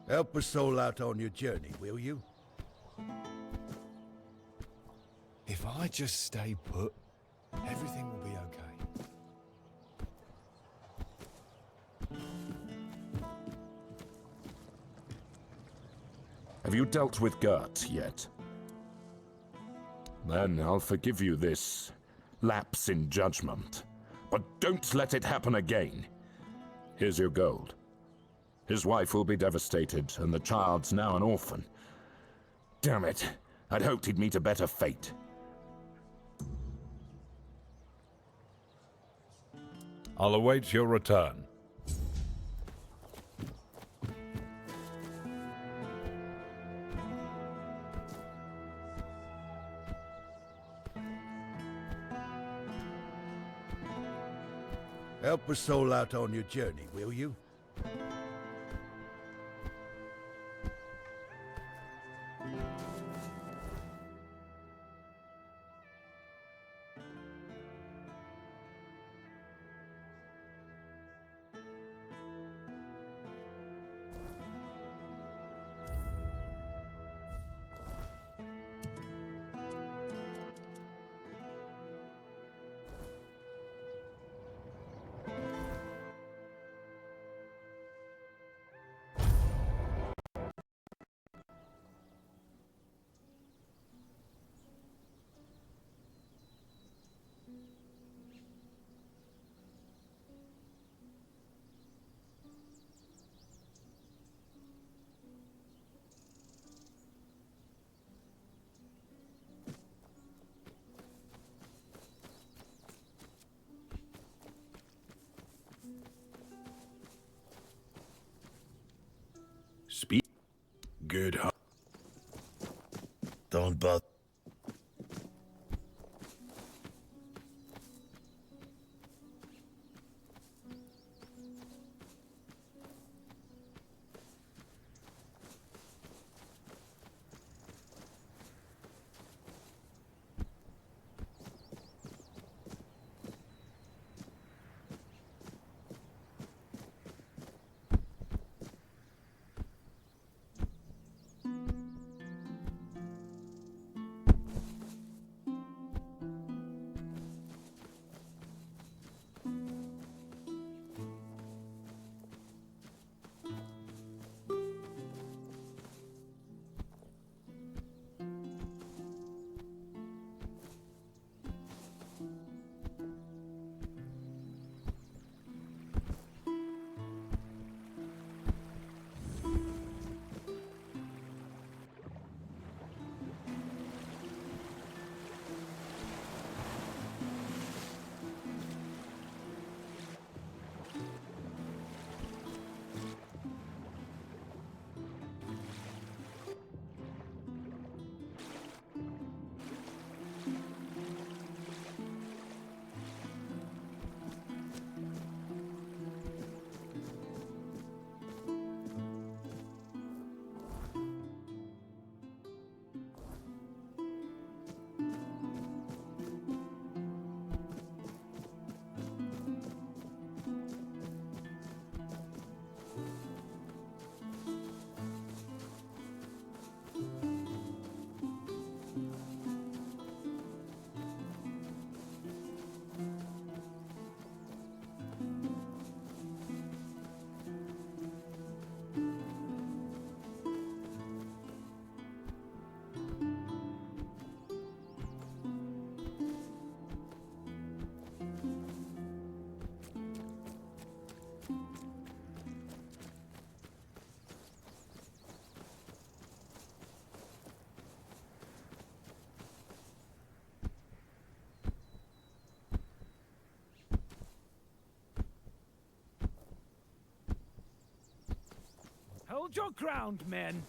Help a soul out on your journey, will you? If I just stay put, everything will be okay. Have you dealt with Gert yet? Then I'll forgive you this lapse in judgment. But don't let it happen again. Here's your gold. His wife will be devastated, and the child's now an orphan. Damn it. I'd hoped he'd meet a better fate. I'll await your return. Help a soul out on your journey, will you? Speak. Good. Don't bother. Hold your ground, men.